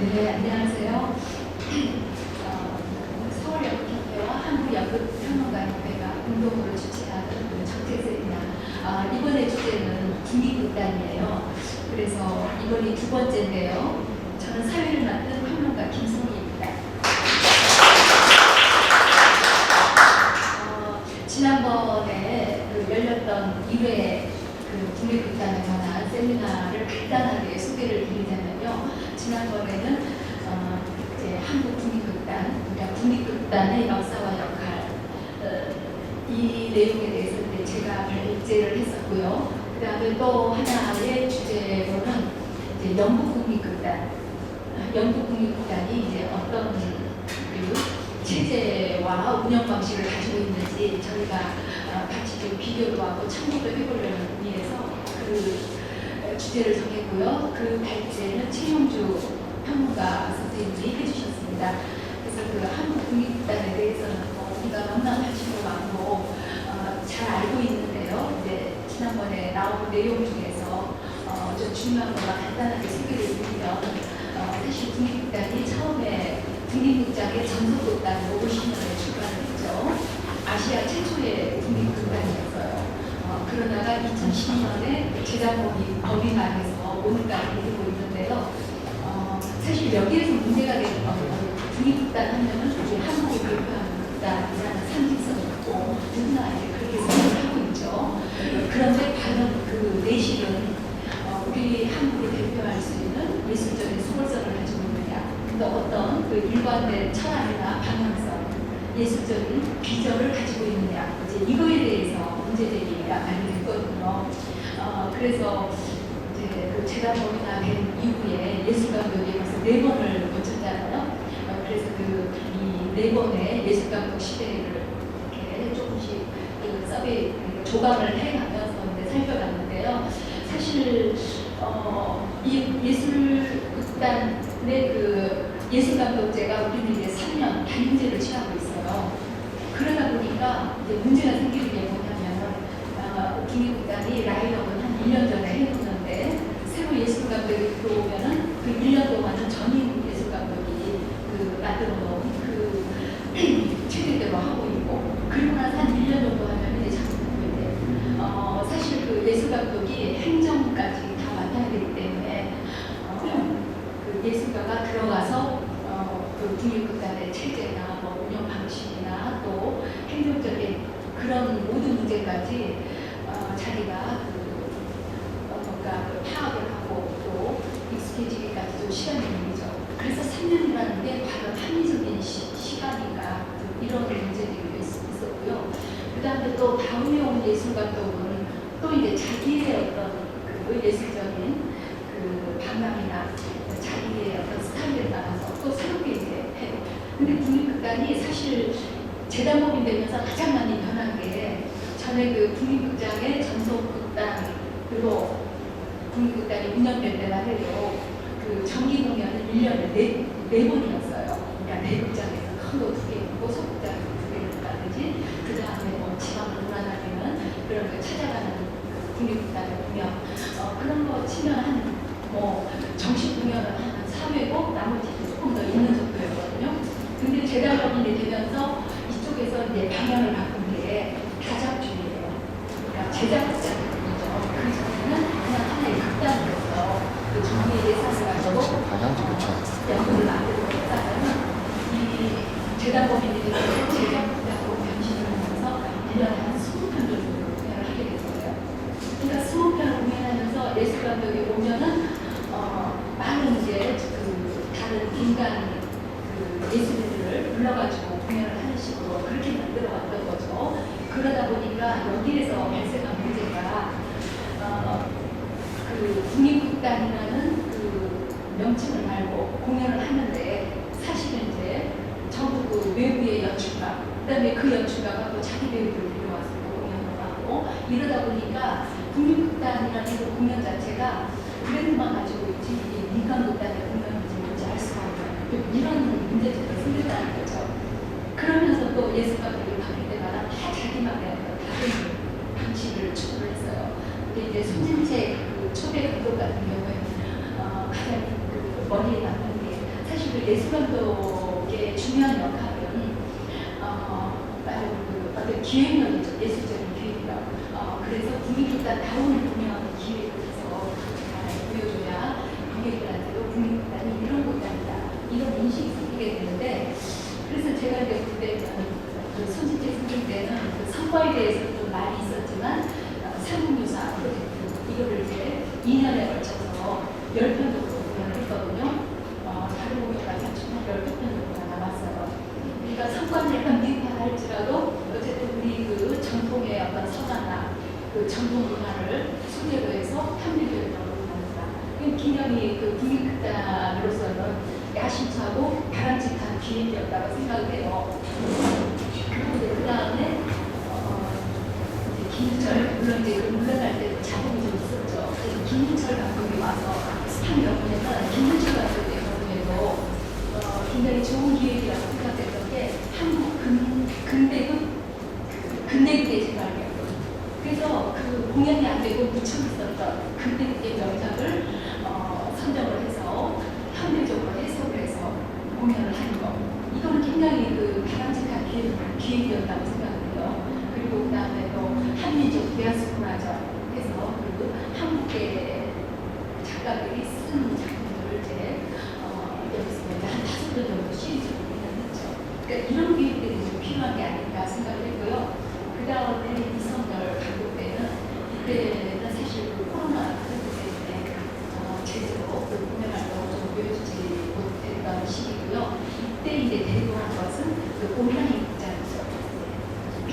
네, 안녕하세요. 서울연극협회와 한국연극평론가협회가 공동으로 주최하는 정책 세미나. 이번에 주제는 국립극단이에요. 그래서 이번이 두 번째인데요. 저는 사회를 맡은 평론가 김성희입니다. 지난번에 열렸던 2회 국립극단에 관한 세미나를 간단하게 소개를 드리자면요. 지난번에는 이제 한국 국립극단, 그러니까 국립극단의 역사와 역할, 이 내용에 대해서 이제 제가 발제를 했었고요. 그 다음에 또 하나의 주제로는 이제 영국 국립극단, 영국 국립극단이 이제 어떤 체제와 운영 방식을 가지고 있는지 저희가 같이 좀 비교도 하고 참고도 해보려는 의미에서 그 주제를 정했고요. 그 발제는 최용주 평론가 선생님이 해주셨습니다. 그래서 그 한국 국립극단에 대해서는 우리가 너무나 관심도 많고 잘 알고 있는데요. 이제 지난번에 나온 내용 중에서 좀 중요한 거가 간단하게 소개를 드리면 사실 국립극단이 처음에 국립극장의 전속극단으로 50년에 출간을 했죠. 아시아 최초의 국립극단이었어요. 그러다가 2010년에 재단법이 법인화해서 오늘까지 되고 있는데요. 사실 여기에서 문제가 되는 건 국립극단 하면은 우리 한국을 대표하는 극단이라는 상징성이 있고 누구나 이제 그렇게 생각을 하고 있죠. 그런데 과연 그 내실은 우리 한국을 대표할 수 있는 예술적인 수월성을 가지고 있느냐, 또 어떤 그 일관된 철학이나 방향성, 예술적인 비전을 가지고 있느냐, 이제 이거에 대해서 문제제기가 많이 됐거든요. 그래서 이제 그 재단법이나 된 이후에 예술감독이 벌써 4번을 거쳤잖아요. 그래서 이 4번의 예술감독 시대를 이렇게 조금씩 서베이 조감을 해가면서 이제 살펴봤는데요. 사실 이 예술극단의 그 예술감독제가 우리는 이제 3년 단임제를 취하고 있어요. 그러다 보니까 이제 문제가 생기는 게 뭐냐면 국립극단이 라인업은 한 1년 전에 해놓는데 새로 예술감독이 들어오면은 그 1년 동안은 전임 예술감독이 만들어 놓은 그 체제대로 하고 있고, 그리고 나서 한 1년 정도 하면 이제 작품인데 사실 그 예술감독이 행정까지 다 맡아야 되기 때문에 그 예술가가 들어가서 그 국립극단의 체제나 뭐 운영 방식이나 또 행정적인 그런 모든 문제까지 자기가 뭔가 파악을 하고 또 익숙해지기까지 좀 시간이 걸리죠. 그래서 3년이라는 게 과연 합리적인 시간인가 이런 문제들이 있었고요. 그 다음에 또 다음에 온 예술감독은 또 이제 자기의 어떤 그 예술적인 그 방향이나 자기의 어떤 스타일에 따라서 또 새롭게 이제 해요. 근데 국립극단이 사실 재단법인 되면서 가장 많이 변한 게 전에 그 국립극장의 전속극단으로 국립극단이 운영될 때만 해도 그 정기 공연은 1년에 4번이었어요. 그러니까 내극장에서 큰 거 2개 있고 소극장에서 2개 있다든지 그 다음에 뭐 지방을 돌아다니는 그런 거 찾아가는 그 국립극단의 공연 그런 거 치면 한 뭐 정식 공연은 한 3회고 나머지는 조금 더 있는 정도였거든요. 근데 재단법인이 되면서 이쪽에서 이제 방향을 바꾼 게 다작주의예요. 그러니까 제작극장이죠. 그 전에는 그냥 하나의 극단으로서 그 정부의 예산을 가지고 연극을 만들고 했다면 이 재단법인이 되면서 제작극장으로 변신을 하면서 1년에 한 20편 정도 공연을 하게 된 거예요. 그러니까 20편을 공연하면서 예술감독이 오면은 많은 이제 그 다른 민간 그 예술인들을 불러가지고 공연을 하는 식으로 그렇게 만들어 왔던 거죠. 그러다 보니까 여기에서 발생한 문제가 그 국립극단이라는 그 명칭을 달고 공연을 하는데 사실은 이제 전부 그 외부의 연출가, 그다음에 그 연출가가 또 자기 배우를 데려와서 공연을 하고 이러다 보니까 국립극단이라는 그 공연 자체가 브랜드만 가지고 있지 민간극단의 공연인지 뭔지 알 수가 없는 이런 문제점이 생겼다는 거죠. 그러면서 또 예술감독이 바뀔 때마다 다 자기만의 어떤 다른 방식을 추구를 했어요. 근데 이제 손진채 그 초대 감독 같은 경우에는 가장 그 머리에 남는 게 사실 그 예술 감독의 중요한 역할은 어떤 기획력이죠. 예술적인 기획력. 그래서 국립극단다운 공연 기획을 해서 보여줘야 관객들한테도 국립극단이 이런 극단이다 이런 인식이 생기게 되는데, 그래서 제가 이제 그때 그 손진재 선생님 때는 그 성과에 대해서 좀 많이 있었지만 상국유사 프로젝트 이거를 이제 2년에 걸쳐서 10편 정도 공연을 했거든요. 다른 공연까지 합치면 12편 정도가 남았어요. 그러니까 성과는 약간 미흡할지라도 어쨌든 우리 그 전통의 어떤 서사나 그 전통 문화를 소재로 해서 탐밀적으로 합니다. 굉장히 그 국립극단으로서는 야심차고 바람직한 기획이었다고 생각을 해요. 그리고 그 다음에 김윤철, 물론 이제 그 물러날 때도 자본이 좀 있었죠. 그래서 김윤철 감독이 와서 한 경우에는 김윤철 감독의 경우에도 굉장히 좋은 기획이라고 생각했던 게 한국 근대극의 재발견이었거든요. 그래서 그 공연이 안 되고 묻혀 있었던 근대극의 명작을 선정을 해서 현대적으로 해석을 해서 공연을 하는 거. 이거는 굉장히 그 바람직한 기획이었다고 생각해요. 그리고 그 다음에 또 한민족 디아스포라전 해서 그리고 한국의 작가들이 쓴 작품들을 이제 여기서 한 5편 정도 시리즈로 공연했죠. 그러니까 이런 기획들이 좀 필요한 게 아닌가 생각을 했고요. 그 다음에 이성열 감독 때는 이때는 사실 그 코로나 때문에 제대로 그 공연 활동을 좀 보여주지 못했던 시기고요. 이때 이제 대도한 것은 그 온라인 극장이죠.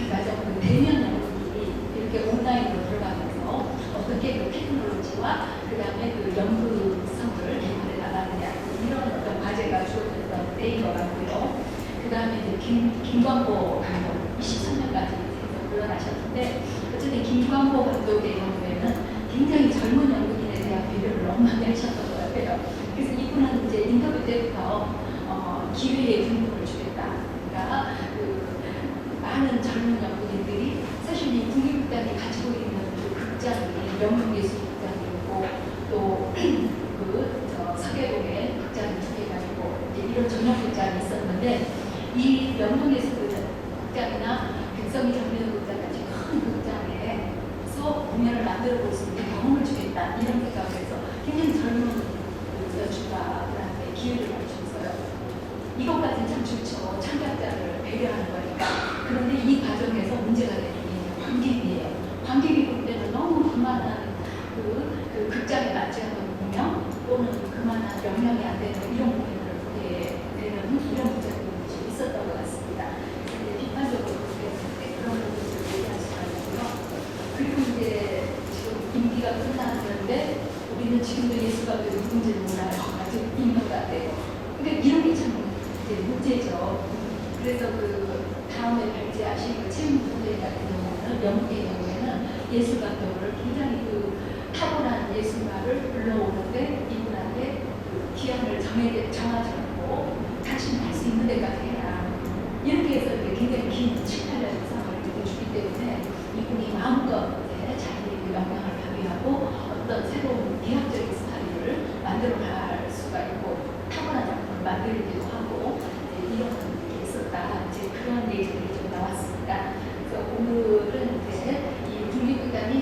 맞아, 그 대면 연극이 이렇게 온라인으로 들어가면서 어떻게 그 테크놀로지와 그 다음에 그 연극성을 개발해 나가느냐 이런 어떤 과제가 주어졌던 때인 것 같고요. 그 다음에 이제 김광보 감독 23년까지 물러나셨는데, 어쨌든 김광보 감독의 경우에는 굉장히 젊은 연극인에 대한 배려를 너무 많이 하셨던 것 같아요. 그래서 이분은 이제 인터뷰 때부터 기회의 분포를 주겠다. 그러니까 그 많은 젊은 연극인들이 사실 이 국립극단이 가지고 있는 그 극장이 연극예술극장이고 또 서계동에 극장이 2개가 있고 이런 전용 극장이 있었는데, 이 연극예술극장이나 백성이 정면극장 같이 큰 극장에서 공연을 만들어 볼 수 있는 경험을 주겠다 이런 생각을 해서 굉장히 젊은 연출가들한테 기회를 많이 줬어요. 이것까지는 참 좋죠. 참가자를 배려하는 거니까. 그런데 이 과정에서 문제가 되는 게 관객이에요. 관객이 볼 때는 너무 그만한 그 극장에 맞지 않는 공연 또는 그만한 영향이 안 되는 이런 공연을 보게 되는 이런 문제들이 좀 있었던 것 같습니다. 비판적으로 그랬는데 그런 부분들을 얘기할 수가 있고요. 그리고 이제 지금 임기가 끝났는데 우리는 지금도 예술가들이 누군지를 몰라요. 아직 있는 것 같아요. 그러니까 이런 게 참 문제죠. 그래서 그 다음에 발제하신 그 최은구 선생님 같은 경우는 영국의 경우에는 예술 감독을 굉장히 그 타고난 예술가를 불러오는데 이분한테 그 기한을 정하지 않고 당신은 할 수 있는 데까지 해라. 이렇게 해서 굉장히 긴 7, 8년 이상을 주기 때문에 이분이 마음껏 자기의 그 역량을 발휘하고 어떤 새로운 비학적인 스타일을 만들어갈 수가 있고 타고난 작품을 만들기도 하고 이런 게 있었다. 이제 그런 얘기들이 좀 나왔습니다. 그래서 오늘은 이제 이 국립극단이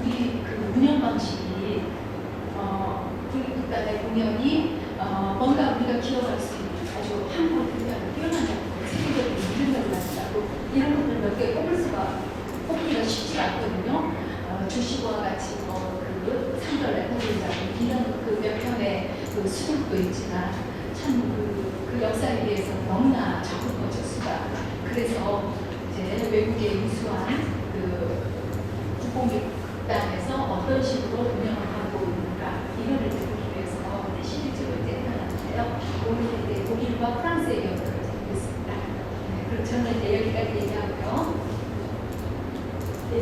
우리 그 운영 방식이 국립극단의 공연이 뭔가 우리가 기억할 수 있는 아주 한국을 대표하는 뛰어난 작품, 세계적인 이름을 가진다고 이런 것들 몇 개 뽑기가 쉽지 않거든요. 주시고와 같이 그 상절 레퍼런스 이런 그 몇 편의 그 수록도 있지만 참 그 역사에 비해서 너무나 적은 거죠, 수가. 그래서 이제 외국의 우수한 그 국공립극단에서 어떤 식으로 운영을 하고 있는가 이거를 보기 위해서 시리즈로 이제 해놨는데요. 오늘 이제 독일과 프랑스의 연구를 듣겠습니다. 네, 그럼 저는 이제 여기까지 얘기하고요. 네,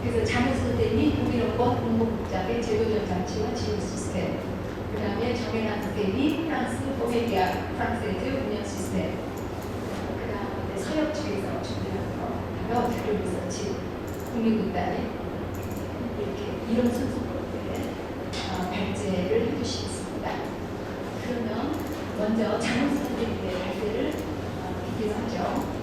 그래서 장우 선생님이 독일어권 공공극장의 제도전 장치와 지원 시스템, 그 다음에 정혜란 선생님이 프랑스 오메리아 프랑세즈 운영 시스템, 그 다음에 서역 측에서 준비한 거, 자료 리서치, 국립극단이 이렇게 이런 순서로 발제를 해주시겠습니다. 그러면 먼저 장훈 선생님의 발제를 기대하죠.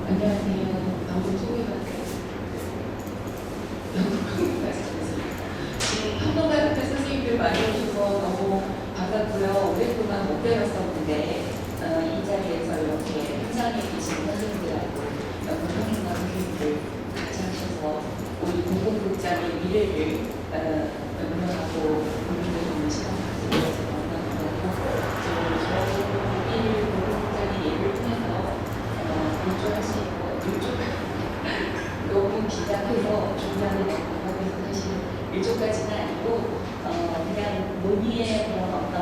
안녕하세요. 방송 소개받은 영국평론가 지금 평론가 선생님들 많이 오셔서 너무 반갑고요. 오랫동안 못 뵈었었는데 이 자리에서 이렇게 현장에 계신 선생님들하고 영국평론가 선생님들 같이 하셔서 우리 공공극장의 미래를 연구하고 고민해보는 시간 가지면서 너무 반갑고 저희 공공극장의 예를 통해서 일조할 수 있고 너무 긴장해서 중간에 나가면서 사실 일조까지는 아니고 그냥 논의의 그런 어떤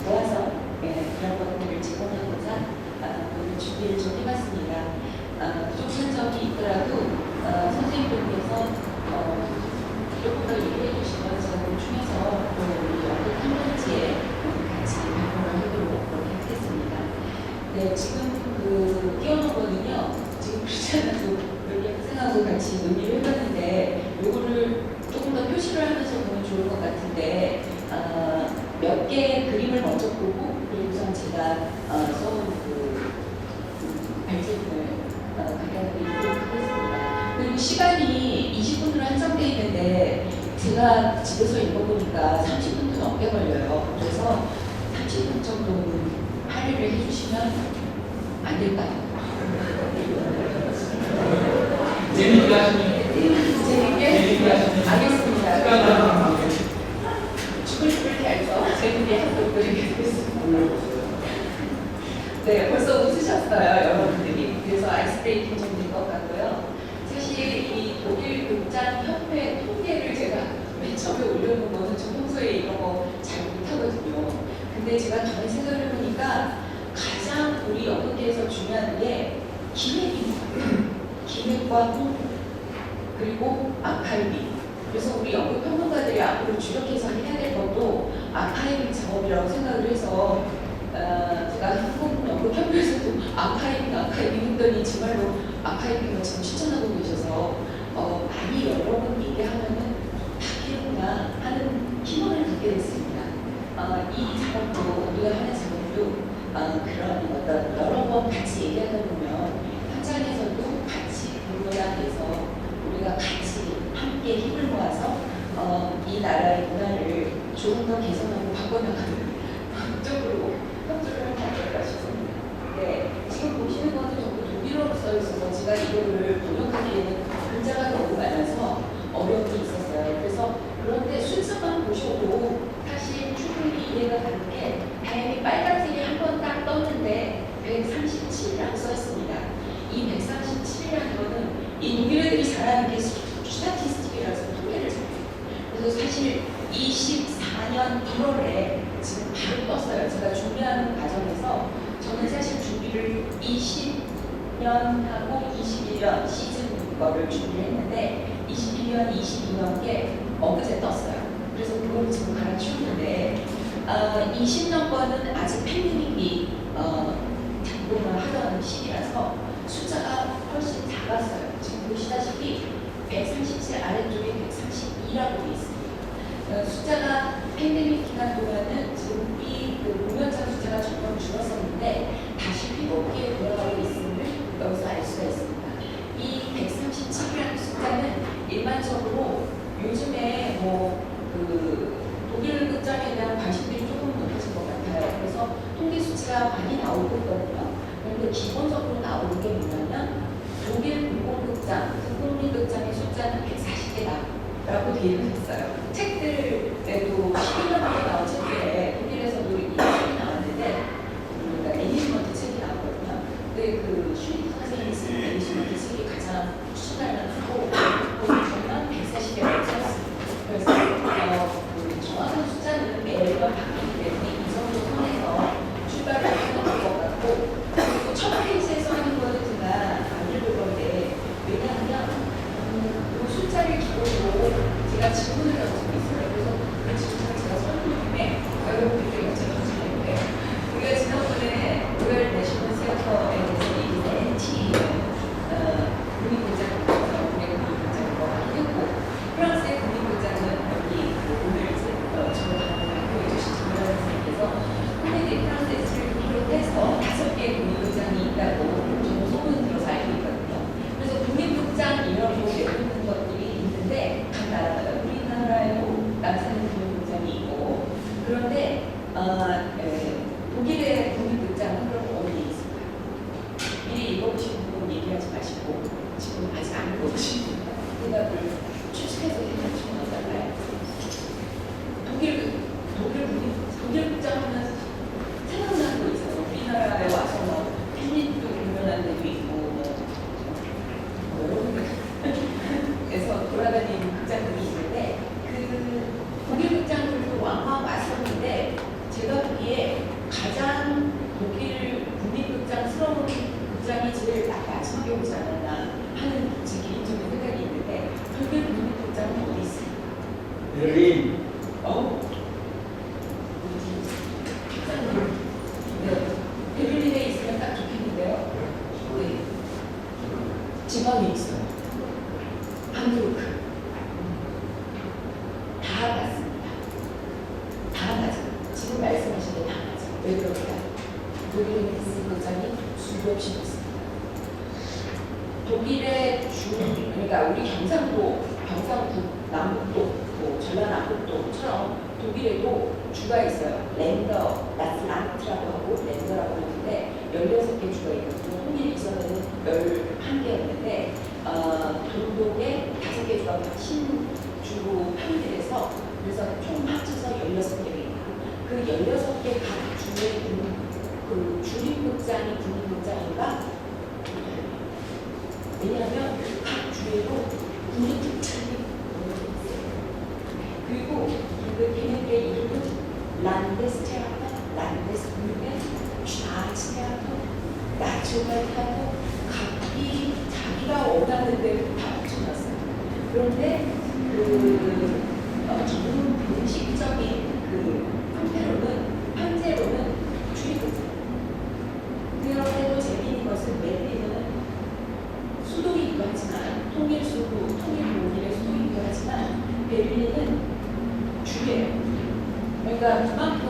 모아서 그런 것들을 제공하고자 오늘 준비를 좀 해봤습니다. 부족한 점이 있더라도 선생님들께서 조금 더 얘기해 주시면 제가 그 중에서 우리 연극 한 번지에 같이 발표를 하도록 그렇게 하겠습니다. 네, 지금 띄워놓은 거는요, 지금 그렇지 않아도 여기 학생하고 같이 논의를 해봤는데, 요거를 조금 더 표시를 하면서 보면 좋을 것 같은데, 몇 개의 그림을 먼저 보고, 그리고 우선 제가 써온 발제품을 간단하게 읽도록 하겠습니다. 그리고 시간이 20분으로 한정되어 있는데, 제가 집에서 읽어보니까 30분도 넘게 걸려요. 그래서 30분 정도는 할애를 해주시면 안 될까요? 재밌게 하시면 재밌게 하시면 알겠습니다. 시간 죽을 알죠? 재밌게 하도록 드리겠습니다. 네, 벌써 웃으셨어요, 여러분들이. 그래서 아이스브레이킹 좀 될 것 같고요. 사실 이 독일 극장 협회 통계를 제가 맨 처음에 올려놓은 거는 저 평소에 이런 거 잘 못하거든요. 근데 제가 가만히 생각을 해보니까 가장 우리 연극계에서 중요한 게 기획입니다. 기획과 홍보 그리고 아카이빙. 그래서 우리 연극 평론가들이 앞으로 주력해서 해야 될 것도 아카이빙 작업이라고 생각을 해서 제가 한국연극협회에서도 아카이빙 했더니 정말로 아카이빙을 지금 추천하고 계셔서 많이 여러 번 얘기하면은 다 필요구나 하는 희망을 갖게 됐습니다. 이 작업도 우리가 하는 작업도 그런 어떤 여러 번 같이 얘기하다 보면 현장에서도 같이 공론화돼서 우리가 같이 함께 힘을 모아서 이 나라의 문화를 조금 더 개선하고 바꿔나가는 쪽으로 협조를 하지 않을까 싶습니다. 네, 지금 보시는 거는 전부 독일어로 써 있어서 제가 이거를 번역하기에는 글자가 너무 많아서 어려움이 있었어요. 그래서 그런데 순서만 보셔도 사실 충분히 이해가 가는 게 다행히 빨간색이 한 번 딱 떴는데 137이라고 써 있습니다. 이 137이라는 거는 이 독일 애들이 잘하는 게 스타티스틱이라서 통계를 잘해요. 그래서 사실 24년 1월에 지금 바로 떴어요. 제가 준비하는 과정에서 저는 사실 준비를 20년하고 21년 시즌 거를 준비를 했는데 21년, 22년께 엊그제 떴어요. 그래서 그걸 지금 갈아치우는데 20년 거는 아직 팬데믹이 작동을 하던 시기라서 숫자가 훨씬 작았어요. 지금 보시다시피 137 아래쪽에 132라고 되어 있습니다. 숫자가 팬데믹 기간 동안은 지금 이 공연장 숫자가 점점 줄었었는데 다시 회복기에 돌아가고 있음을 여기서 알 수가 있습니다. 이 137이라는 숫자는 일반적으로 요즘에 독일 극장에 대한 관심들이 조금 높아진 것 같아요. 그래서 통계 수치가 많이 나오고 있거든요. 그런데 기본적으로 나오는 게 뭐냐면 독일 공공극장, 국공립극장의 숫자는 140개다라고 되어 있어요. 책들에도 11년 만에 나온 책들에 독일에서도 이 책이 나왔는데 그러니까 애니지먼트 책이 나오거든요. 그때 그 슈리 선생님이 쓴 매니지먼트 책이 가장 추천할 만하고 거기 정말 140개가 있었어요. 그래서 그 정확한 숫자는 매번 바뀌기 때문에 이 정도 선에서 출발을 하는 것 같고 그리고 첫 페이지에서 하는 거는 제가 안 읽을 건데 왜냐하면 그 숫자를 기본으로 제가 질문을 하고 있어요. 그래서 그 질문을 제가 설명함에 여러분들께 여쭤보시는 거예요. 우리가 지난번에 로열 내셔널 센터에 대해서 이 NT 국립극장에서 우리가 국립극장을 하겠고 프랑스의 국립극장은 여기 오늘 이제 저를 발표해 주신 김연아 선생님께서 코미디 프랑세스를 비롯해서 5개의 국립극장이 있다고 저도 소문 들어서 알고 있거든요. 그래서 국립극장 이런 거 내놓는 것들이 있는데 각 나라마다 우리나라에도 남산의 국립극장이 있고 그런데 독일의 국립극장은 그럼 어디에 있을까요? 미리 읽어보시는 분 얘기하지 마시고 지금 아직 안 읽어보신 분 대답을 추측해서 해주시면 어떨까요? 독일 극장 하면 생각나는 거 있어요. 우리나라에 와서 뭐 필립도 공연한 데도 있고 뭐 여러 군데에서 돌아다니는 극장들이 있는데 그 독일 극장들도 왕왕 왔었는데 제가 보기에 가장 독일 국립극장스러운 극장이 제일 마지막에 오지 않았나 하는 제 개인적인 생각이 있는데 독일 국립극장은 어디 있어요? 베를린. 네. 베를린에 있으면 딱 좋겠는데요. 네. 지방에 있어요. 함부르크. 다 맞습니다. 다 맞아요. 지금 말씀하신 게 다 맞아요. 왜 그럴까요? 독일의 국립극장이 수도 없이 있습니다. 독일의 그러니까 우리 경상도, 남북도, 뭐 전라남북도처럼 독일에도 주가 있어요. 랜더, 나스란트라고 하고 랜더라고 하는데 16개 주가 있거든요. 독일에 있어서는 11개였는데 동독에 5개 주가 신주로 판들해서 그래서 총 합쳐서 16개가 있고 그 16개 각 주에 있는 그 주립극장이 국립극장인가? 왜냐하면 각 주에도 국립극장이 그리고 그 걔네들의 이름은 란데스테아터, 란데스부르겐, 슈타츠테아터, 나츠발테아터 각기 자기가 원하는 대로 다 붙여놨어요. 그런데 전문 공식적인 그 형태로는 현재로는 주립극장. 그런데도 재미있는 것은 베를린은 수도이기도 하지만 통일 독일의 수도이기도 하지만 베를린은 주예요. 그러니까 그만큼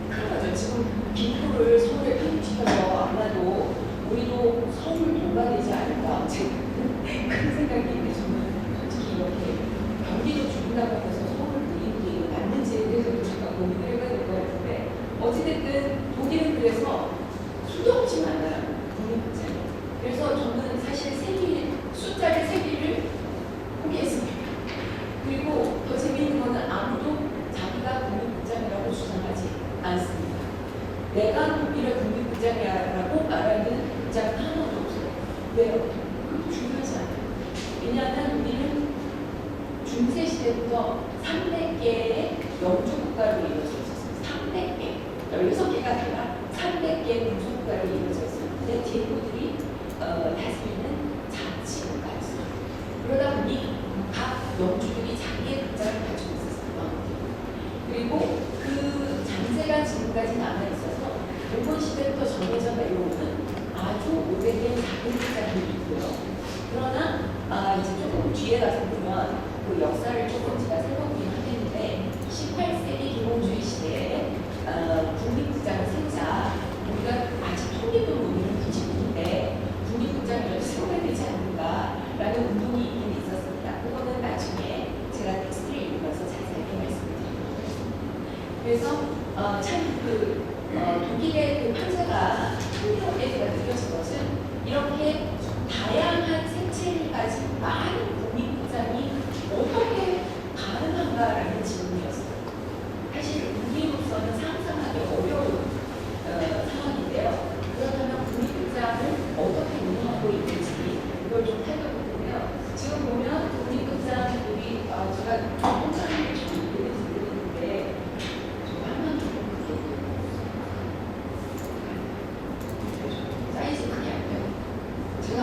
큰 거죠. 지금 김포를 서울에 편입시켜서 아마도 우리도 서울 동가되지 않을까 그런 생각이 있는데 저는 솔직히 이렇게 경기도 죽는다고 해서 서울 부리는 게 맞는지에 대해서도 잠깐 고민을 해봐야 될 것 같은데 어찌됐든 독일은 그래서 수도 없지 않아요. 국립극장이. 그래서 저는 사실 숫자를 세기를 포기했습니다. 그리고 더 재미있는 거는 아무도 자기가 국립극장이라고 주장하지 않습니다. 내가 독일의 국립극장이라고 말하는 극장은 하나도 없어요. 왜요? 그것도 중요하지 않아요. 왜냐하면 우리는 중세 시대부터 300개의 영주국가로 이루어져 있었어요. 300개. 16개가 아니라 300개의 군주국가로 이루어져 있어요. 근데 제국들이 다스리는 자치국가였어요. 그러다 보니 각 영주들이 자기의 극장을 가지고 있었어요. 그리고 그 잔재가 지금까지 남아있어서 일본 시대부터 정해져 내려오는 아주 오래된 작은 극장이 있고요. 그러나 이제 조금 뒤에 가서 보면 그 역사를 조금 제가 생각해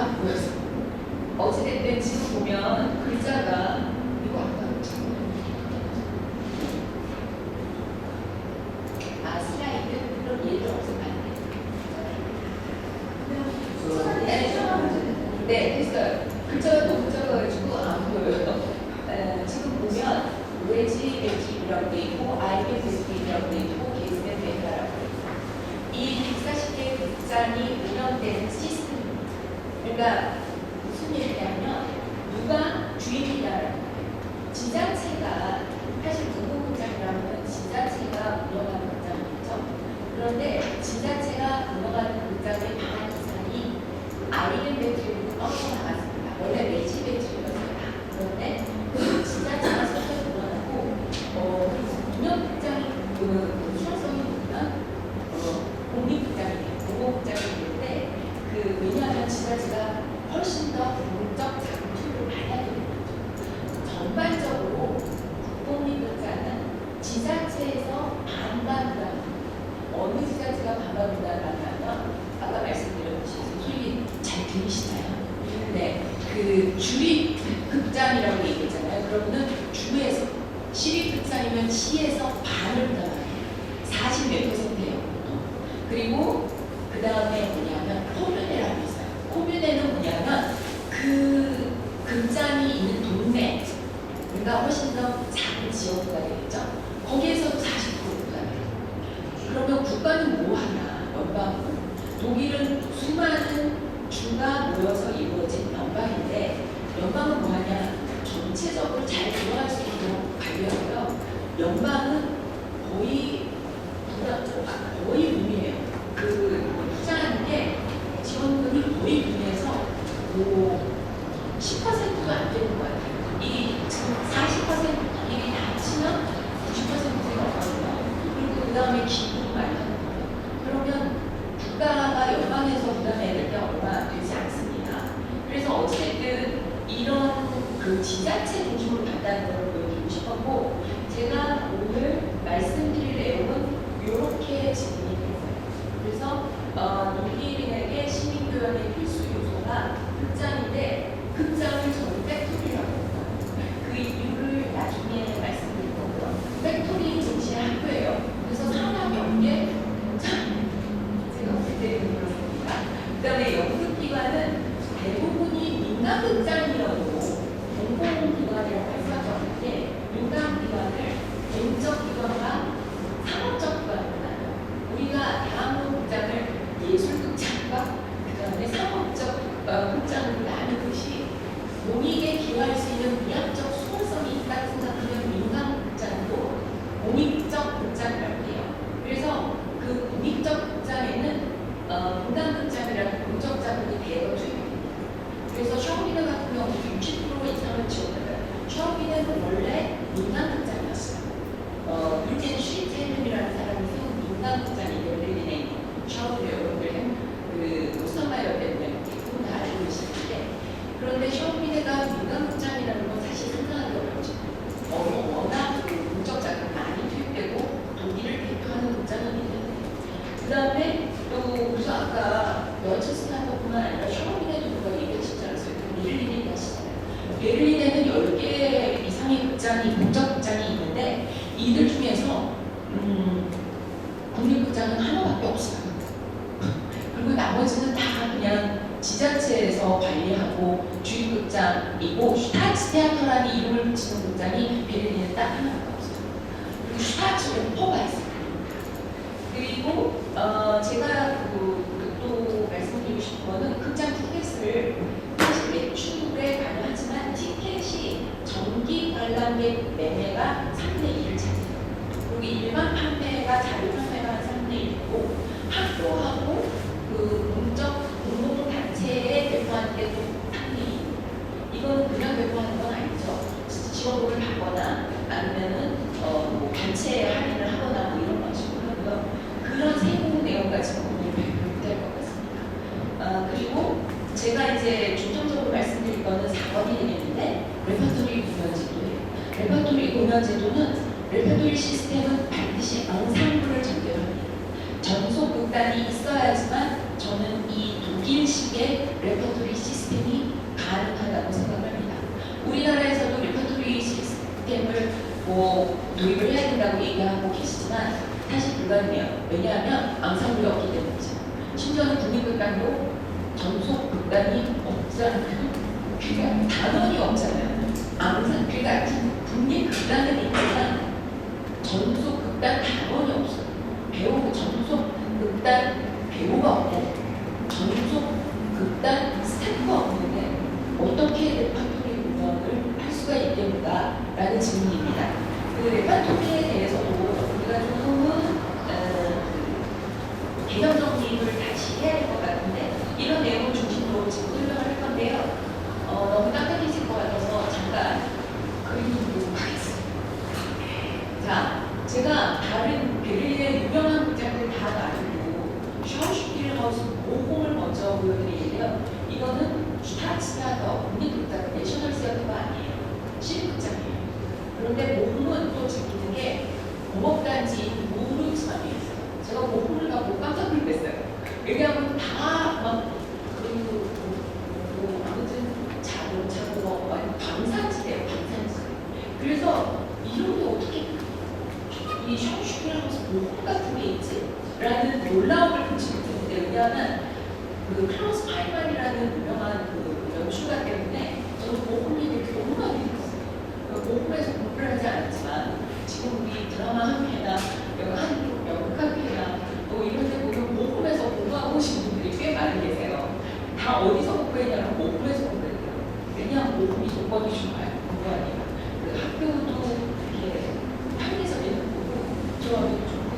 안 보여서 어찌됐든 지금 보면 글자가 이거 아까 슬라이드 그런 예를 없으면 안 돼요. 네, 됐어요. 글자가 너무 작아가지고 안 보여요. 지금 보면 웨지 배지라고 돼 있고 아이게 배지라고 돼 있고 게스트 배지라고 돼 있고 이 140개의 극장이 운영되는 시스템. 그러니까 무슨 얘기냐면 누가 주인이다라는 거예요. 지자체가 사실 공공극장이라면 지자체가 운영하는 극장이겠죠. 그런데 지자체가 운영하는 극장의 반환 이상이 아이게 배지로 나갔습니다. 원래 매지 배지였습니다. 그런데 지자체가 서서히 늘어나고 운영극장이 수용성이 보면 공립극장이에요. 공공극장이 있는데 왜냐하면 지자체가 훨씬 더 공적 자금 투입을 받아야 되는 거죠. 전반적으로 국공립극장은 지자체에서 반반을 어느 지자체가 반반을 하면 아까 말씀드렸듯이 소리 잘 들리시나요? 네, 주립극장이라고 얘기했잖아요. 그러면은 주에서 시립극장이면 시에서 반을 부담해요. 40 몇 %예요. 그리고 그 다음에 뭐냐면 코뮤네라고 있어요. 코뮤네는 뭐냐면 그 극장이 있는 동네, 그러니까 훨씬 더 작은 지역구가 되겠죠. 거기에서도 40% 부담해요. 그러면 국가는 뭐 하나? 연방은 독일은 수많은 주가 모여서 이루어진 연방인데 연방은 뭐하냐? 전체적으로 잘 돌아갈 수 있도록 관리하고요. 연방은 거의 무리예요. 투자하는 게 지원금이 거의 무리해서 10%도 안 되는 것 같아요. 이 지금 40% 일이 다 합치면 90%가 없거든요. 그리고 그 다음에 기부도 많이 하는 거예요. 그러면 국가가 연방에서 부담해야 될 게 얼마 되지 않습니다. 그래서 어쨌든 이런 지자체 중심으로 간다는 걸 보여주고 싶었고, 제가 오늘 말씀드릴 내용은 이렇게 진행이 됐어요. 그래서 독일인에게 시민교양의 필수 요소가 극장인데 극장을 저는 팩토리라고 합니다. 그 이유를 나중에 말씀드릴 거고요. 팩토리 동시에 학교예요. 그래서 산업 연계 제가 볼 때는 그렇습니다. 그 다음에 연극기관은 대부분이 민간극장이라고 공공기관이라고 할 수밖에 없는데 민간기관을 공적기관과 상업적기관으로 나눠요. 우리가 대학로극장을 예술극장과 그 다음에 상업적 극장으로 나누듯이 공익에 기여할 수 있는 문학적 수호성이 있다고 생각하면 민간극장도 공익적 극장이라고 해요. 그래서 그 공익적 극장에는 민간극장이라는 공적 자금이 대거 투입됩니다. 그래서 샤오비네 같은 경우도 60% 이상을 지원해요. 샤오비네는 원래 민간극장이었어요. 율젠 슈리텐이라는 사람이 세운 민간극장이 베를린에 있는 샤오비네 여러분들 오스터마이어 때문에 그분 다 알고 계실 텐데, 그런데 샤오비네가 민간극장이라는 건 사실 상상하기 어렵죠. 워낙 공적 자금이 많이 투입되고 독일을 대표하는 극장이기 때문에. 그 다음에 또 그래서 아까 여처스타뿐만 아니라 샤오비네도 누가 얘기하시지 않았어요. 베를린 얘기하시잖아요. 베를린에는 10개 이상의 극장이 공적 극장이 있는데 이들 중에서 국립극장은 하나밖에 없어요. 그리고 나머지는 다 그냥 지자체에서 관리하고 주립극장이고 슈타츠테아터라는 이름을 붙이는 극장이 베를린에 딱 하나밖에 없어요. 그리고 슈타츠 오퍼가 있어요. 그리고 제가 또 말씀드리고 싶은 거는 극장 티켓을 사실 매출에 관여하지만 티켓이 정기 관람객 매매가 3분의 1을 차지해요. 그리고 일반 판매가 자료 판매가 한 3분의 1이고 학교하고 공공단체에 배포하는 게 또 3분의 1. 이거는 그냥 배포하는 건 아니죠. 지원금을 받거나 아니면은 단체에 할인을 하거나 뭐 이런 방식으로 하고요. 그런 세부 내용까지 오늘 발표될 것 같습니다. 그리고 제가 이제 중점적으로 말씀드릴 거는 4번이 되겠는데 레퍼토리 공연 제도예요. 레퍼토리 공연 제도는 레퍼토리 시스템은 반드시 앙상블을 전개합니다. 전속 극단이 있어야지만 저는 이 독일 일식의 레퍼토리 시스템이 가능하다고 생각합니다. 우리나라에서도 레퍼토리 시스템을 도입을 해야 된다고 얘기하고 계시지만 사실 불가능해요. 왜냐하면 앙상블이 없기 때문이죠. 심지어는 국립극단도 전속 극단이 없잖아요. 그러니까 단원이 없잖아요. 그러니까 국립극단은 있지만 전속 극단 단원이 없어요. 전속 극단 배우가 없고 전속 극단 스태프가 없는데 어떻게 레파토리 운영을 할 수가 있겠는가 라는 질문입니다. 그 레파토리에 대해서도 우리가 조금은 개념 정립을 다시 해야 될 것 같은데 이런 내용을 중심으로 지금 설명을 할 건데요. 너무 딱딱해질 것 같아서 잠깐 그림 좀 보도록 하겠습니다. 자, 제가 다른 베를린의 유명한 극장들 다 놔두고 샤우슈필하우스 모공을 먼저 보여드리는데요. 이거는 슈타츠테아터 국립극장 내셔널 시어터가 아니에요. 시립극장이에요. 그런데 모공은 또 재밌는 게 공업단지인 무르츠만에 있어요. 제가 모공을 갖고 깜짝 놀랐어요. 왜냐하면 다막 아무튼 자고 방산지대예요. 방산지. 그래서 이런 게 어떻게 이 샤우슈필하우스 모공 같은 게 있지? 라는 놀라움을 금치 못했는데 왜냐하면 그 클라우스 파이만이라는 유명한 그 연출가 때문에 저는 모공 얘기를 너무 많이 들었어요. 모공에서 공부를 하지 않았지만 지금 우리 드라마 학회나 한국 연극학회나 뭐 이런 데 보면 모공에서 공부하고 오신 분들이 꽤 많이 계세요. 다 어디서 공부했냐면 모공에서 공부했대요. 왜냐하면 모공이 조건이 좋아요. 공부하니까. 그 학교도 이렇게 합리적인 거고 조합이 좋고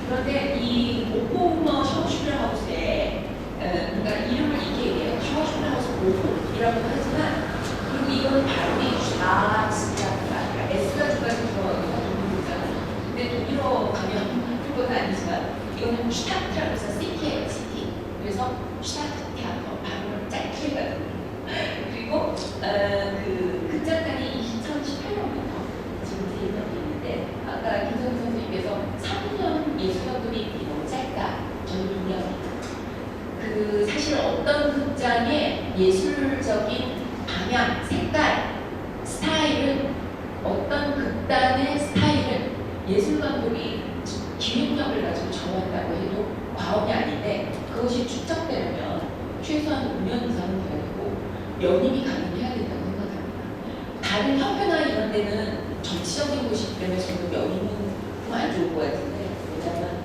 그런데 이 모공어 샤우슈필하우스에 그러니까 이름을 이렇게 얘기해요. 샤우슈필하우스 모공이라고 하지만 그리고 이건 발음이 샤스라가 아니라 S가 중간에 들어가기가 독일어잖아요. 근데 독일어 가면 그건 아니지만 이거는 슈타트라고 해서 시티예요. 시티. 그래서 슈타트테아터 발음을 짧게 해가지고 그리고 그 극장단이 2018년부터 지금 세입하고 있는데 아까 김성희 선생님께서 3년 예술학급이 너무 짧다. 저는 동의합니다. 그 사실 어떤 극장의 예술적인 방향, 색깔, 스타일은 어떤 극단의 스타일은 예술 감독이 기획력을 가지고 정한다고 해도 과언이 아닌데 그것이 축적되려면 최소한 5년 이상은 돼야 되고 연임이 가능해야 된다고 생각합니다. 다른 협회나 이런 데는 정치적인 곳이기 때문에 저는 연임은 좀 안 좋을 것 같은데 왜냐하면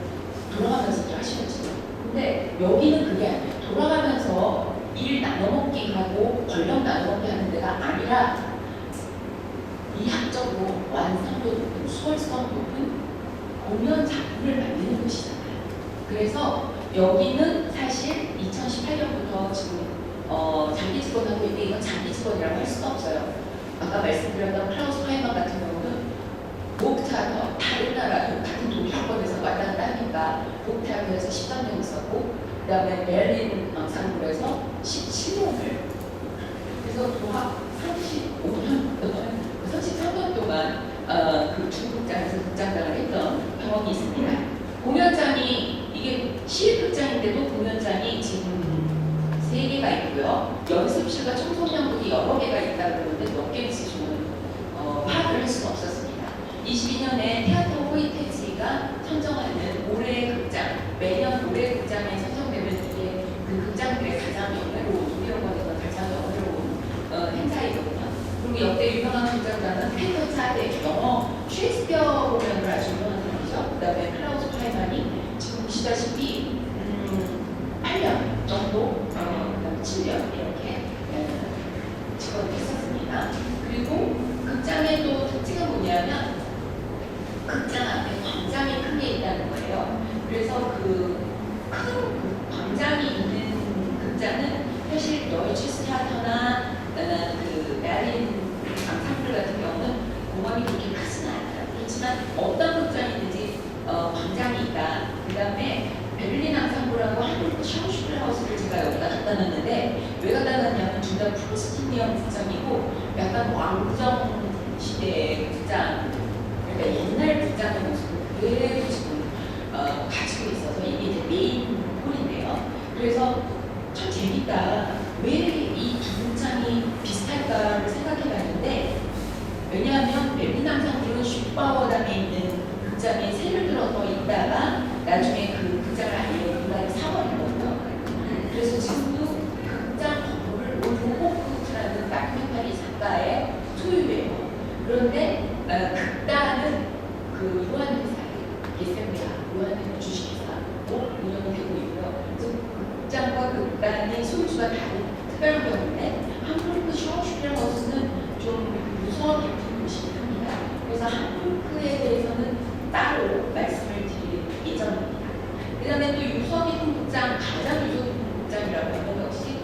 돌아가면서도 하시겠죠. 근데 여기는 그게 아니에요. 돌아가면서 일 나눠먹기 하고 권력 나눠먹기 하는 데가 아니라 이학적으로 완성도 높은 수월성 높은 공연 작품을 만드는 곳이잖아요. 그래서 여기는 사실 2018년부터 지금 장기 직원하고 있는데 이건 장기 직원이라고 할 수가 없어요. 아까 말씀드렸던 클라우스 파이만 같은 경우는 목테아터 다른 나라 같은 독일권에서 왔다 갔다 하니까 목테아터에서 13년 있었고 그 다음에 베를린 앙상블에서 17년을 그래서 도합 33년 동안 그 중국장에서 극장장을 했던 경험이 있습니다. 공연장이 이게 시립극장인데도 공연장이 지금 3개가 있고요. 연습실과 청소년국이 여러 개가 있다는 건데 몇 개인지 저는 파악을 할 수는 없었습니다. 22년에 테아터 호이테지가 선정하는 올해의 극장, 매년 올해의 극장에 선정되면 이게 그 극장들의 가장 영예로운, 독일어권에서 가장 영예로운 행사이거든요. 그리고 역대 유명한 극장단은 페터 차데, 영어 셰익스피어 공연을 아주 유명한 사람이죠. 그 다음에 클라우스 파이만이 지금 보시다시피 8년 정도, 그 다음에 7년 이렇게 직원을 했었습니다. 그리고 극장의 또 특징은 뭐냐면 극장 앞에 광장이 크게 있다는 거예요. 그래서 그 큰 광장이 있는 극장은 사실 deutsch스테아터나 그 메린 앙상블 같은 경우는 공원이 그렇게 크지는 않아요. 그렇지만 어떤 극장이든지 광장이 있다. 그 다음에 베를린 앙상블하고 한국 샤우슈필하우스를 제가 여기다 갖다 놨는데 왜 갖다 놨냐면 둘 다 프루스틴이형 극장이고 약간 왕정 시대의 극장, 그러니까 옛날 극장의 모습을 그대로 지금 가지고 있어서 이게 이제 메인 홀인데요. 그래서 참 재밌는 보니까 왜 이 두 극장이 비슷할까를 생각해봤는데, 왜냐하면 멜빈 상들은 슈퍼워담에 있는 극장에 새를 들어서 있다가 나중에 그 극장을 아예 문화에 사버리거든요. 그래서 지금도 그 극장 건물을 로호크라는 다큐멘터리 작가의 소유예요. 그런데 극단은 그 요한 회사의 예세입니다. 요한 회사 주식회사로 운영이 되고 있고요. 그래서 극장과 극단의 소유주가 다른 특별한 경우인데, 함부르크 샤우슈필하우스는 좀 무서워 깊은 곳이긴 합니다. 그래서 함부르크에 대해서는 따로 말씀을 드릴 예정입니다. 그 다음에 또 유서 깊은 극장, 가장 유서 깊은 극장이라고 하면 역시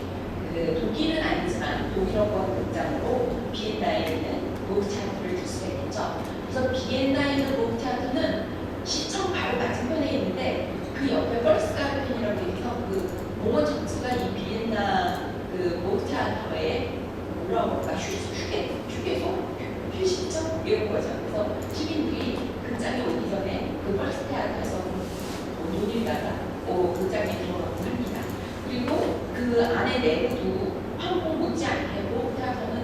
그 독일은 아니지만 독일어권 극장으로 비엔나에 있는 모트차트를 들 수가 있겠죠. 그래서 비엔나에 있는 모트차트는 시청 바로 맞은편에 있는데 그 옆에 벌스가르텐이라고 해서 그 공원 전체가 이 비엔나 그 모트차트의 뭐라고 할까 휴게소? 휴식처? 이런 거죠. 그래서 시민들이 극장에 오기 전에 그 벌스테아트에서 논일다가 극장에 들어가곤 합니다. 그리고 그 안에 내부도 황궁 못지않게 모트차트는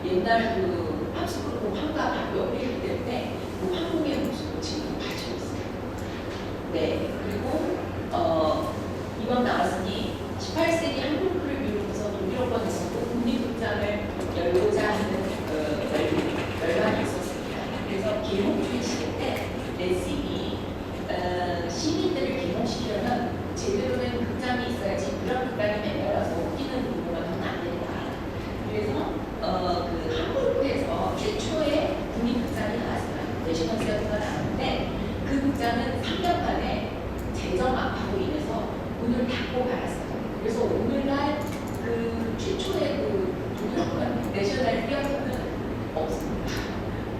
그 옛날 그 합스부르크 황과 바로 옆에 있기 때문에 그 황궁의 모습을 지금 가지고 있어요. 네, 그리고 이번 나왔으니 18세기 함부르크를 비롯해서 독일어권에서도 국립극장을 열고자 하는 열망이 있었습니다. 그래서 개몽주의 시대 때 레싱이 시민들을 개몽시키려면 제대로 된 극장이 있어야지 그런 극장이 매달아서 웃기는 부분은 하면 안 된다. 그래서 그 함부르크에서 최초의 국립극장이 나왔어요. 내셔널 시어터가 나왔는데 그 극장은 3년간의 재정 악화로 인해서 문을 닫고 말았어요. 그래서 오늘날 그 최초의 그 독일어권 내셔널 시어터는 없습니다.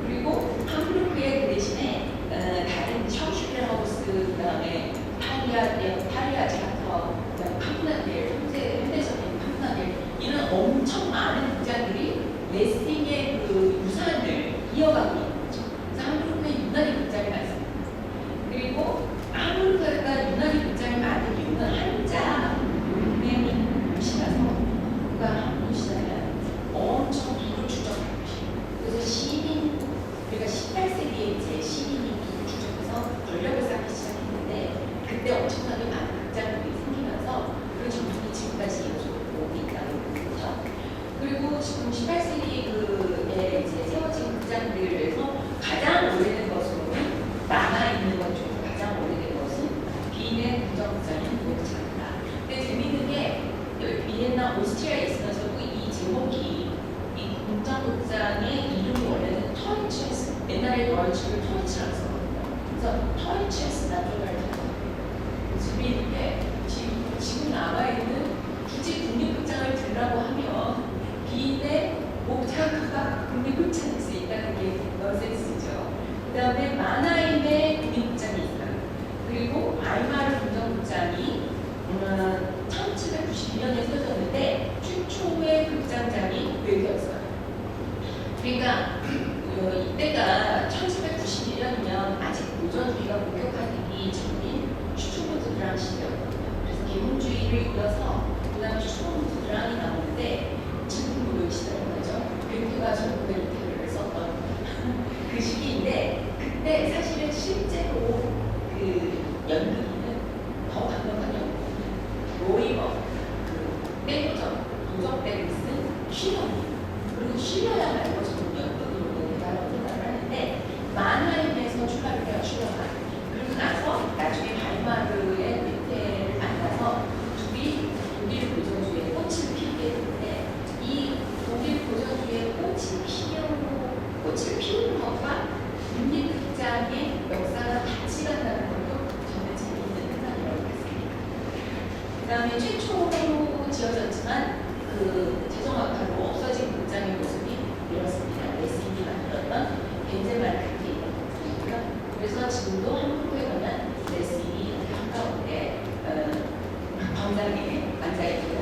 그리고 함부르크의 그 대신에 다른 샤우슈필하우스, 그 다음에 파리아 제아터, 그 다음에 카프나델, 현대적인 카프나델 이런 엄청 많은 극장들이 레스팅의 그 유산을 이어가고 있는 거죠. 그래서 함부르크에 유난히 극장이 많습니다. 그리고 함부르크가 유난히 극장이 많은 이유는 한자 문맹이 글씨라서 누가 한국 시대는 엄청 불을 추적하는 것이에요. 그래서 시민, 우리가 18세기에 이제 시민이 불을 추적해서 권력을 쌓기 시작했는데 그때 엄청나게 많은 극장들이 생기면서 그 전통이 지금까지 이어지고 있다고 보죠. 그리고 지금 18세기 그에 이제 세워진 극장들에서 가장 오래된 것으로는 남아있는 것 중에서 가장 오래된 것은 비엔의 궁정극장인 모트차트다. 근데 재밌는 게 비엔나 오스트리아에 있으면서도 이 제목이 이 궁정극장의 이름이 원래는 터이체스, 옛날에 더이츠를 터이치라고 썼거든요. 그래서 터이체스 나토랄 재미있는 게 지금 남아있는 굳이 국립극장을 들라고 하면 비엔의 모트차트가 국립극장에서 있다는 게 넌센스죠. 그 다음에 마나임의 국립극장이 있어요. 그리고 아이마르 궁정극장이 1792년에 세워졌는데 최초의 극장장이 외교였어요. 그러니까 이때가 1791년이면 아직 모전주의가 본격화되기 전인 슈트루트 드랑 시대였거든요. 그래서 계몽주의를 이어서 그 다음에 슈트루트 드랑이 나오는데 지금 무료 시대라는 거죠. 괴테가 전국의 괴테를 썼던 그 시기인데 그때 사실은 실제로 그 연극인은 더 강력한 연극 로이버, 그 떼고전, 도적대를 쓴 쉬러니 그리고 쉬러야말로 저는 연극으로 대단하다고 생각을 하는데 만화임에서 출발을 해요. 쉬러가 그리고 나서 나중에 바이마르의 괴테를 만나서 둘이 독일 고전주의의 꽃을 피우게 되는데 이 독일 고전주의의 꽃을 피우는 것과 국립극장의 역사가 같이 간다는 것도 저는 재미있는 현상이라고 봤습니다. 그 다음에 최초로 지어졌지만 그 재정악화로 없어진 극장의 모습이 이렇습니다. 레슨이 만들었던 벤제마르크에 있는 극장이고요. 그래서 지금도 한국에 가면 레슨이 한가운데 광장에 앉아있고요.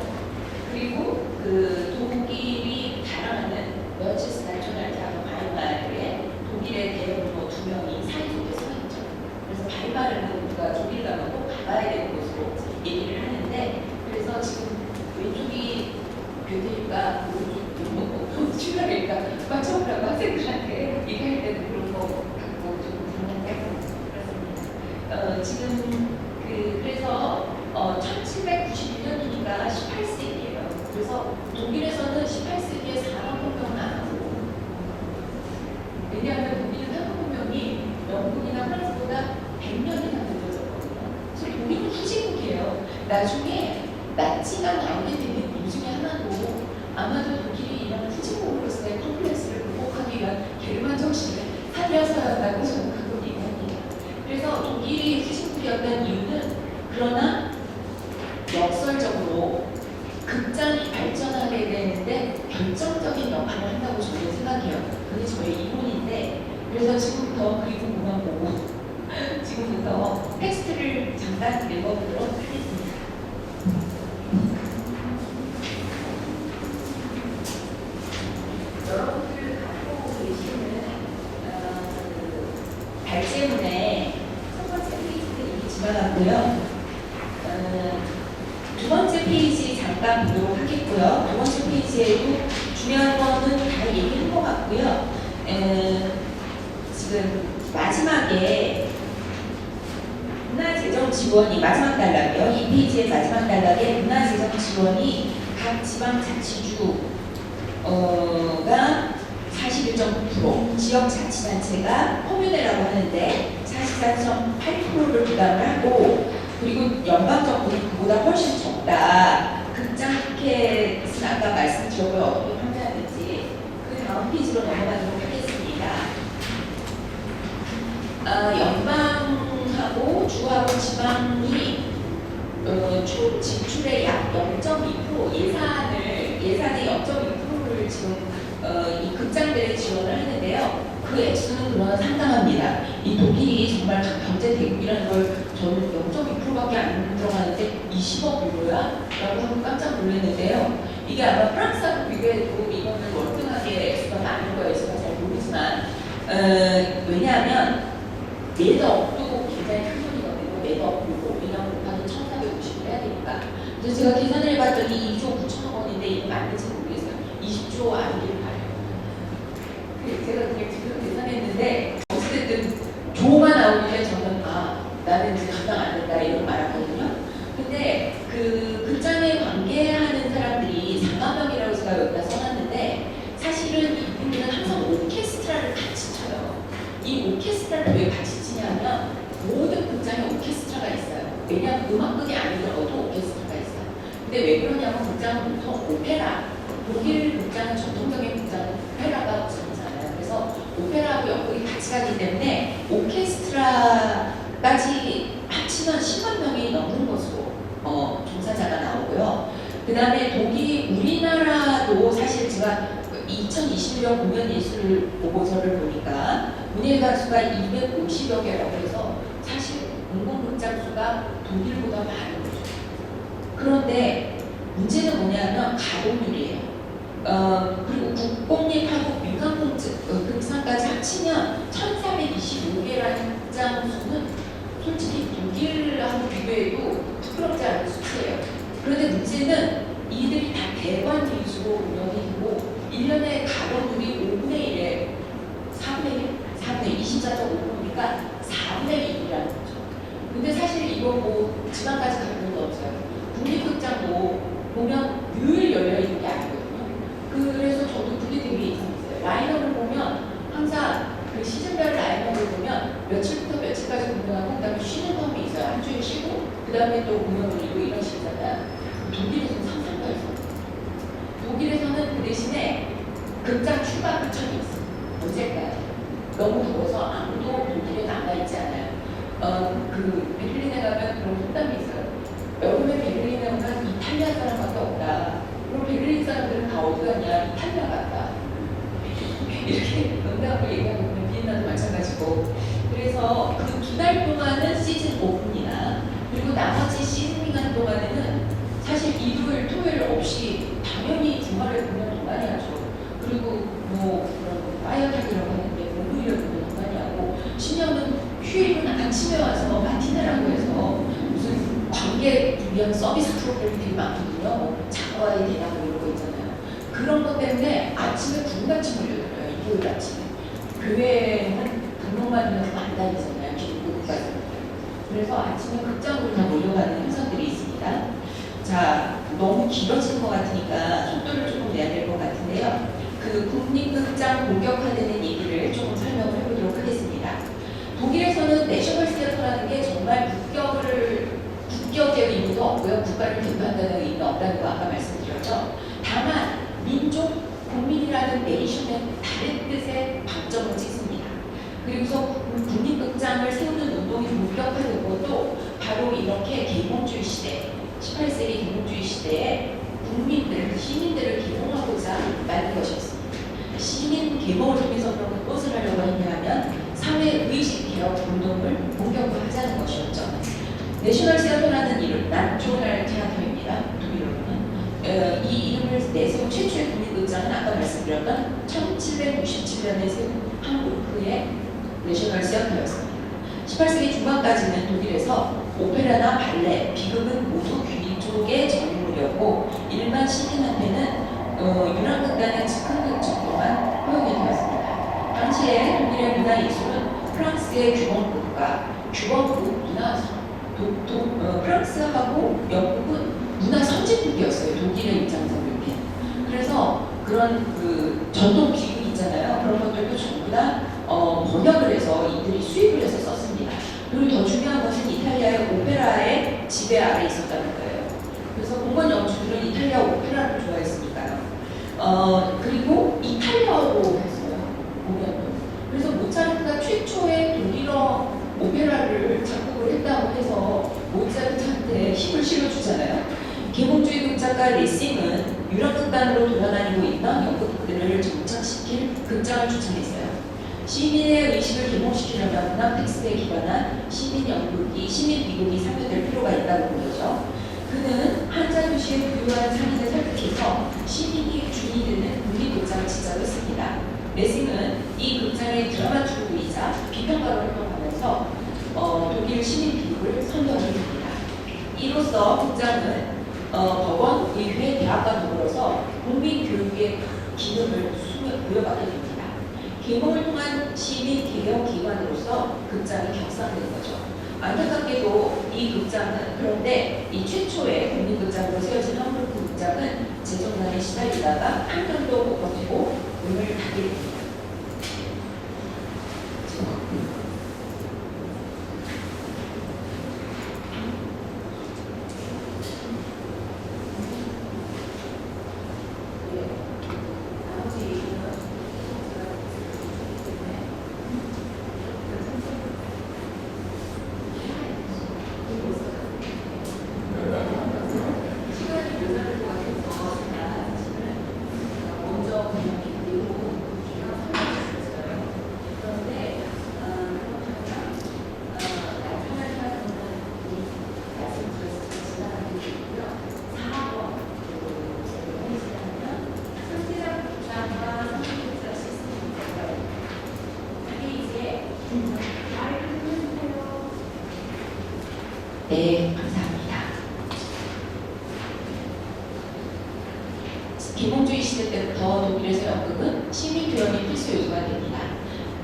그리고 그 독일이 자랑하는 며칠 나tional 대학교 바이마르에 독일의 대형로 2명이 사이좋게 서 있죠. 그래서 바이마르는 우리가 독일 가면 꼭 가봐야 되는 곳으로 얘기를 하는데 그래서 지금 왼쪽이 되니까 출발일까 맞춰보라고 학생들한테 얘기할 때도 그런 거 갖고 좀 부르는데 그렇습니다. 지금 그래서 1792년이니까 18세기예요. 그래서 독일에서는 18세기에 산업혁명은 안 하고 왜냐하면 독일은 산업혁명이 영국이나 프랑스보다 100년이나 늦어졌거든요. 그래서 독일은 후진국이에요. 나중에 나치가 나오게 되는 이유 중에 하나도 아마도 독일이 이런 후진국으로서의 컴플렉스를 극복하기 위한 게르만 정신을 살려서였다고 저는 그걸 얘기합니다. 그래서 독일이 후진국이었던 이유는 그러나 역설적으로 극장이 발전하게 되는데 결정적인 역할을 한다고 저는 생각해요. 그게 저의 이론인데 그래서 지금부터 그리고 그만 보고 지금부터 텍스트를 잠깐 읽어보도록 하겠습니다. 여러분들 갖고 계시는 발제문의 첫 번째 페이지는 이미 지나갔고요. 두 번째 페이지 잠깐 보도록 하겠고요. 두 번째 페이지에도 중요한 거는 다 얘기한 것 같고요. 지금 마지막에 문화재정 지원이 마지막 단락이요. 이 페이지의 마지막 단락에 문화재정 지원이 각 지방자치주가 41.9%, 지역자치단체가 커뮤네라고 하는데 44.8%를 부담을 하고 그리고 연방정부는 그보다 훨씬 적다. 극장 티켓은 아까 말씀드렸고요. 어떻게 판매하는지 그 다음 페이지로 넘어가도록 하겠습니다. 연방하고 주하고 지방이 총 지출의 약 0.2% 예산의 0.2%를 지금 이 극장들에 지원을 하는데요. 그 액수는 그러나 상당합니다. 이 독일이 정말 경제 대국이라는 걸 저는 0.2%밖에 안 들어가는데 20억 유로야? 라고 하고 깜짝 놀랐는데요. 이게 아마 프랑스하고 비교해도 이거는 월등하게 액수가 많은 거예요. 제가 잘 모르지만 왜냐하면 매덕도 굉장히 큰 돈이거든요. 매덕이고 2년 곱하기 1,450을 해야 되니까. 그래서 제가 계산을 해봤더니 2조 9천억 원인데 이게 맞는지 모르겠어요. 20조 아니기를 바라요. 제가 그냥 지금 계산했는데 어쨌든 조가 나오는데 저는 나는 이제 감당 안 된다 이런 말 하거든요. 근데 그 극장에 관계하는 사람들이 4만 명이라고 제가 여기다 써놨는데 사실은 이분들은 항상 오케스트라를 같이 쳐요. 이 오케스트라를 왜 같이 치냐면 모든 극장에 오케스트라가 있어요. 왜냐하면 음악극이 아니더라도 오케스트라가 있어요. 근데 왜 그러냐면 극장은 보통 오페라, 독일 극장은 전통적인 극장은 오페라가 우선이잖아요. 그래서 오페라하고 연극이 같이 가기 때문에 오케스트라까지 합치면 10만 명이 넘는 것으로 종사자가 나오고요. 그 다음에 우리나라도 사실 제가 2021년 공연 예술 보고서를 보니까 문예 가수가 250여 개라고 해서 사실 공공극장 수가 독일보다 많은 거죠. 그런데 문제는 뭐냐면 가동률이에요. 그리고 국공립하고 민간극장까지 합치면 1,425개라는 극장 수는 솔직히 독일하고 비교해도 부끄럽지 않은 수치예요. 그런데 문제는 이들이 다 대관 위주로 운영이 되고 1년에 가동률이 5분의 1에 4분의 1, 24.5%니까 4분의 1이라는 거죠. 근데 사실 이거 뭐 지방까지 갈 필요도 없어요. 국립극장도 보면 늘 열려있는 게 아니거든요. 그래서 저도 그게 되게 이상했어요. 라인업을 보면 항상 그 시즌별 라인업을 보면 며칠부터 며칠까지 공연하고 그 다음에 쉬는 텀이 있어요. 한 주일 쉬고 그 다음에 또 공연 올리고 이런 식이잖아요. 독일에서는 상상도 했어요. 독일에서는 그 대신에 극장 추가 극장이 있어요. 언제까지? 너무 더워서 아무도 독일에 남아있지 않아요. 베를린에 가면 그런 속담이 있어요. 여름에 베를린에 오면 이탈리아 사람밖에 없다. 그럼 베를린 사람들은 다 어디 갔냐? 이탈리아 갔다. 이렇게 농담을 얘기하고 비엔나도 마찬가지고. 그래서 그 2달 동안은 시즌 오프입니다. 그리고 나머지 시즌 기간 동안에는 사실 일요일, 토요일 없이 당연히 주말에 공연을 많이 하죠. 그리고 뭐 그런 파이어타기라고 하는데 목요일에 공연을 많이 하고 심지어는 휴일은 아침에 와서 마티네라고 해서 무슨 관객 위한 서비스 프로그램이 되게 많거든요. 뭐 작가와의 대화 뭐 이런 거 있잖아요. 그런 것 때문에 아침에 구름같이 몰려들어요. 일요일 아침에. 교회는 등록만 하면서 안 다니잖아요. 기독교까지. 그래서 아침에 극장으로 다 몰려가는 현상들이 있습니다. 자, 너무 길어진 것 같으니까 속도를 조금 내야 될 것 같은데요. 그 국립극장 공격화되는 얘기를 조금 설명을 해보도록 하겠습니다. 독일에서는 내셔널 시어터라는 게 정말 국격의 의미도 없고요. 국가를 대표한다는 의미가 없다는 거 아까 말씀드렸죠. 다만 민족, 국민이라는 네이션의 다른 뜻의 방점을 찍습니다. 그리고서 국립극장을 세우는 운동이 본격화된 것도 바로 이렇게 계몽주의 시대, 18세기 계몽주의 시대에 국민들, 시민들을 계몽하고자 만든 것이었습니다. 시민 계몽을 통해서 그런 무엇을 하려고 했냐면 사회의식 개혁 운동을 본격화하자는 것이었죠. 내셔널 시어터라는 이름, 나ционال 티아터입니다. 독일어로는. 이 이름을 내세운 최초의 국립극장은 아까 말씀드렸던 1767년에 세운 함부르크의 내셔널 시어터였습니다. 18세기 중반까지는 독일에서 오페라나 발레, 비극은 모두 귀족의 전유물이었고 일반 시민한테는 윤활극단의 즉흥극 정도만 허용이 되었습니다. 당시에 독일의 문화예술은 프랑스의 규범국 문화 프랑스하고 영국은 문화 선진국이었어요. 독일의 입장에서 이렇게. 그래서 그런 그 전통 기구 있잖아요. 그런 것들도 전부 다 번역을 해서 이들이 수입을 해서 썼습니다. 그리고 더 중요한 것은 이탈리아의 오페라의 지배 아래 있었다는 거예요. 그래서 공원 영주들은 이탈리아 오페라를 좋아했으니까요. 그리고 이탈리아어로 했어요. 공연도. 그래서 모차르트가 최초의 독일어 오페라를 작곡을 했다고 해서 모차르트한테 힘을 실어주잖아요. 계몽주의 극작가 레싱은 유럽극단으로 돌아다니고 있던 연극들을 정착시킬 극장을 추천했어요. 시민의 의식을 계몽시키려면 문학 텍스트에 기반한 시민 연극이, 시민 비극이 상영될 필요가 있다고 보여죠. 그는 한자 도시의 부유한 상인을 설득해서 시민이 주인이 되는 국립극장을 지정했습니다. 레싱은 이 극장의 드라마turg이자 비평가로 활동하면서 독일 시민 비극을 선도하게 됩니다. 이로써 극장은 법원, 의회, 대학과 더불어서 국민교육의 기능을 부여받게 됩니다. 계몽을 통한 시민 개혁 기관으로서 극장이 격상된 거죠. 안타깝게도 이 극장은 그런데 이 최초의 국립극장으로 세워진 함부르크 극장은 재정난에 시달리다가 한 년도 못 버티고 문을 닫게 됩니다. 네, 감사합니다. 계몽주의 시대 때부터 독일에서 연극은 시민 교역의 필수 요소가 됩니다.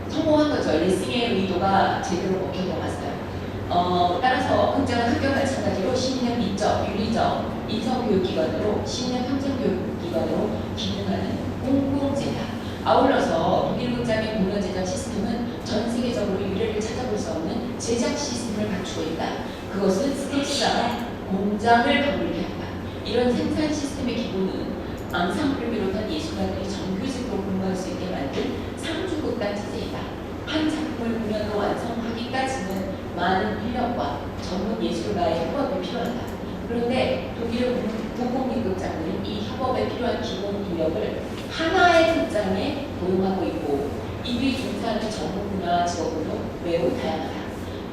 성공한 거죠. 레싱의 의도가 제대로 먹혀 들어갔어요. 따라서 극장은 학교와 마찬가지로 시민의 미적, 윤리적, 인성교육기관으로 시민의 평생교육기관으로 기능하는 공공재다. 아울러서 독일 극장의 공연 제작 시스템은 전 세계적으로 유례를 찾아볼 수 없는 제작 시스템을 갖추고 있다. 그것은 스테이지가 공장을 방불케 한다. 이런 생산 시스템의 기본은 앙상블을 비롯한 예술가들이 정규직으로 공부할 수 있게 만든 상주극단 체제이다. 한 작품을 공연으로 완성하기까지는 많은 인력과 전문 예술가의 협업이 필요하다. 그런데 독일의 국공립극장들은 이 협업에 필요한 기본 인력을 하나의 극장에 고용하고 있고 이들이 종사하는 전문 분야와 직업도 매우 다양하다.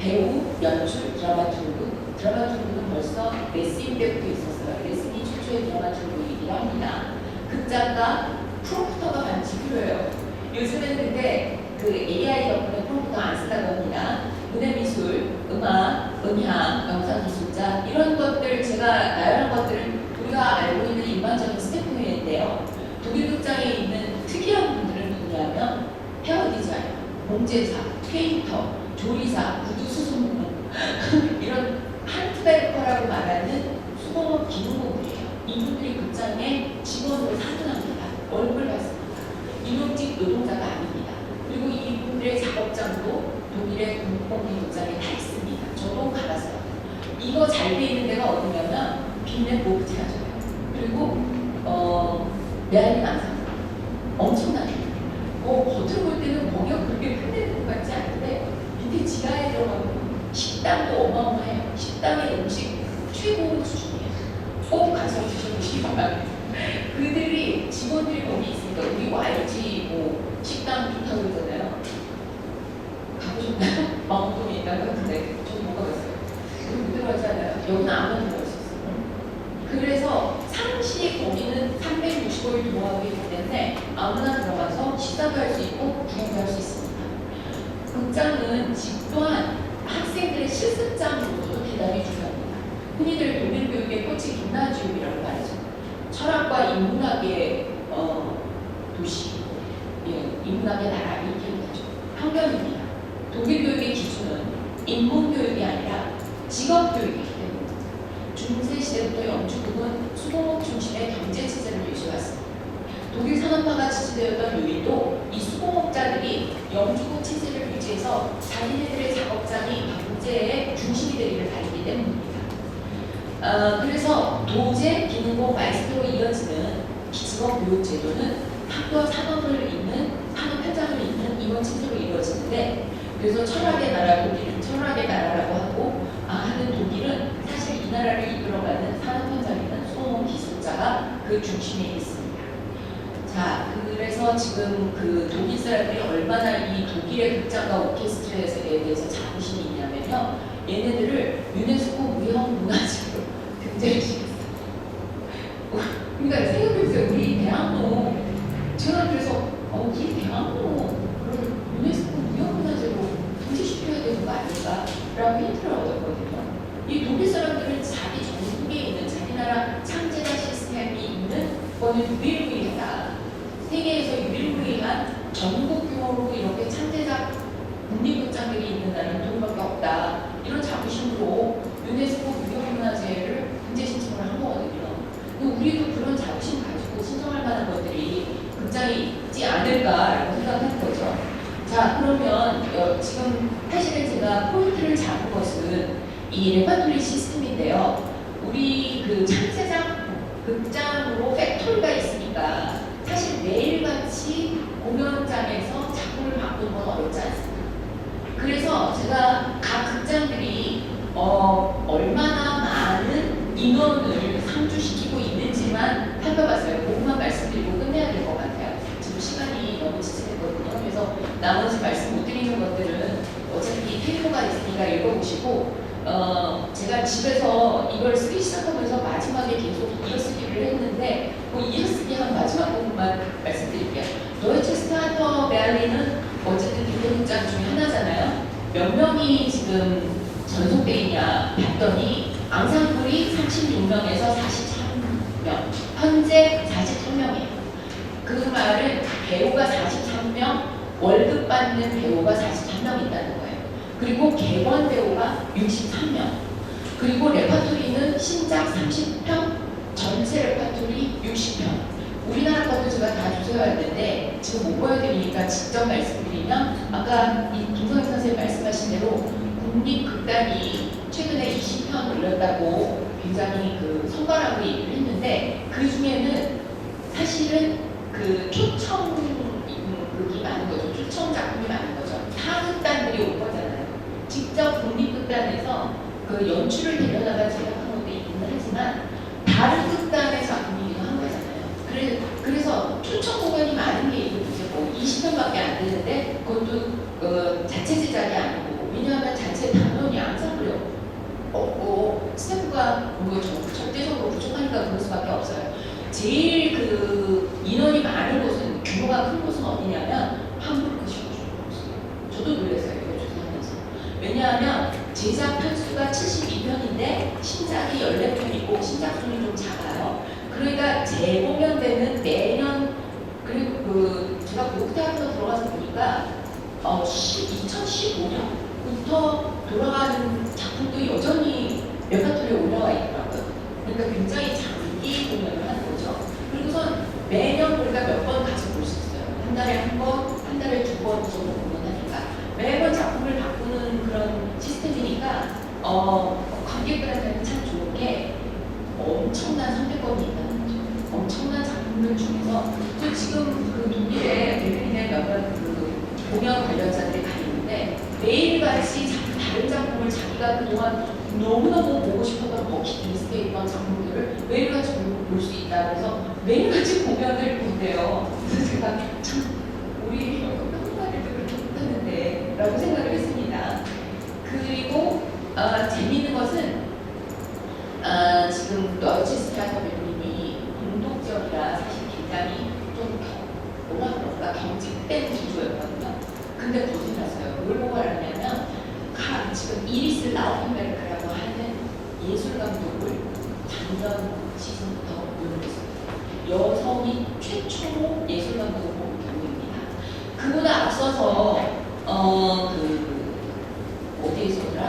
배우, 연출, 드라마turg는 벌써 레싱 때부터 있었어요. 레싱이 최초의 드라마turg이기도 합니다. 극작가, 프롬프터가 반드시 필요해요. 요즘에는 근데 그 AI 덕분에 프롬프터 안 쓴다고 합니다. 문해미술, 음악, 음향, 영상기술자 이런 것들 제가 나열한 것들은 우리가 알고 있는 일반적인 스태프회인데요. 독일 공제사, 페인터, 조리사, 구두 수선무 이런 한트베르커라고 말하는 수공업 기능공들이에요. 이분들이 극장의 직원으로 상근합니다. 월급을 받습니다. 임용직 노동자가 아닙니다. 그리고 이분들의 작업장도 독일의 공공기 극장에 다 있습니다. 저도 가봤어요. 이거 잘 돼 있는 데가 어디냐면 빈네 보트야죠. 그리고 메아리 남산 엄청나게 겉으로 볼 때는 거기가 그렇게 흔들리는 것 같지 않은데 밑에 지하에 들어가면 식당도 어마어마해요. 식당의 음식 최고 수준이에요. 꼭 가서 드셔보시기 바랍니다. 그들이 직원들이 거기 있으니까 우리 YG 뭐 식당 좋다고 그러잖아요. 가보셨나요? 마음동에 있다고 같은데 저도 못 가봤어요. 우리 못 들어가잖아요. 여기는 아무나 들어갈 수 있어요. 그래서 상시 거기는 365일 들어가고 있기 때문에 아무나 들어가서 식사도 할 수 있고 구경도 할 수 있습니다. 극장은 집 또한 학생들의 실습장으로도 대단히 중요합니다. 흔히들 독일 교육의 꽃이 김나지움이라고 말하죠. 철학과 인문학의 도시, 인문학의 나라 이렇게 얘기하죠. 편견입니다. 독일 교육의 기준은 인문 교육이 아니라 직업 교육이기 때문에 중세 시대부터 영주국은 수공업 중심의 경제 체제를 유지해왔습니다. 독일 산업화가 지지되었던 요인도 이 수공업자들이 영주국 체제를 유지해서 자기네들의 작업장이 경제의 중심이 되기를 바라기 때문입니다. 그래서 도제, 기능공, 마이스터로 이어지는 직업 교육 제도는 학교 산업을 잇는 산업 현장을 잇는 임원 체제로 이루어지는데 그래서 철학의 나라 독일은 철학의 나라라고 하는 독일은 사실 이 나라를 이끌어가는 산업 현장에는 수공업 기술자가 그 중심에 있습니다. 자, 그래서 지금 그 독일 사람들이 얼마나 이 독일의 극장과 오케스트라에 대해서 자부심이 있냐면요. 얘네들을 유네스코 무형문화재로 등재시켰어요. 그러니까 생각해보세요. 우리 대학로 제가 그래서 이 대학로를 유네스코 무형문화재로 등재시켜야 되는 거 아닐까라고 힌트를 얻었거든요. 이 독일 사람들은 자기 전국에 있는 자기 나라 창제자 시스템이 있는 거는 유일무이하다. 세계에서 유일무이한 전국 규모로 이렇게 창제자 국립극장들이 있는 나라는 독일밖에 없다. 이런 자부심으로 유네스코 무형문화재를 등재 신청을 한 거거든요. 우리도 그런 자부심 가지고 신청할 만한 것들이 극장에 있지 않을까라고 생각하는 거죠. 자, 그러면 지금 사실은 제가 포인트를 잡은 것은 이 레파토리 시스템인데요. 우리 그 창제장 극장으로 팩토리가 있으니까 사실 매일같이 공연장에서 작품을 바꾸는 건 어렵지 않습니다. 그래서 제가 각 극장들이 얼마나 많은 인원을 상주시키고 있는지만 살펴봤어요. 그것만 말씀드리고 끝내야 될 것 같아요. 지금 시간이 너무 지체됐거든요. 그래서 나머지 말씀 못 드리는 것들은 어차피 테이프가 있으니까 읽어보시고 제가 집에서 이걸 쓰기 시작하면서 마지막에 계속 이어쓰기를 했는데 그 이어쓰기 한 마지막 부분만 말씀드릴게요. 도이체 스타터 베를린은 어쨌든 대표극장 중에 하나잖아요. 몇 명이 지금 전속돼 있냐 봤더니 앙상블이 36명에서 43명, 현재 43명이에요. 그 말은 배우가 43명, 월급 받는 배우가 43명 있다는 거예요. 그리고 객원 배우가 63명, 그리고 레파토리는 신작 30편, 전체 레파토리 60편. 우리나라 것도 제가 다 조사해왔는데 지금 못 보여드리니까 직접 말씀드리면 아까 이 김성희 선생님 말씀하신 대로 국립극단이 최근에 20편 올렸다고 굉장히 그 선발하고 얘기를 했는데 그 중에는 사실은 그 초청극이 많은 거죠. 초청 작품이 많은 거죠. 타극단들이 올 거잖아요. 직접 국립극단에서 그 연출을 데려다가 제작한 것도 있기는 하지만 다른 극단의 작품이기도 한 거잖아요. 그래서 초청 공연이 많은 게 이게 뭐 20편밖에 안 되는데 그것도 자체 제작이 아니고 왜냐하면 자체 단원이 앙상블이 없고 스태프가 뭐 절대적으로 부족하니까 그럴 수밖에 없어요. 제일 그 인원이 많은 곳은 규모가 큰 곳은 어디냐면 함부르크시고 저도 놀랐어요. 이거 조사하면서. 왜냐하면 제작 편수가 72편인데 신작이 14편이고 신작순이 좀 작아요. 그러니까 재공연되는 매년 그리고 제가 목욕탕으로 들어가서 보니까 10 2015년부터 돌아가는 작품도 여전히 레퍼토리에 올라와 있더라고요. 그러니까 굉장히 장기 공연을 하는 거죠. 그리고선 매년 우리가 몇 번 가서 볼 수 있어요. 한 달에 한 번, 한 달에 두 번 정도 공연하니까 매번 작품을 바꾸는 그런 시스템이니까 관객들한테는 참 좋은 게 엄청난 선택권이 있다는 거죠. 엄청난 작품들 중에서 저 지금 그 독일에 베를린에 몇몇 그 공연 관련자들이 가 있는데 매일같이 다른 작품을 자기가 그동안 너무너무 보고 싶었던 버킷리스트에 있던 작품들을 매일같이 볼 수 있다. 그래서 매일같이 공연을 본대요. 그래서 제가 참 우리 한국말들도 그렇게 못하는데 라고 생각을 했습니다. 그리고 재미있는 것은 지금 너치스트라서 베를린이 공동지역이라 사실 굉장히 좀 뭐라 그럴까 경직된 구조였거든요. 근데 거짓말했어요. 뭘 보고 알았냐면 지금 이리스 라우펜베르크라고 하는 예술 감독을 작년 시즌부터 고용했습니다. 여성이 최초로 예술 감독을 뽑은 경우입니다. 그보다 앞서서 어디에서더라?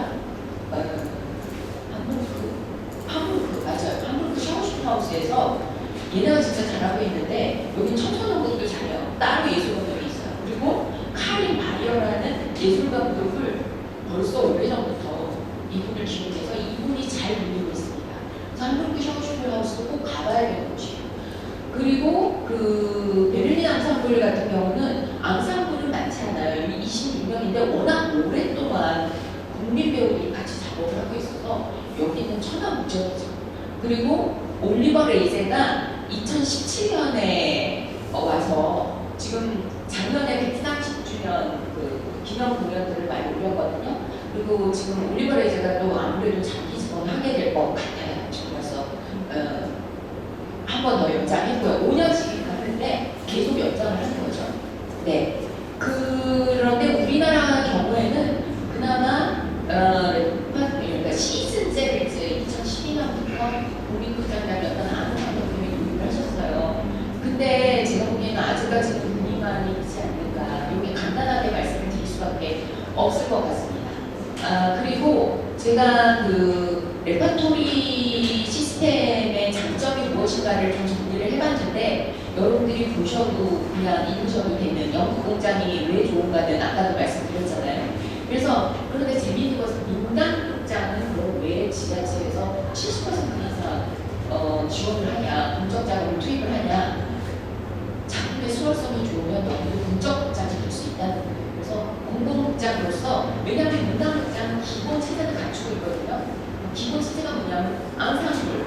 함부르크 맞아요. 함부르크 샤우슈파우스에서 얘네가 진짜 잘하고 있는데 여기 청소년들도 잘해요. 따로 예술 감독이 있어요. 그리고 카린 바이어라는 예술 감독을 벌써 오래전부터 이분을 기록해서 이분이 잘 밀리고 있습니다. 그래서 함부르크 샤우슈파우스도 꼭 가봐야 되는 곳이에요. 그리고 그 베를린 앙상블 같은 경우는 앙상블은 많지 않아요. 26명인데 워낙 오랫동안 국민 배우들이 같이 작업을 하고 있어서 여기는 천하무적이죠. 그리고 올리버 레이제가 2017년에 와서 지금 작년에 130주년 그 기념 공연들을 많이 올렸거든요. 그리고 지금 올리버 레이제가 또 아무래도 장기 집원하게 될 것 같아요. 지금 벌써 한 번 더 연장했고요. 5년씩 갔는데 계속 연장을 하는 거죠. 네. 그런데 우리나라 경우에는 그나마 그러니까 시즌 세리즈 2012년부터 국립극장단이었던 아는 감독님이 도입을 하셨어요. 근데 제가 보기에는 아직까지는 분위만이 있지 않는가. 이게 간단하게 말씀을 드릴 수밖에 없을 것 같습니다. 그리고 제가 그 레퍼토리 시스템의 장점이 무엇인가를 좀 정리를 해봤는데 여러분들이 보셔도 그냥 읽으셔도 되는 연극공장이 왜 좋은가는 아까도 말씀드렸잖아요. 그래서 그런데 재미있는 것은 민간극장은 그럼 왜 지자체에서 70% 이상 지원을 하냐, 공적 자금을 투입을 하냐, 작품의 수월성이 좋으면 너희도 공적 극장을 볼 수 있다는 거예요. 그래서 공공극장으로서 왜냐하면 민간극장은 기본 체제를 갖추고 있거든요. 기본 체제가 뭐냐면 앙상블,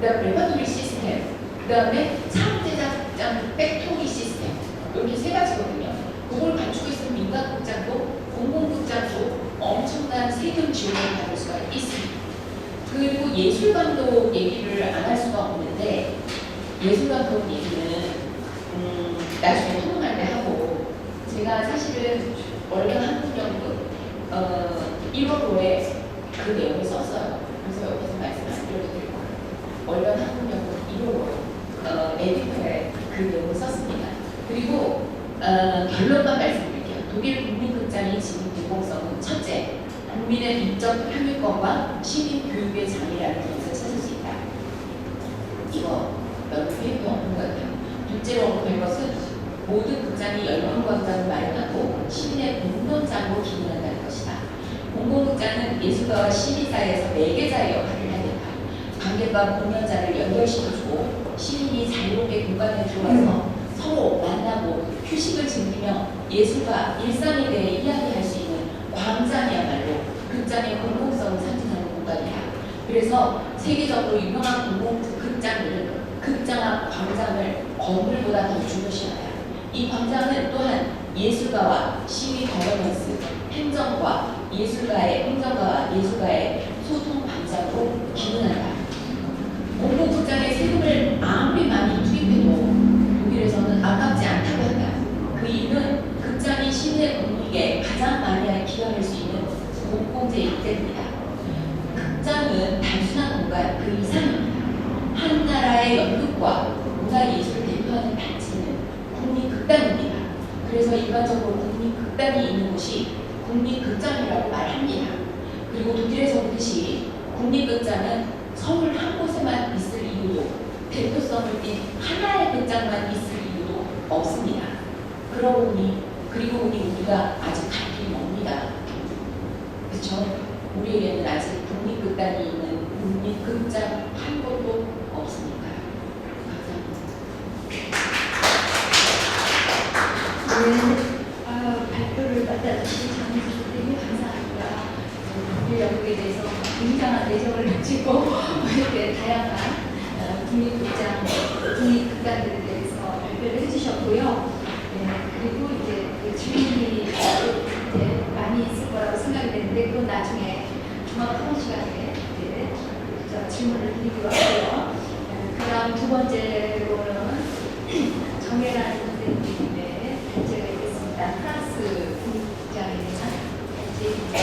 그다음에 레퍼토리 시스템, 그다음에 창제작 극장 백토리 시스템 이렇게 세 가지거든요. 그걸 갖추고 있으면 민간극장도 공공극장도 엄청난 세금 지원을 받을 수가 있습니다. 그리고 예술감독 얘기를 안 할 수가 없는데 예술감독 얘기는 나중에 토론할 때 하고 제가 사실은 월간 한국연극 1월호에 그 내용을 썼어요. 그래서 여기서 말씀 안 드려도 될 것 같아요. 월간 한국연극 1월호 에디터에 그 내용을 썼습니다. 그리고 결론만 말씀드릴게요. 독일 국민극장이 지닌 공공성은 첫째, 국민의 인적 편의권과 시민 교육의 장이라는 점에서 찾을 수 있다. 이거 연구에 없는 것 같아요. 둘째로 언급할 것은 모든 극장이 열린광장을 마련하고 시민의 공론장으로 기능한다는 것이다. 공공극장은 예술가와 시민사회에서 매개자의 역할을 해야 된다. 관객과 공연자를 연결시켜주고 시민이 자유롭게 공간에 들어와서 서로 만나고 휴식을 즐기며 예술과 일상에 대해 이야기할 수 있는 광장이야말로 극장의 공공성을 상징하는 공간이다. 그래서 세계적으로 유명한 공공극장들은 극장 앞 광장을 건물보다 더 중요시한다. 이 광장은 또한 예술가와 시위 거버넌스, 행정과 행정가와 예술가의 소통 광장으로 기능한다. 공공극장에 세금을 아무리 많이 투입해도 독일에서는 아깝지 않다고 한다. 그 이유는 극장이 시민의 권익에 가장 많이 기여할 수 있는 공공재이기 때문이다. 극장은 단순한 공간 그 이상입니다. 한 나라의 연극과 문화예술을 대표하는 단체는 국립극단입니다. 그래서 일반적으로 국립극단이 있는 곳이 국립극장이라고 말합니다. 그리고 독일에서 보듯이 국립극장은 서울 한 곳에만 있을 이유도, 대표성을 띈 하나의 극장만 있을 이유도 없습니다. 그리고 보니 우리가 아직 갈 길이 멉니다. 그렇죠? 우리에게는 아직 국립극단이 있는 국립극장 한 곳도 없으니까요. 감사합니다. 네, 발표를 받아주신 장님께 감사합니다. 우리 연구에 대해서 굉장한 애정을 가지고 이렇게 다양한 국립극단들에 대해서 발표를 해주셨고요. 네, 그리고 이제 그 질문이 이제 많이 있을 거라고 생각이 되는데 그건 나중에 종합 토론 시간에 이제 질문을 드리기로 하고요. 그다음 두 번째로는 정혜란 선생님의 발제가 있겠습니다. 프랑스 국립극장에 대해서 발제입니다.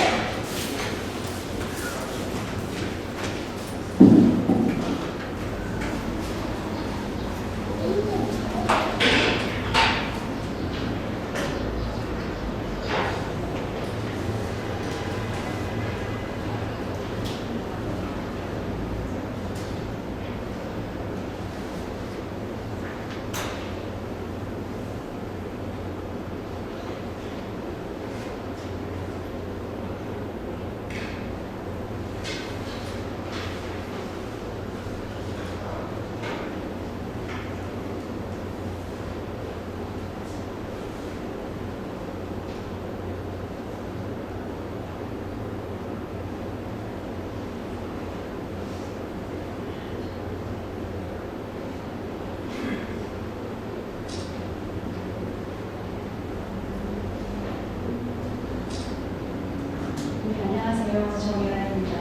안녕하세요. 정혜란입니다.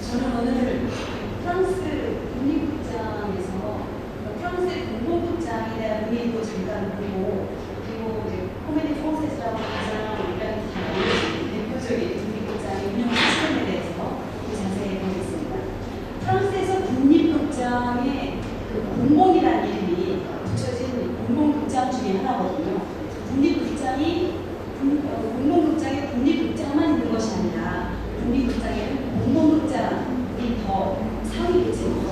저는 오늘 프랑스 국립극장에서 프랑스의 공공극장에 대한 의미도 잠깐 보고, 그리고 이제 코미디 프랑세스라고 가장 우리가 잘 알려진 대표적인 국립극장의 운영 시스템에 대해서 자세히 보겠습니다. 프랑스에서 국립극장의 그 공공이라는 이름이 붙여진 공공극장 중에 하나거든요. 공공극장에 국립극장만 있는 것이 아니라 국립극장에는 공공극장이 더 상위 계층이죠.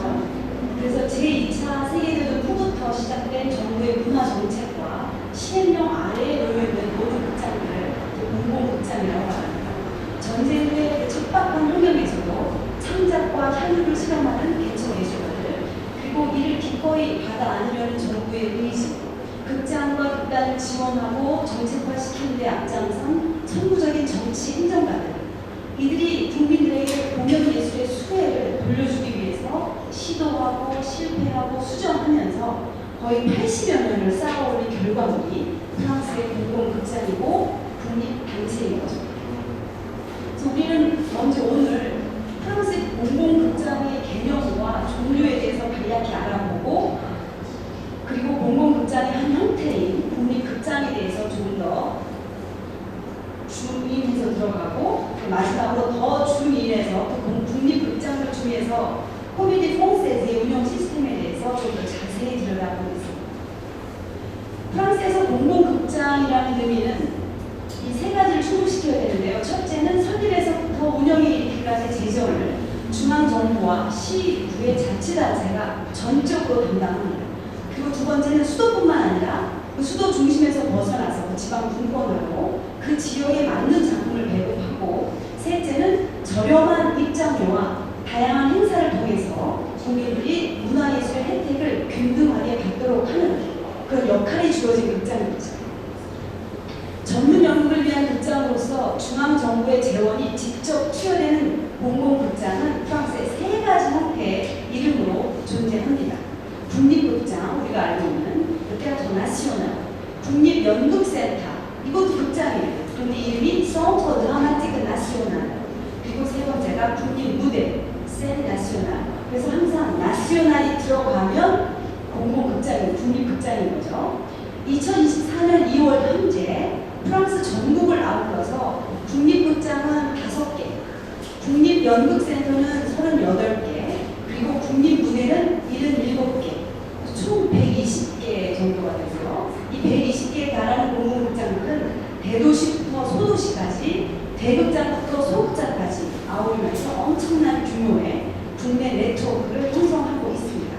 그래서 제2차 세계대전 후부터 시작된 정부의 문화정책과 시행령 아래에 놓여있는 모든 극장들을 공공극장이라고 말합니다. 전쟁 후의 척박한 환경에서도 창작과 향유를 실험하는 개척예술가들, 그리고 이를 기꺼이 받아 안으려는 정부의 의지, 극장과 극단을 지원하고 정책화시키는 데 앞장선 천부적인 정치 행정가들, 이들이 국민들에게 공연 예술의 수혜를 돌려주기 위해서 시도하고 실패하고 수정하면서 거의 80여 년을 쌓아올린 결과물이 프랑스의 공공극장이고 국립단체인 거죠. 그래서 우리는 먼저 오늘 프랑스의 공공극장의 개념과 종류에 대해서 간략히 알아보고, 그리고 공공극장의 한 형태인 국립극장에 대해서 조금 더 주의해서 들어가고, 마지막으로 더 주의해서 국립극장을 중에서 코미디 프랑세스의 운영 시스템에 대해서 좀 더 자세히 들여다보겠습니다. 프랑스에서 공공극장이라는 의미는 이 세 가지를 충족시켜야 되는데요. 첫째는 설립에서부터 운영에 이르기까지 재정을 중앙정부와 시구의 자치단체가 전적으로 담당합니다. 그리고 두 번째는 수도뿐만 아니라 그 수도 중심에서 벗어나서 지방 분권하고 그 지역에 맞는 작품을 배급하고, 셋째는 저렴한 입장료와 다양한 행사를 통해서 국민들이 문화예술의 혜택을 균등하게 받도록 하는 그런 역할이 주어진 극장입니다. 전문 연극을 위한 극장으로서 중앙정부의 재원이 직접 투여되는 공공극장은 프랑스의 세 가지 형태의 이름으로 존재합니다. 국립극장, 우리가 알고 있는 테아트르 나시오날, 국립연극센터, 이것도 극장이에요. 그런데 이름이 센터 드라마티크 나시오날. 그리고 세 번째가 국립무대, 센 나시오날. 그래서 항상 나시오날이 들어가면 공공극장이 국립극장인 거죠. 2024년 2월 현재 프랑스 전국을 아울러서 국립극장은 5개, 국립연극센터는 38개, 그리고 국립무대는 77개, 총 120개 정도가 되고요. 이 120개에 달하는 공공극장들은 대도시부터 소도시까지 대극장부터 소극장까지 아우르면서 엄청난 규모의 국내 네트워크를 형성하고 있습니다.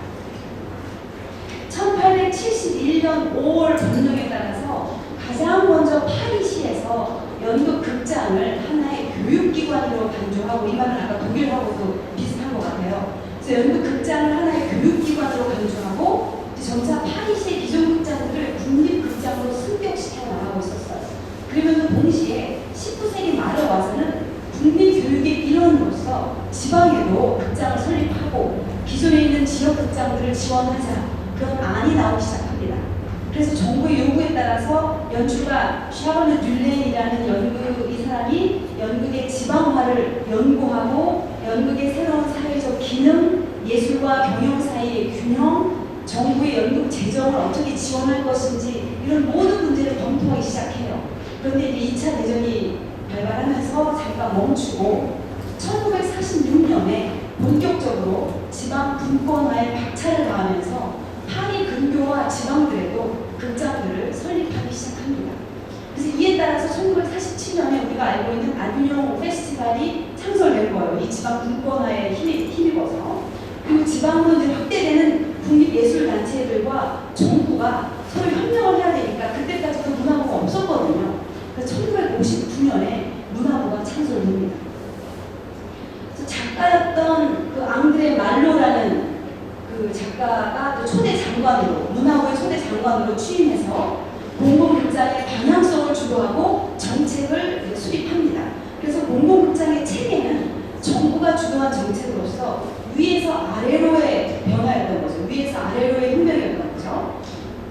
1871년 5월 법령에 따라서 가장 먼저 파리시에서 연극 극장을 하나의 교육기관으로 간주하고, 이 말은 아까 독일하고도 비슷한 것 같아요. 그래서 연극 극장을 하나의 교육기관으로 간주하고 점차 파리시의 기존 극장들을 국립극장으로 승격시켜 나가고 있었어요. 그러면서 동시에 19세기 말에 와서는 국립교육의 일원으로서 지방에도 극장을 설립하고 기존에 있는 지역 극장들을 지원하자, 그런 안이 나오기 시작합니다. 그래서 정부의 요구에 따라서 연출가 샤르르 듈렌이라는 이 사람이 연극의 지방화를 연구하고 연극의 새로운 사회적 기능, 예술과 경영 사이의 균형, 정부의 연극 재정을 어떻게 지원할 것인지 이런 모든 문제를 검토하기 시작해요. 그런데 이제 2차 대전이 발발하면서 잠깐 멈추고 1946년에 본격적으로 지방 분권화에 박차를 가하면서 파리 근교와 지방들에도 극장들을 설립하기 시작합니다. 그래서 이에 따라서 1947년에 우리가 알고 있는 아비뇽 페스티벌이 창설된 거예요. 이 지방 분권화에 힘입어서. 그리고 지방으로 이제 확대되는 국립예술단체들과 정부가 서로 협력을 해야 되니까 그때까지도 문화부가 없었거든요. 그래서 1959년에 문화부가 창설됩니다. 그래서 작가였던 그 앙드레 말로라는 그 작가가 초대 장관으로, 문화부의 초대 장관으로 취임해서 공공극장의 방향성을 주도하고 정책을 수립합니다. 그래서 공공극장의 체계는 정부가 주도한 정책으로서 위에서 아래로의 변화였던 거죠. 위에서 아래로의 혁명이었던 거죠.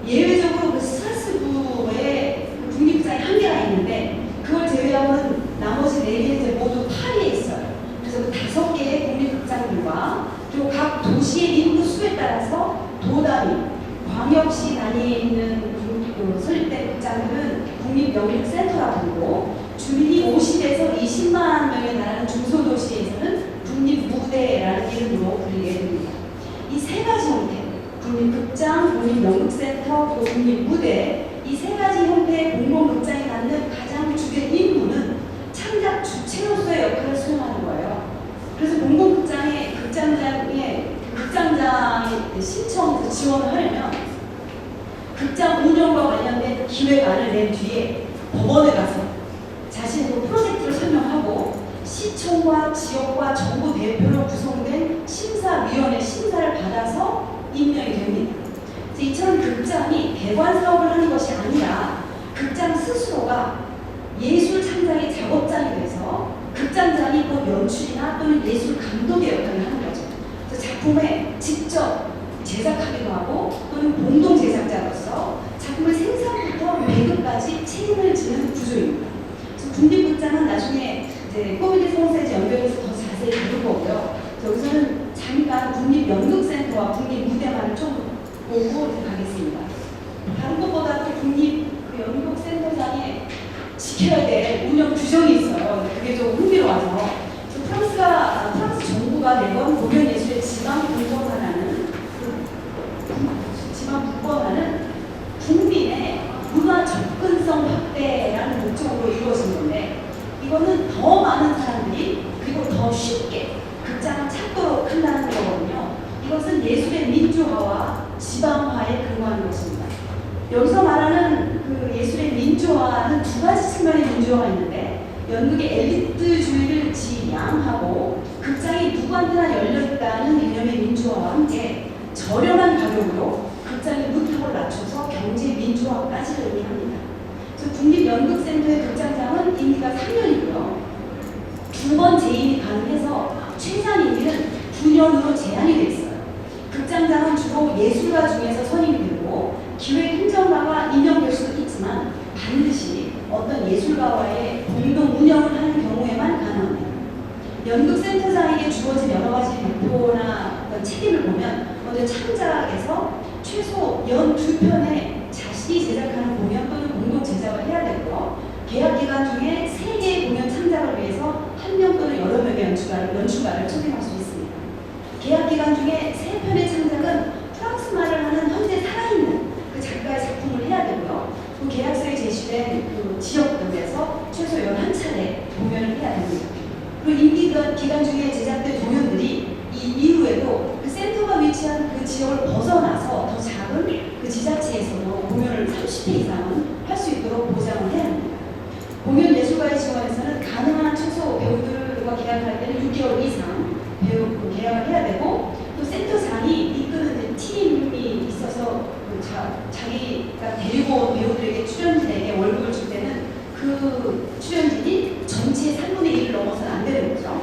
예외적으로 그 스트라스부르의 국립극장이 한 개가 있는데 그걸 제외하고는 나머지 4개는 모두 파리에 있어요. 그래서 그 5개의 국립극장들과 그리고 각 도시의 인구 수에 따라서 도단위, 광역시 단위에 있는 설립된 극장들은 국립연극센터라 부르고 주민이 50에서 20만 명에 달하는 중소도시에서는 국립무대라는 이름으로 불리게 됩니다. 이 3가지 형태, 국립극장, 국립연극센터, 그리고 국립무대, 이 3가지 형태의 공공극장이 갖는 가장 주된 임무는 창작 주체로서의 역할을 수행하는 거예요. 그래서 공공극장의 극장장의 신청에서 지원을 하려면 극장 운영과 관련된 기획안을 낸 뒤에 법원에 가서 자신의 그 프로젝트를 설명하고 시청과 지역과 정부 대표로 구성된 심사위원회 심사를 받아서 임명이 됩니다. 이처럼 극장이 대관 사업을 하는 것이 아니라 극장 스스로가 예술 창작의 작업장이 돼서 극장장이 곧 연출이나 또는 예술 감독의 역할을 하는 거죠. 그래서 작품에 직접 제작하기도 하고 또는 공동 제작자로서 작품의 생산부터 매급까지 책임을 지는 구조입니다. 그래서 국립극장은 나중에 이제 코미디 프랑세즈 연결해서 더 자세히 다룰 거고요. 여기서는 잠깐 국립연극센터와 국립무대만을 좀 보고 가겠습니다. 다른 것보다도 국립연극센터장에 지켜야 될 운영 규정이 있어요. 그게 좀 흥미로워서 프랑스 정부가 내건 공연예술의 지방 분권화는 국민의 문화 접근성 확대라는 목적으로 이루어진 건데 이거는 더 많은 사람들이 그리고 더 쉽게 극장을 찾도록 한다는 거거든요. 이것은 예술의 민주화와 지방화에 근거하는 것입니다. 여기서 말하는 그 예술의 민주화는 2가지 측면의 민주화가 있는데 연극의 엘리트주의를 지양하고 극장이 누구한테나 열려있다는 개념의 민주화와 함께 저렴한 가격으로 극장의 무턱을 낮춰서 경제 민주화까지를 의미합니다. 그래서 국립연극센터의 극장장은 임기가 3년이고요. 2번 재임이 가능해서 최장 임기는 9년으로 제한이 되어 있어요. 극장장은 주로 예술가 중에서 선임이 되고 기획 행정가가 임명될 수도 있지만 반드시 어떤 예술가와의 공동 운영을 하는 경우에만 가능합니다. 연극센터장에게 주어진 여러 가지 목표나 어떤 책임을 보면 먼저 창작에서 최소 연 2편의 자신이 제작하는 공연 또는 공동 제작을 해야 되고요. 계약 기간 중에 3개의 공연 창작을 위해서 1명 또는 여러 명의 연출가를 초빙할 수 있습니다. 계약 기간 중에 3편의 창작은 프랑스 말을 하는 현재 살아있는 그 작가의 작품을 해야 되고요. 그 계약서에 제시된 그 지역들에서 최소 11 30회 이상은 할 수 있도록 보장을 해야 합니다. 공연 예술가의 지원에서는 가능한 최소 배우들과 계약할 때는 6개월 이상 배우 계약을 해야 되고, 또 센터장이 이끄는 팀이 있어서 자기가 데리고 온 배우들에게 출연진에게 월급을 줄 때는 그 출연진이 전체의 3분의 1을 넘어서는 안 되는 거죠.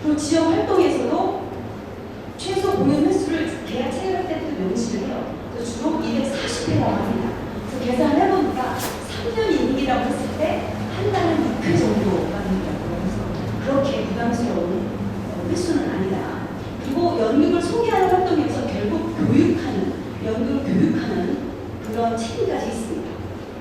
그리고 지역 활동에서도 최소 공연 횟수를 계약 체결할 때부터 명시를 해요. 그래서 주로 240회라고 합니다. 그래서 계산을 해보니까 3년 임기라고 했을 때 한 달에 6회 정도가 된다고 해서 그렇게 부담스러운 횟수는 아니다. 그리고 연극을 소개하는 활동에서 결국 교육하는, 연극을 교육하는 그런 책임까지 있습니다.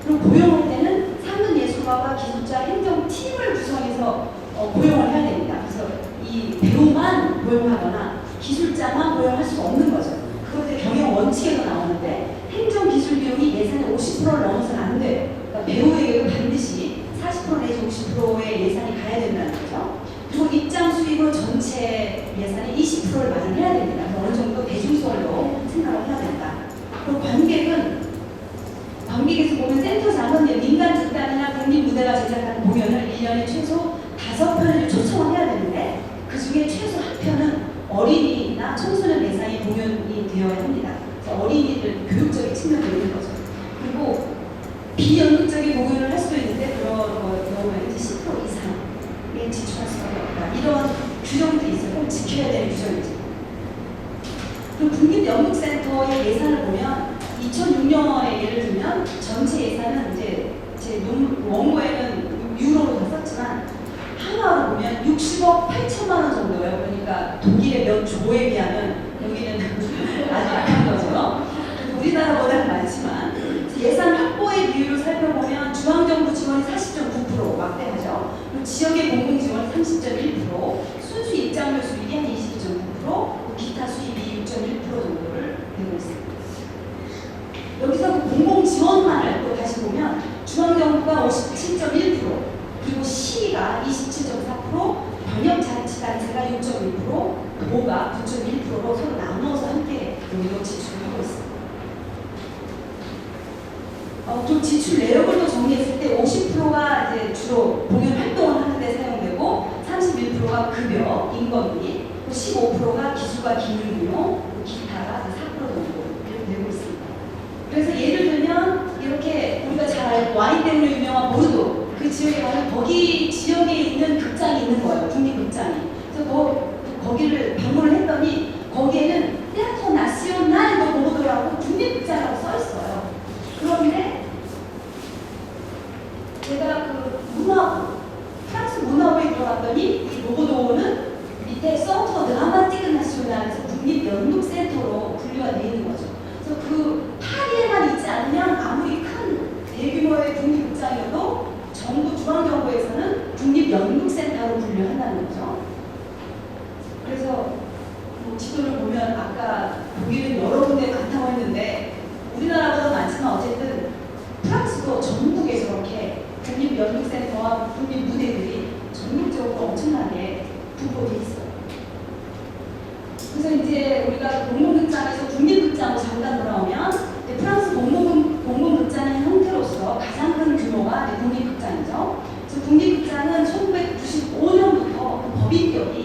그리고 고용할 때는 상근 예술가와 기술자 행정팀을 구성해서 고용을 해야 됩니다. 그래서 이 배우만 고용하거나 기술자만 고용할 수가 없는 거죠. 그것의 경영 원칙에서 나오는데 행정 기술 비용이 예산의 50%를 넘어서는 안 돼요. 그러니까 배우에게도 반드시 40% 내지 50%의 예산이 가야 된다는 거죠. 그리고 입장 수익은 전체 예산의 20%를 마련해야 됩니다. 그래서 어느 정도 대중성으로 생각을 해야 된다. 그리고 관객에서 보면 센터장은 민간 극단이나 국립무대가 제작하는 공연을 1년에 최소 5편을 초청을 해야 되는데 그 중에 최소 1편은 어린이나 청소년 대상의 공연이 되어야 합니다. 그래서 어린이들 교육적인 측면도 있는 거죠. 그리고 비연극적인 공연을 할 수도 있는데 그런 경우에는 10% 이상에 지출할 수밖에 없다. 이런 규정들이 있어요. 꼭 지켜야 되는 규정이죠. 그리고 국립연극센터의 예산을 보면 2006년에 예를 들면 전체 예산은 이제 제 원고에는 유로로 다 썼지만 한화로 보면 60억 8천만 원 정도예요. 그러니까 독일의 몇 조에 비하면 여기는 아주 약한 거죠. 우리나라보다는 많지만 예산 확보의 비율을 살펴보면 중앙정부 지원이 40.9% 막대하죠. 그리고 지역의 공공 지원이 30.1%, 순수 입장료 수익이 한 20.9%, 기타 수입이 6.1% 정도를 되고 있습니다. 여기서 그 공공 지원만을 또 다시 보면 중앙정부가 57.1%, 그리고 시가 27.4%, 광역자치단체가 6.1%, 도가 9.1%로 서로 나누어서 함께 여기로 지출하고 있습니다. 좀 지출 내역을 또 정리했을 때 50%가 이제 주로 공연 활동을 하는데 사용되고 31%가 급여, 인건비, 15%가 기술과 기능 비용, 기타가 4% 정도 이렇게 되고 있습니다. 그래서 예를 들면 이렇게 우리가 잘 알고 와인 때문에 유명한 보르도 그 지역에 가면 거기 지역에 있는 극장이 있는 거예요. 국립극장이. 그래서 거기를 방문을 했더니 거기에는 테아터 나시오날 보르도라고 국립극장이라고 써 있어요. 그런데 제가 그 프랑스 문화부에 들어갔더니 이 보르도는 밑에 센터 드라마티크 나시오날에서 국립연극센터로 분류가 되어 있는 거죠. 그래서 그 파리에만 있지 않으면 아무리 큰 대규모의 국립극장이어도 정부 중앙정부에서는 국립연극센터로 분류한다는 거죠. 그래서 지도를 보면 아까 독일은 여러 군데 많다고 했는데 우리나라보다 많지만 어쨌든 프랑스도 전국에 저렇게 국립연극센터와 국립무대들이 전국적으로 엄청나게 분포되어 있어요. 그래서 이제 우리가 공공극장에서 국립극장으로 잠깐 돌아오면 프랑스 공공극장의 형태로서 가장 큰 규모가 국립극장이죠. 그래서 국립극장은 1995년부터 그 법인격이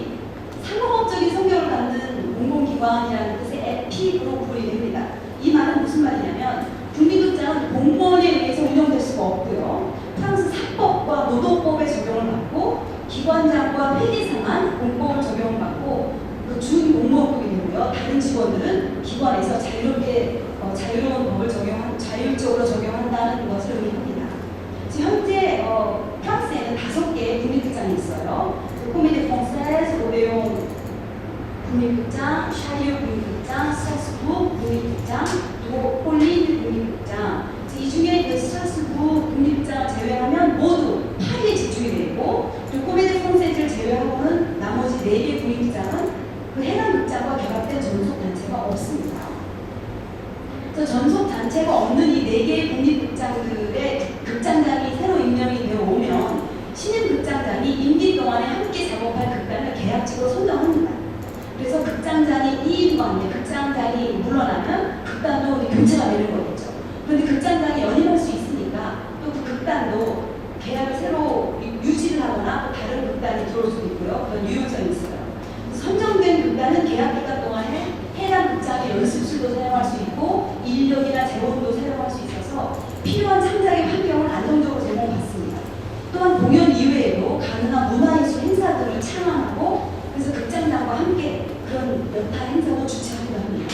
상업적인 성격을 갖는 공공기관이라는 뜻의 에픽으로 구분이 됩니다. 이 말은 무슨 말이냐면 국립극장은 공무원에 의해서 운영될 수가 없고요. 프랑스 사법과 노동법에 적용을 받고 기관장과 회계상한 공법을 적용을 받고 준공무원급이 되고요. 다른 직원들은 기관에서 자유로운 법을 자율적으로 적용한다는 것을 의미합니다. 현재 프랑스에는 5개의 국립극장이 있어요. 코미디 프랑세스, 오데옹 국립극장, 샤리오 국립극장, 스트라스부르 국립극장, 그리고 폴린 국립극장. 이 중에 스트라스부르 국립극장을 제외하면 모두 파리에 집중이 되고, 그리고 코미디 프랑세스를 제외하고는 나머지 4개 국립극장은 그 해당 극장과 결합된 전속단체가 없습니다. 그래서 전속단체가 없는 이 4개의 국립극장들의 극장장이 새로 임명이 되어 오면 신임 극장장이 임기 동안에 함께 작업할 극단을 계약직으로 선정합니다. 그래서 극장장이 2인관계, 극장장이 물러나면 극단도 교체가 되는 거겠죠. 그런데 극장장이 연임할 수 있어요. 있거나 또 그 극단도 계약을 새로 유지를 하거나 또 다른 극단이 들어올 수도 있고요. 그런 유효성이 있어요. 선정된 극단은 계약 기간 동안에 해당 극장의 연습실도 사용할 수 있고 인력이나 재원도 사용할 수 있어서 필요한 창작의 환경을 안정적으로 제공받습니다. 또한 공연 이외에도 가능한 문화예술 행사들을 창안하고 그래서 극장장과 함께 그런 여타 행사도 주최하기도 합니다.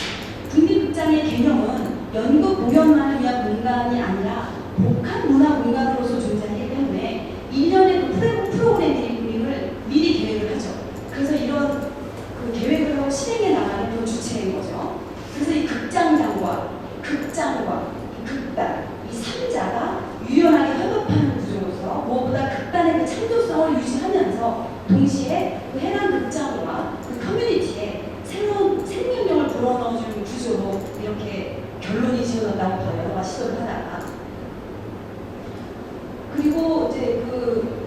국립극장의 개념은 연극 공연만을 위한 공간이 아니라 복합 문화 공간으로서 존재하기 때문에 1년의 그 프로그램 분위기를 미리 계획을 하죠. 그래서 이런 그 계획을 하고 실행해 나가는 그런 주체인 거죠. 그래서 이 극장장과 극장과 극단 이 3자가 유연하게 협업하는 구조로서 무엇보다 극단의 그 창조성을 유지하면서 동시에 그 해당 극장과 그 커뮤니티에 새로운 생명력을 불어넣어주는 구조로 이렇게 결론이 지어졌다고 봐요. 여러 가지 시도를 하다가. 그리고 이제 그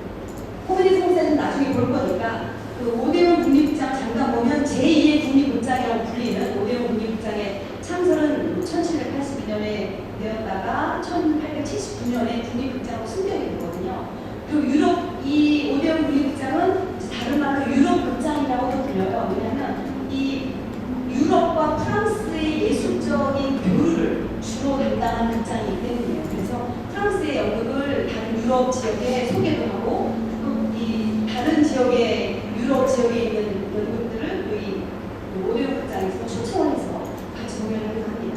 코미디 성세는 나중에 볼 거니까 그 오대원 국립극장 잠깐 보면 제2의 국립극장이라고 불리는 오대원 국립극장의 창설은 1782년에 되었다가 1879년에 국립극장으로 승격이 되거든요. 그리고 유럽 이 오대원 국립극장은 다른 말로 유럽 극장이라고도 불려요. 왜냐하면 이 유럽과 프랑스의 예술적인 교류를 주로 담당한 극장이기 때문이에요. 그래서 프랑스의 연극을 다른 유럽 지역에 소개도 하고 또 이 다른 지역의 유럽 지역에 있는 연극들을 여기 오대원 극장에서 초청을 해서 같이 공연하기도 합니다.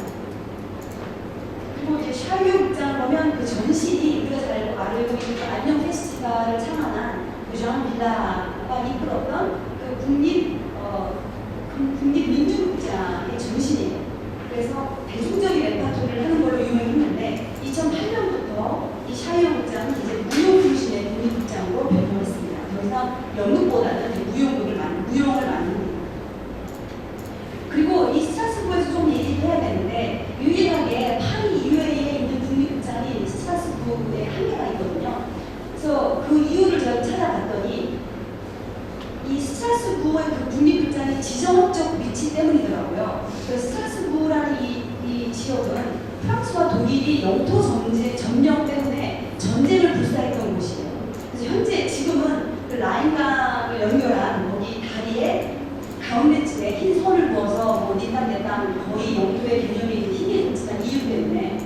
그리고 이제 샤유 극장을 보면 그 전신이 우리가 잘 알고 있는 그 안녕 페스티벌을 창안한 그 장 빌라가 이끌었던 그 국립민중극장의 전신이에요. 그래서 대중적인 레파토리를 하는 걸로 유명했는데 2008년부터 이 샤이어 극장은 이제 무용 중심의 국립극장으로 변경했습니다. 더 이상 연극보다는 이제 무용을 만듭니다. 그리고 이 스트라스부에서 좀 얘기를 해야 되는데 유일하게 파리 이외에 있는 국립극장이 스트라스부에 한계가 있거든요. 그래서 그 이유를 제가 찾아봤더니 이 스트라스부의 그 국립극장의 지정학적 위치 때문이더라고요. 그 스트라스부라는 이 지역은 프랑스와 독일이 영토 점령 때문에 전쟁을 불사했던 곳이에요. 그래서 현재 지금은 그 라인강을 연결한 거기 다리에 가운데쯤에 흰 선을 그어서 뭐 니땅 내 땅 거의 영토의 개념이 희미했지만 이유 때문에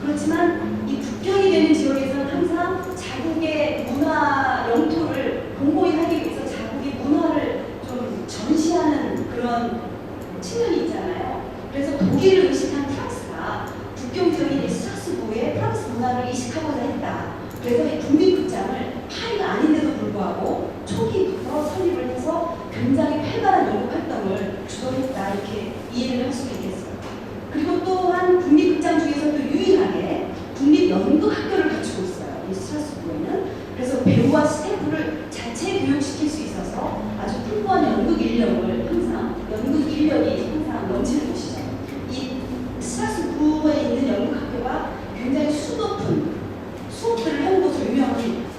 그렇지만 이 국경이 되는 지역에서는 항상 자국의 문화 영토를 공고히 하기 위해서 자국의 문화를 좀 전시하는 그런 측면이 있잖아요. 그래서 독일을 의식한 프랑스가 국경 지역인 스트라스부에 프랑스 문화를 이식하고자 했다. 그래서 이 국립극장을 파리가 아닌데도 불구하고 초기부터 설립을 해서 굉장히 활발한 연극 활동을 주도했다. 이렇게 이해를 할 수가 있겠어요. 그리고 또한 국립극장 중에서도 유일하게 국립연극학교를 갖추고 있어요. 이 스트라스부에는. 그래서 배우와 스태프를 자체 교육시킬 수 있어서 아주 풍부한 연극 인력이 항상 넘치는 곳이죠. 이 스트라스부에 있는 연극학교가 굉장히 수높은 수업들을 하는 곳으로 유명합니다.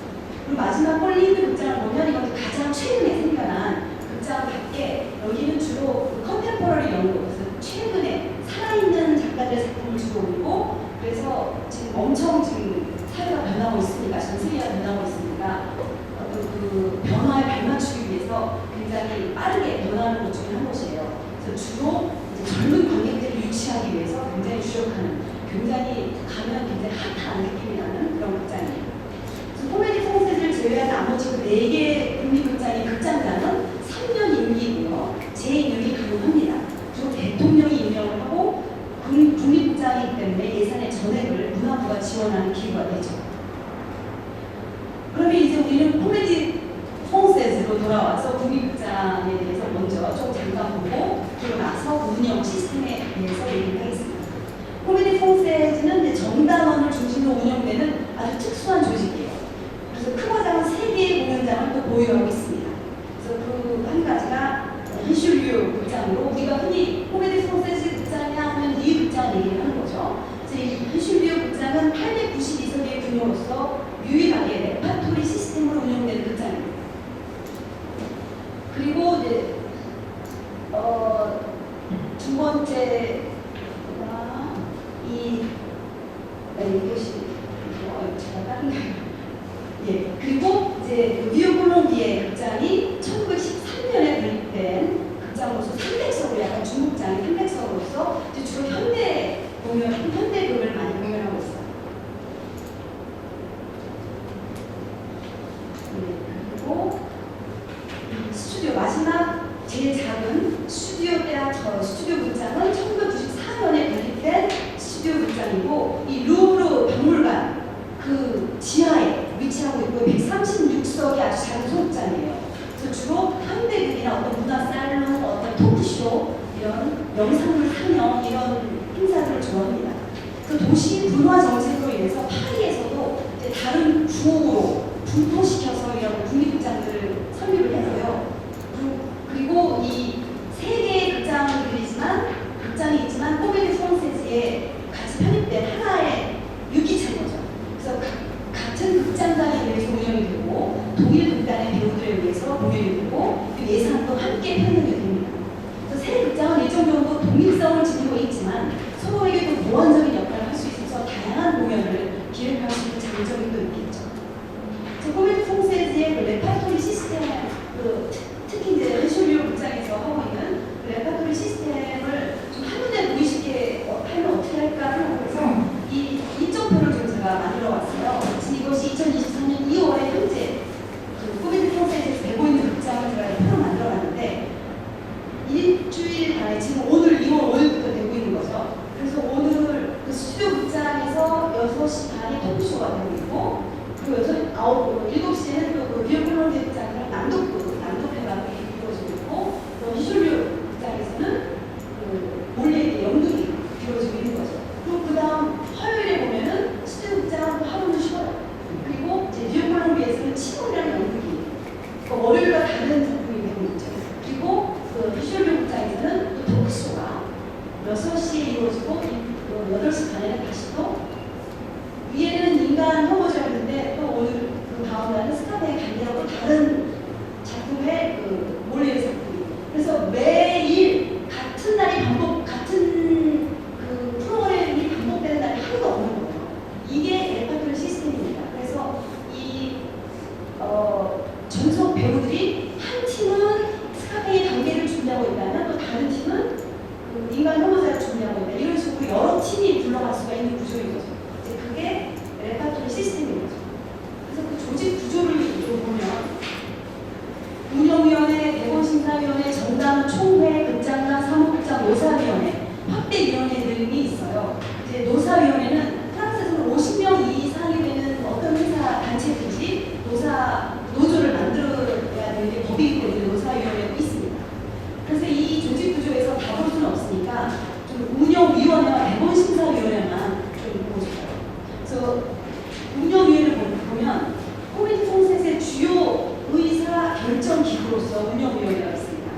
그리고 마지막 폴리드 극장을 보면 이것도 가장 최근에 생겨난 극장 밖에 여기는 주로 컨템포러리 연극, 그래서 최근에 살아있는 작가들의 작품을 주로 올리고 그래서 지금 엄청 사회가 변하고 있으니까 전 세계가 변하고 있으니까 어떤 그 변화에 발맞추기 위해서 굉장히 빠르게 변하는 것 중에 한 곳이에요. 그래서 주로 이제 젊은 관객들을 유치하기 위해서 굉장히 주력하는 굉장히 가면 굉장히 핫한 느낌이 나는 그런 극장이에요. 그래서 코미디 콩셋을 제외한 나머지 그 4개 국립극장의 극장장은 3년 임기고요. 재임용이 가능합니다. 그리고 대통령이 임명을 하고 국립극장이기 때문에 예산의 전액을 문화부가 지원하는 기구가 되죠. 그러면 이제 우리는 코미디 콩셋으로 돌아와서 국립극장에 대해서 먼저 좀 잠깐 보고 그리고 나서 운영 시스템에 대해서 얘기를 하겠습니다. 코미디 콩셋은 정단원을 중심으로 운영되는 아주 특수한 조직이에요. 그래서 크고 작은 3개의 공연장을 또 보유하고 있습니다. 그래서 그 한 가지가 리슐리오 극장으로 우리가 흔히 코미디 콩셋의 극장이냐 하면 이 극장 얘기를 하는 거죠. 그래서 이 리슐리오 극장은 892석의 규모로서 유일하게 레파토리 시스템으로 운영되는 극장입니다. 그리고 이제 두 번째가 이것이 예, 그리고 이제 그 뉴욕 콜롬비에 극장이 1913년에 건립된 극장으로서 300석으로 약간 중국장이 300석으로서 이제 주로 현대극을 많이 공연하고 있어요. 네, 그리고 스튜디오 마지막 제일 작은 스튜디오 극장은 1994년에 건립된 스튜디오 극장이고 이 루브르 박물관 그 지하에 위치하고 있고 136석이 아주 작은 소극장이에요. 그래서 주로 현대극이나 어떤 문화 살롱, 어떤 토크쇼 이런 영상물 상영 이런 행사들을 좋아합니다. 그 도시 분화 정책으로 인해서 파리에서도 이제 다른 구역으로 분포시켜서 이런 국립극장들을 설립을 했어요. 그리고 이 세 개의 극장이 있지만 코미디 프랑세즈에 같이 편입된 하나의 유기체인 거죠. 그래서 같은 극장단에 의해서 운영이 되고 동일 극단의 배우들에 의해서 공연이 되고 예산도 함께 편성이 됩니다. 그래서 세 극장은 일정 정도 독립성을 지니고 있지만 서로에게도 보완적인 역할을 할 수 있어서 다양한 공연을 기획할 수 있는 장점이 또 있겠죠. 코미디 프랑세즈의 그 레파토리 시스템 특히 이제 리쇼리오 극장에서 하고 있는 그 레파토리 시스템을 좀 한눈에 보이시게 하면 어떻게 할까 생각해서 이 일정표를 좀 제가 만들어 왔어요. 지금 이것이 2023년 2월에 현재 그 코미디 프랑세즈에서 되고 있는 극장을 제가 표로 만들어 놨는데 일주일 안에 지금 오늘 2월 5일부터 되고 있는 거죠. 그래서 오늘 그 스튜디오 극장에서 6시 반에 토크쇼가 되고 있고 그리고 7시에는 또그 뉴욕 콜롬비아 극장이랑 낭독회가 이루어지고 있고 또 히쇼리오 극장에서는 그 몰래 연극이 이루어지고 있는 거죠. 그리고 그 다음 화요일에 보면은 스튜디오 극장 하루는 쉬어요. 그리고 이제 뉴욕 콜롬비아에서는 7월이라는 연극이 그 월요일과 다른 작품이 되고 있죠. 그리고 그 히쇼리오 극장에서는 또 토크쇼가 6시에 이루어지고 8시 반에는 다시 또 위에는 인간 혐오자였는데 또 오늘 그 다음 날은 스카베의 간이라고 다른 작품의 그 몰래의 작품. 그래서 매일 같은 날이 같은 그 프로그램이 반복되는 날이 하루도 없는 거예요. 이게 레파토리 시스템입니다. 그래서 이 전속 배우들이 한 팀은 스카베의 관계를 준비하고 있다면 또 다른 팀은 그 인간 혐오자를 준비하고 있다. 이런 식으로 여러 팀이 불러갈 수가 있는 구조인 거죠. 그게 레파토리 시스템인 거죠. 그래서 그 조직 구조를 보면 운영위원회, 대본심사위원회, 정당, 총회, 극장단, 사무국장, 노사위원회, 확대위원회 등이 있어요. 이제 노사위원회는 프랑스에서는 50명 이상이 되는 어떤 회사 단체든지 노조를 만들어야 되는 게 법이기 때문에 노사위원회도 있습니다. 그래서 이 조직 구조에서 다 볼 수는 없으니까 좀 운영위원회와 대본심사위원회만 좀 보고 싶어요. 그래서 운영위원회를 보면 코미디 프랑세즈의 주요 의사 결정 기구로서 운영위원회가 있습니다.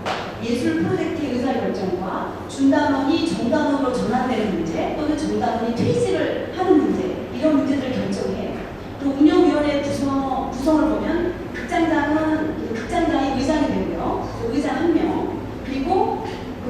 예술 프로젝트의 의사 결정과 준단원이 정단원으로 전환되는 문제 또는 정단원이 퇴직을 하는 문제 이런 문제들을 결정해요. 그리고 운영위원회 구성을 보면 극장장이 의장이 되고요. 의장 1명 그리고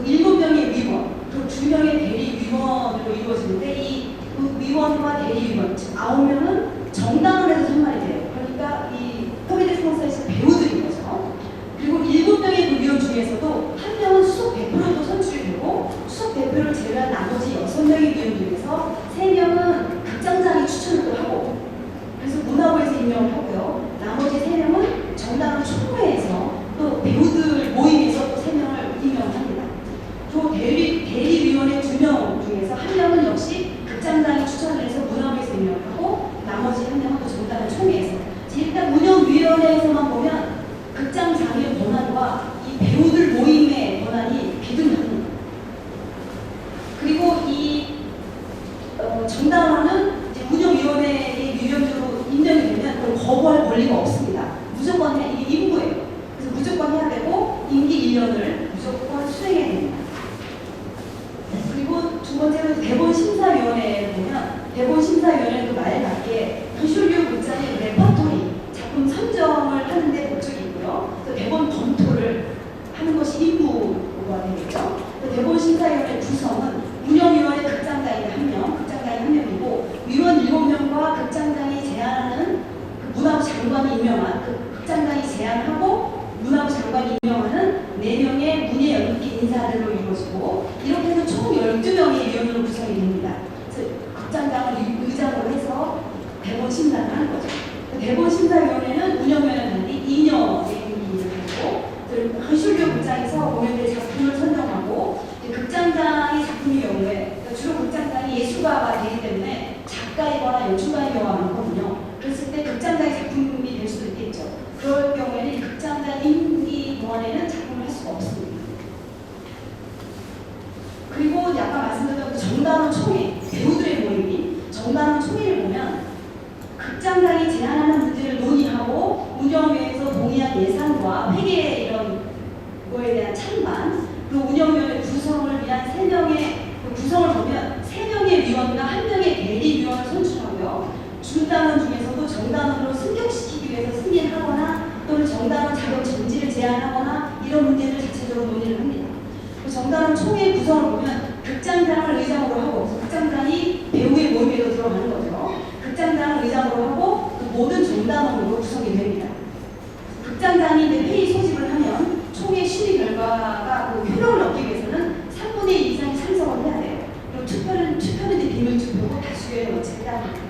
7명의 위원 그리고 2명의 대리위원으로 이루어지는데 이 위원과 대리위원 즉 9명은 정당원에서 선발이 돼요. 그러니까 이 코미디 프랑세즈 배우들인 거죠. 그리고 7명의 그 위원 중에서도 1명은 수석 대표로도 선출이 되고 수석 대표를 제외한 나머지 6명의 위원 중에서 3명은 극장장이 추천을 또 하고 그래서 문화부에서 임명을 하고요. 나머지 3명은 정당원 총회에서 또 배우들 모임에서 또 3명을 임명합니다. 또 대리위원회 2명 중에서 1명은 역시 극장장이 추천을 해서 문화부에서 임명을 하고 나머지 1명은 또 정당원 총회에서 일단 운영위원회에서만 보면 극장장의 권한과 이 배우들 모임의 권한이 비등합니다. 그리고 이 정당원은 운영위원회의 위원으로 임명이 되면 그걸 거부할 권리가 없습니다. 무조건 이게 임무예요. 그래서 무조건 해야 되고 임기 1년을 무조건 수행해야 됩니다. 그리고 두 번째로 대본심사위원회를 보면 대본심사위원회는 그 말에 맞게 히쇼리오 극장의 레퍼토리 작품 선정을 하는데 목적이 있고요. 또 대본 검토를 하는 것이 임무가 되겠죠. 대본심사위원회 구성은 운영위원회 극장장이 1명, 극장장이 1명이고 위원 7명과 극장장이 제안하는 그 문화부 장관이 임명한 그 극장장이 제안하고 문화부 장관이 임명하는 4명의 문예 연극계 인사들로 이루어지고 이렇게 해서 총 12명의 위원으로 구성이 됩니다. 그래서 극장장을 의장으로 해서 대본 심사를 하는 거죠. 대본 심사위원회는 운영위원회 단위 2년의 임기를 갖고 한슐교 극장에서 공연될 작품을 선정하고 극장장의 작품의 경우에 그러니까 주로 극장장이 예술가가 되기 때문에 작가이거나 연출가의 경우가 많거든요. 그랬을 때 극장장의 작품이 될 수도 있겠죠. 그럴 경우에는 극장장 임기 동안에는 작품을 할 수가 없습니다. 그리고 아까 말씀드렸던 정단원 총회, 배우들의 모임인 정단원 총회를 보면 극장장이 제안하는 문제를 논의하고 운영위에서 동의한 예산과 회계 이런 거에 대한 찬반, 그리고 운영위원회 구성을 위한 3명의 구성을 보면 3명의 위원과 1명의 대리위원을 선출하고요. 준단원 중에서도 정단원으로 승격시키기 위해서 승인하거나 또는 정단원 자격 정지를 제안하거나 이런 문제를 자체적으로 논의를 합니다. 정단원 총회 구성을 보면 극장장을 의장으로 하고 극장장이 배우의 모임에도 들어가는 거죠. 극장장을 의장으로 하고 그 모든 정단원으로 구성이 됩니다. 극장장이 회의 소집을 하면 총회 심의 결과가 그 효력을 얻기 위해서는 3분의 2 이상이 찬성을 해야 돼요. 그리고 투표는 비밀 투표고 다수결을 어찌해야 합니다.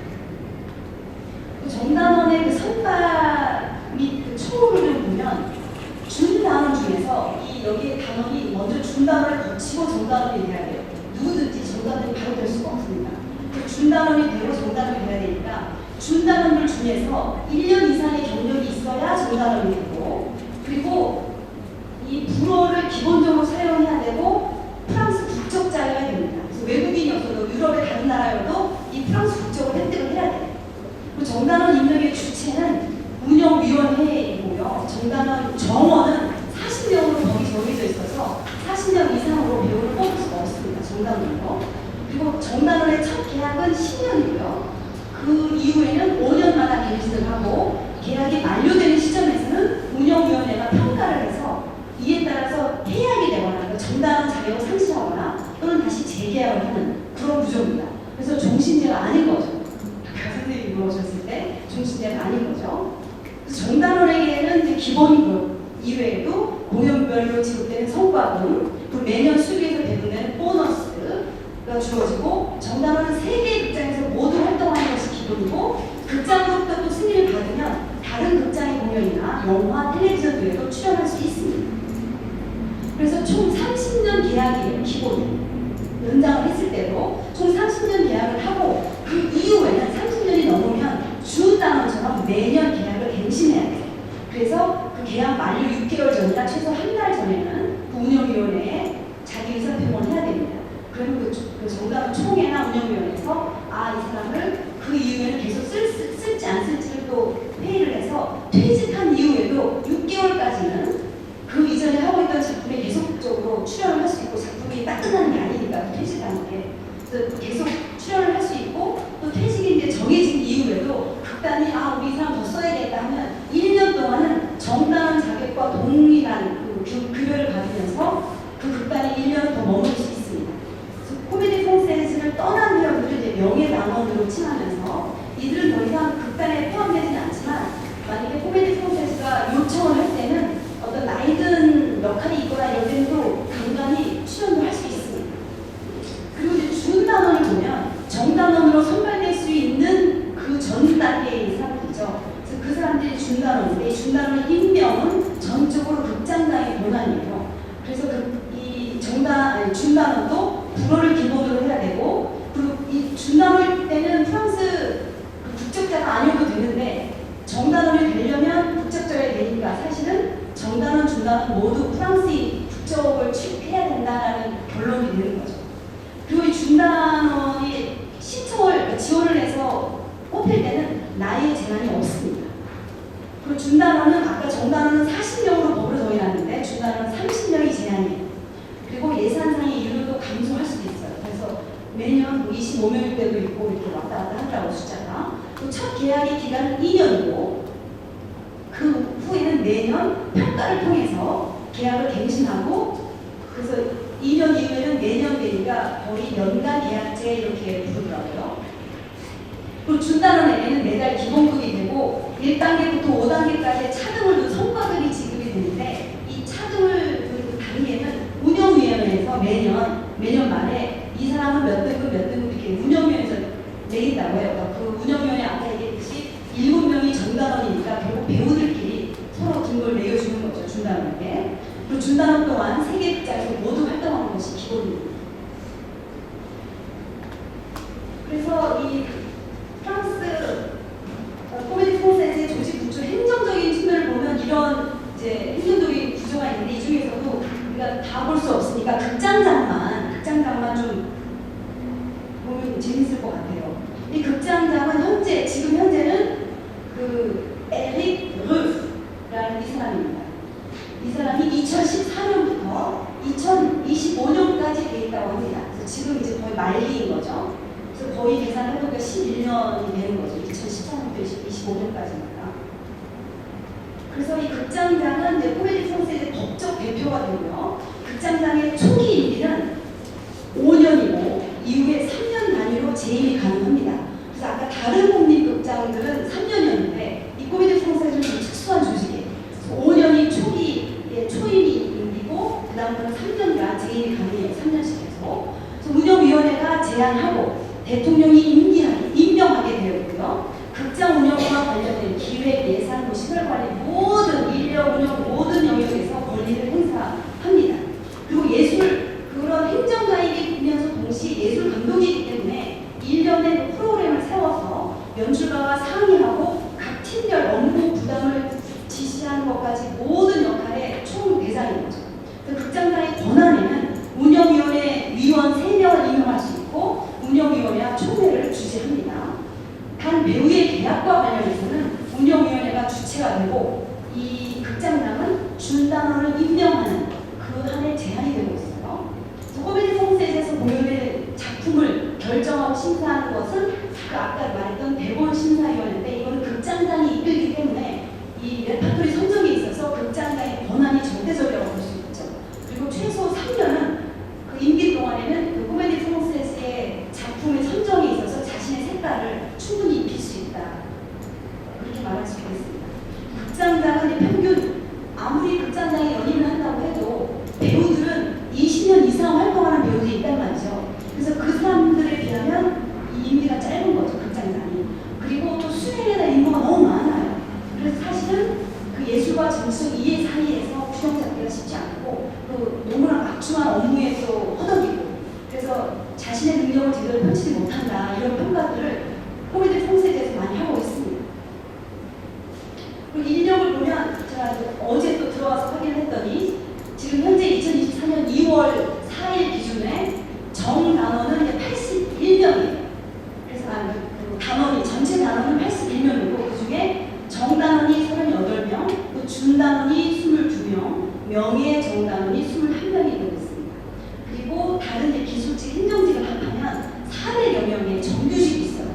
정단원의 그 선발 및 그 초를 보면 준단원 중에서 여기에 단원이 먼저 준단원을 거치고 정단원이 돼야 돼요. 누구든지 정단원이 바로 될 수가 없습니다. 그 준단원이 되고 정단원이 돼야 되니까 준단원들 중에서 1년 이상의 경력이 있어야 정단원이 되고 그리고 이 불어를 기본적으로 사용해야 되고 프랑스 국적자여야 됩니다. 그래서 외국인이었어도 유럽의 다른 나라여도 이 프랑스 국적을 획득을 해야 돼요. 그리고 정단원 임명의 주체는 운영위원회이고요. 정단원 정원은 40명으로 거기 정해져 있어서 40명 이상으로 배우를 뽑을 수가 없습니다. 정단원으로. 그리고 정단원의 첫 계약은 10년이고요. 그 이후에는 5년마다 갱신을 하고 계약이 만료되는 시점에서는 운영위원회가 평가를 해서 이에 따라서 해약이 되거나 그러니까 정당한 자격을 상실하거나 또는 다시 재계약을 하는 그런 구조입니다. 그래서 종신제가 아닌 거죠. 아까 선생님이 물어보셨을 때 종신제가 아닌 거죠. 그래서 정단원에게는 이제 기본급 이외에도 공연별로 지급되는 성과금 그리고 매년 수비에서 배분되는 보너스가 주어지고 정단원은 3개의 극장에서 모두 활동하는 것이 기본이고 극장으로부터 또 승인을 받으면 다른 극장의 공연이나 영화, 텔레비전 등에도 출연할 수 있습니다. 그래서 총 30년 계약이에요. 기본 연장을 했을 때도 총 30년 계약을 하고 그 이후에는 30년이 넘으면 준단원처럼 매년 계약을 갱신해야 돼요. 그래서 그 계약 만료 6개월 전이나 최소 한 달 전에는 그 운영위원회에 자기 의사 표명을 해야 됩니다. 그러면 그 정당원 총회나 운영위원회에서 이 사람을 그 이후에는 계속 쓸지 안 쓸지를 또 회의를 해서 퇴직한 이후에도 6개월까지는 그 이전에 하고 있던 작품에 계속적으로 출연을 할 수 있고 작품이 딱 끝나는 게 아니니까 퇴직하는 게 그래서 계속 출연을 할 수 있고 또 퇴직이 이제 정해진 이후에도 극단이 우리 이 사람 더 써야겠다 하면 1년 동안은 정당한 자격과 동일한 그 급여를 받으면서 그 극단이 1년 더 머물 수 있습니다. 그래서 코미디 콘센스를 떠난 회원들을 이제 명예당원으로 칭하면서 이들은 더 이상 극단에 포함되지는 않지만 만약에 코미디 콘센스가 요청을 할 때는 어떤 나이든 역할이 있거나 이럴 때도 간간히 출연도 할 수 있습니다. 그리고 이제 준단원을 보면 정단원으로 선발될 수 있는 그 전 단계의 사람들이죠. 그래서 그 사람들이 준단원인데 이 준단원의 임명은 전적으로 극장장의 권한이에요. 그래서 이 준단원도 불어를 기본으로 해야 되고 그리고 이 준단원일 때는 프랑스 국적자가 아니어도 되는데 정단원이 되려면 국적자가 되니까 사실은 정단원, 준단원 모두 프랑스의 국적을 취득해야 된다는 결론이 되는 거죠. 그리고 이 준단원이 신청을 지원을 해서 뽑힐 때는 나이의 제한이 없습니다. 그리고 준단원은 아까 정단원은 40명으로 법을 정해놨는데 준단원은 30명이 제한이에요. 그리고 예산상의 이유도 감소할 수도 있어요. 그래서 매년 25명일 때도 있고 이렇게 왔다 갔다 하더라고 숫자가. 또 첫 계약의 기간은 2년이고 그 후에는 매년 평가를 통해서 계약을 갱신하고 그래서 2년 이후에는 매년 되니까 거의 연간 계약제 이렇게 부르더라고요. 그리고 준단원에게는 매달 기본급이 되고 1단계부터 5단계까지 차등을 둔 성과급이 지급이 되는데 이 차등을 둔 단계는 운영위원회에서 매년 말에 이 사람은 몇 등급 이렇게 운영위원회에서 내린다고 해요. 그러니까 그 운영위원회 아까 얘기했듯이 7명이 전단원이니까 결국 배우들끼리 서로 등급을 매겨주는 거죠. 준단원에게. 그리고 준단원 또한 3개 극장에서 모두 활동하는 것이 기본입니다. 그래서 이 프랑스 코미디 프랑스의 조직 구조 행정적인 측면을 보면 이런 이제 행정적인 구조가 있는데 이 중에서도 우리가 다 볼 수 없으니까 극장장만 좀 보면 재밌을 것 같아요. 이 극장장은 지금 현재는 그 에릭 르프라는 이 사람입니다. 이 사람이 2014년부터 2025년까지 돼 있다고 합니다. 그래서 지금 이제 거의 말기인 거죠. 그래서 거의 계산해보니까 11년이 되는 거죠. 2014년부터 2025년까지니까. 그래서 이 극장장은 이제 코미디 프랑스의 법적 대표가 되고요. 극장장의 초기 임기는 5년이고 이후에 3년 단위로 재임이 가능합니다. 그래서 아까 다른 국립극장들은 3년이었는데 이 코미디 프랑스는 좀 특수한 조직이에요. 5년이 초임이 임기고 그 다음부터는 3년간 재임이 가능해요. 3년씩 해서. 그래서 운영위원회가 제안하고 대통령이 임명하게 되어 있고요. 극장 운영과 관련된 기획, 예산, 시설 관리 모든 인력 운영 모든 영역에서 권리를 행사합니다. 그리고 그런 행정가이면서 동시에 예술 감독이기 때문에 1년에 프로그램을 세워서 연출가와 상의하고 각 팀별 업무 부담을 지시하는 것까지 모든 역할의 총대장인 거죠. 그래서 극장장의 권한에는 운영위원회 위원 3명을 임명할 수 있고 운영위원회와 총회를 주재합니다. 단 배우의 계약과 관련해서는 운영위원회가 주체가 되고 이 극장장은 준단원을 임명하는 그 한에 제한이 되고 있어요. 코미디 프랑스에서 공연의 작품을 결정하고 심사하는 것은 그 아까 말했던 대본 심사위원회인데 이거는 극장장이 이끌기 때문에 이 레파토리 선정에 있어서 극장장의 권한이 절대적이라고 볼 수 있죠. 그리고 최소 3년은 그 임기 동안에는 그 코미디 프랑스의 작품의 선정에 있어서 자신의 색깔을 충분히 입힐 수 있다. 그렇게 말할 수 있겠습니다. 극장장은 평균 아무리 극장장이 연임을 한다고 해도 배우들은 20년 이상 활동하는 배우들이 있단 말이죠. 그래서 그 사람들에 비하면 이 임기가 짧은 거죠. 극장장이. 그리고 또 수행에 대한 임무가 너무 많아요. 그래서 사실은 그 예술과 정치적 이해 사이에서 균형 잡기가 쉽지 않고 또 너무나 막중한 업무에 또 허덕이고 그래서 자신의 능력을 제대로 펼치지 못한다 이런 평가들을 코미디 프랑스에 대해서 많이 하고 있습니다. 그리고 인력을 보면 제가 어제 또 들어와서 확인을 했더니 지금 현재 2024년 2월 4일 기준에 정단원은 이제 81명이에요. 그래서 전체 단원은 81명이고 그 중에 정단원이 38명, 또 준단원이 22명, 명예 정단원이 21명이 되고 있습니다. 그리고 다른 기술직, 행정직을 합하면 400여 명의 정규직이 있어요.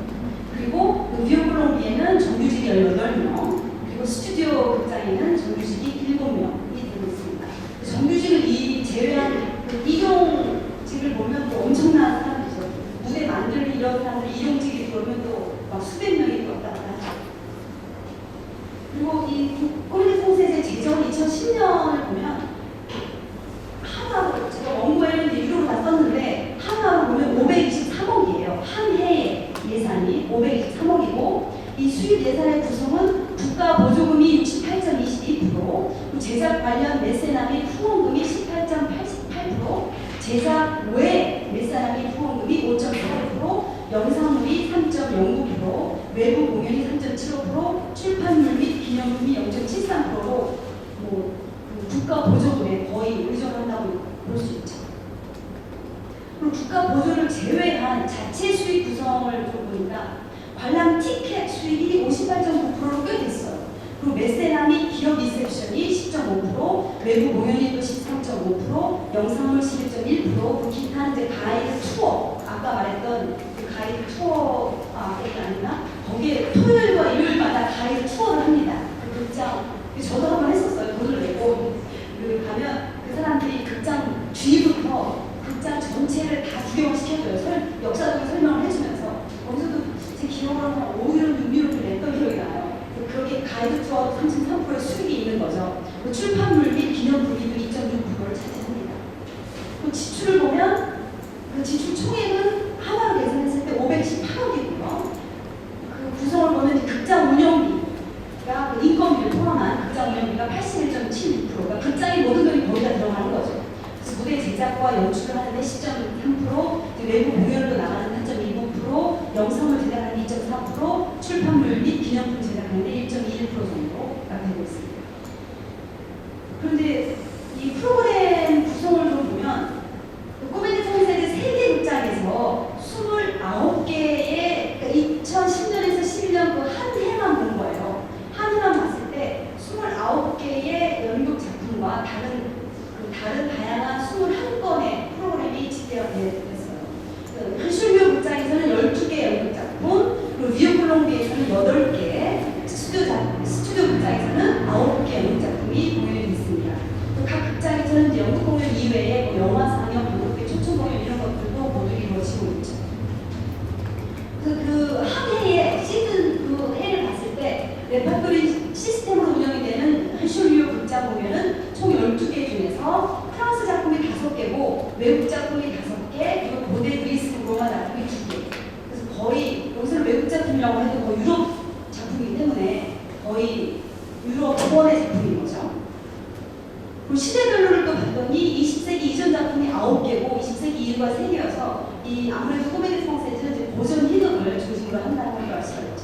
그리고 뮤비오콜롬비에는 정규직이 18명, 그리고 스튜디오 극장에는 정규직이 7명이 되고 있습니다. 정규직을 제외한 그 이동직을 보면 또 엄청난 사람들이죠. 무대 만들기 이런 사람들 이동직이 보면 또 막 수백 명이 왔다 갔다 하죠. 그리고 이 코미디 프랑스의 재정 2010년을 보면 하나로 제가 원고에는 유로로 다 썼는데 하나로 보면 523억이에요. 한 해의 예산이 523억이고 이 수입 예산의 구성은 국가 보조금이 68.22%, 제작 관련 메세나 및 후원금이 18.88%, 제작 외 메세나 및 후원금이 5.48%, 영상물이 3.09%, 외부 공연이 3.75%, 출판물 및 기념품이 0.73%로 국가 보조금에 거의 의존한다고 볼 수 있죠. 그리고 국가 보조를 제외한 자체 수익 구성을 좀 보니까 관람 티켓 수익이 58.9%로 꽤 됐어요. 그리고 메세나 및 기업 리셉션이 10.5%, 외부 공연이 또 13.5%, 영상물 11.1%, 기타 이제 가이드 투어, 아까 말했던 그 가이드 투어, 그게 아니나 거기에 토요일과 일요일마다 가이드 투어를 합니다. 그 극장, 저도 한번 했었어요. 돈을 내고 가면 그 사람들이 극장 뒤부터 극장 전체를 다 구경을 시켜줘요. 역사적인 설명을 해주면서 거기서도 제 기억으로는 5일은 6일을 냈던 기억이 나요. 그렇게 가이드 투어 33%의 수익이 있는 거죠. 그 출판물 및 기념품이 2.6%를 차지합니다. 그 지출을 보면 그 지출 총액은 하나로 계산했을 때 518억이고요. 그 구성을 보면 극장 운영비가 그 인건비를 포함한 극장 운영비가 81.76%, 그러니까 극장의 모든 돈이 거기다 들어가는 거죠. 그래서 무대 제작과 연출을 하는데 10.3%, 외부 공연으로 나가는 4.29%, 영상을 제작하는 2.4%, 출판물 및 기념품 제작하는데 1.21% 정도가 되고 있습니다. 그런데 이 프로그램 구성을 좀 보면 코미디 콘서트 세계 극장에서 29개의, 그러니까 2010년에서 11년 그 한 해만 본 거예요. 한 해만 봤을 때 29개의 연극 작품과 다른 다양한 21건의 프로그램이 집계가 됐어요. 한슐뮤 극장에서는 12개 연극 작품, 그리고 위오콜롱비에서는 8개, 스튜디오 극장에서는 9개 연극 작품이 공연이 있습니다. 각 극장에서는 이제 연극 공연 이외에 뭐 영화, 상영, 방송국, 초청 공연 이런 것들도 모두 이루어지고 있죠. 그 한 해에 시즌 그 해를 봤을 때 레퍼토리 시스템으로 운영이 되는 한슐뮤 극장 공연은 총 12개 중에서 프랑스 작품이 5개고 외국 작품이 5개, 그리고 고대 그리스 로마 작품이 2개. 그래서 거의 여기서는 외국 작품이라고 해도 거의 유럽 작품이기 때문에 거의 유럽 초원의 작품인 거죠. 그리고 시대별로를 또 봤더니 20세기 이전 작품이 9개고 20세기 이후가 3개여서 이 아무래도 코미디 프랑스에서는 이제 고전 희극을 중심으로 한다는 걸 알 수가 있죠.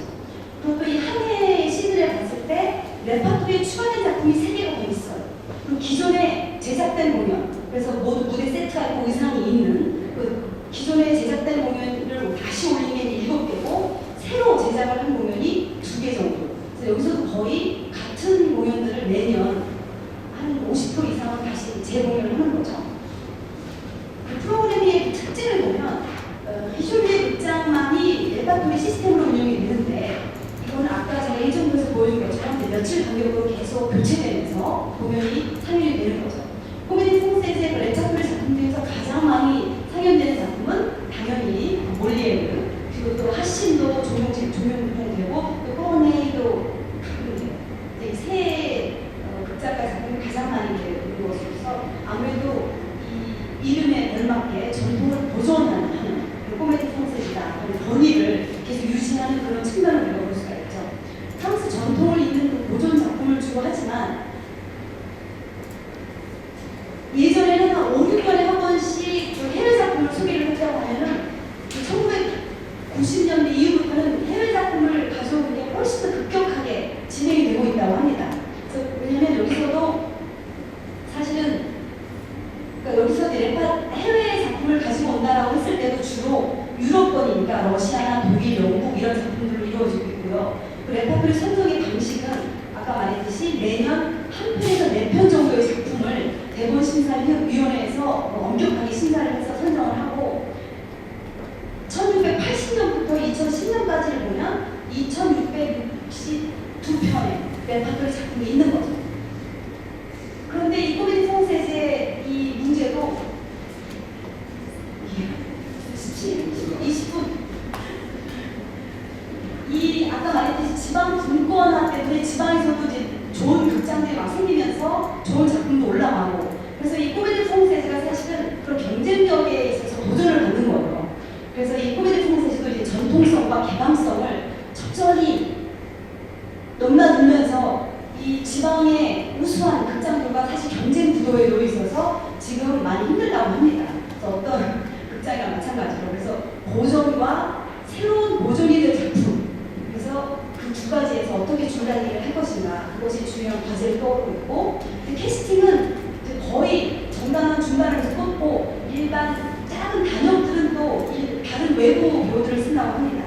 그리고 또 이 한 해의 시즌을 봤을 때 레파토리에 추가된 작품이 3개가 더 있어요. 그리고 기존에 제작된 공연, 그래서 모두 무대 세트가 있고 의상이 있는 그 기존에 제작된 공연을 다시 올린 게 7개고 새로 제작을 한 공연이 2개 정도. 그래서 여기서도 거의 같은 공연들을 매년 한 50% 이상은 다시 재공연을 하는 거죠. 그 프로그램의 특징을 보면 히쇼리의 극장만이 레파토리 시스템으로 운영이 되는데 이거는 아까 제가 일정부에서 보여준 것처럼 며칠 간격으로 계속 교체되면서 공연이 상연이 되는 거죠. 코미디 콩셋의 그 레파토리 작품 중에서 가장 많이 상연되는 작품은 당연히 몰리에르, 그리고 또 하신도 조명이 되고 또 코로네이도 이제 새 극작가 작품이 가장 많이 이루어져서 아무래도 이 이름에 걸맞게 전통을 보존하는 코미디 콘셉트다. 권위를 계속 유지하는 그런 측면을 우리가 볼 수가 있죠. 프랑스 전통을 잇는 그 보존 작품을 주로 하지만 예전에는 한 5, 6년에 한 번씩 그 해외 작품을 소개를 했다고 하면은 1990년대 이후부터는 해외 작품을 가져오는 게 훨씬 더 급격하게 진행이 되고 있다고 합니다. 그래서 왜냐면 여기서도 사실은 그러니까 여기서 해외 작품을 가지고 온다라고 했을 때도 주로 유럽권이니까 러시아나 독일, 영국 이런 작품들로 이루어지고 있고요. 그 레파토리 선정의 방식은 아까 말했듯이 매년 한 편에서 4편 정도의 작품을 대본 심사위원회에서 엄격하게 심사를 해서 선정을 하고 1680년부터 2010년까지를 보면 2662편의 레파토리 작품이 있는 거죠. 그런데 이 코미디 콘셋의 이 문제도 20분 이 아까 말했듯이 지방 분권화 때문에 지방에서도 이제 좋은 극장들이 막 생기면서 좋은 작품도 올라가고 그래서 이 코미디 콘셋가 사실은 그런 경쟁력에 있어서 도전을 받는 거예요. 그래서 이 코미디 콘셋도 이제 전통성과 개방성을 적절히 넘나들면서 이 지방의 우수한 극장들과 사실 경쟁 구도에 놓여 있어서 지금 많이 힘들다고 합니다. 그래서 어떤 극장이랑 마찬가지로 그래서 고전과 새로운 모전이 될 작품 그래서 그 두 가지에서 어떻게 줄다리기를 할 것인가 그것이 중요한 과제를 떠오르고 있고 캐스팅은 거의 정당한 중간에서 뽑고 일반 작은 단역들은 또 다른 외부 배우들을 쓴다고 합니다.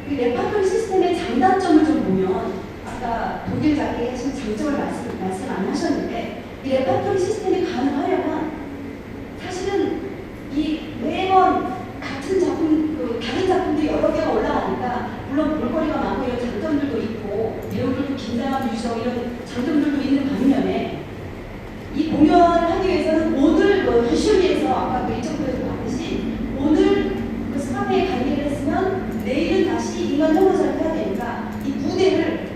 이 레파토리 시스템의 장단점을 좀 보면 아까 독일 작가가 하신 장점을 말씀 안 하셨는데 이 레파토리 시스템이 가능하려면 사실은 이 매번 같은 작품, 다른 작품들이 여러 개가 올라가니까 물론 볼거리가 많고 이런 장점들도 있고 배우들도 긴장감 유지하고 이런 장점들도 있는 반면에 이 공연을 하기 위해서는 오늘 히쇼리에서 아까 그 일정부에서 봤듯이 오늘 그 스카페에 관계를 했으면 내일은 다시 인간 형사를 해야 되니까 이 무대를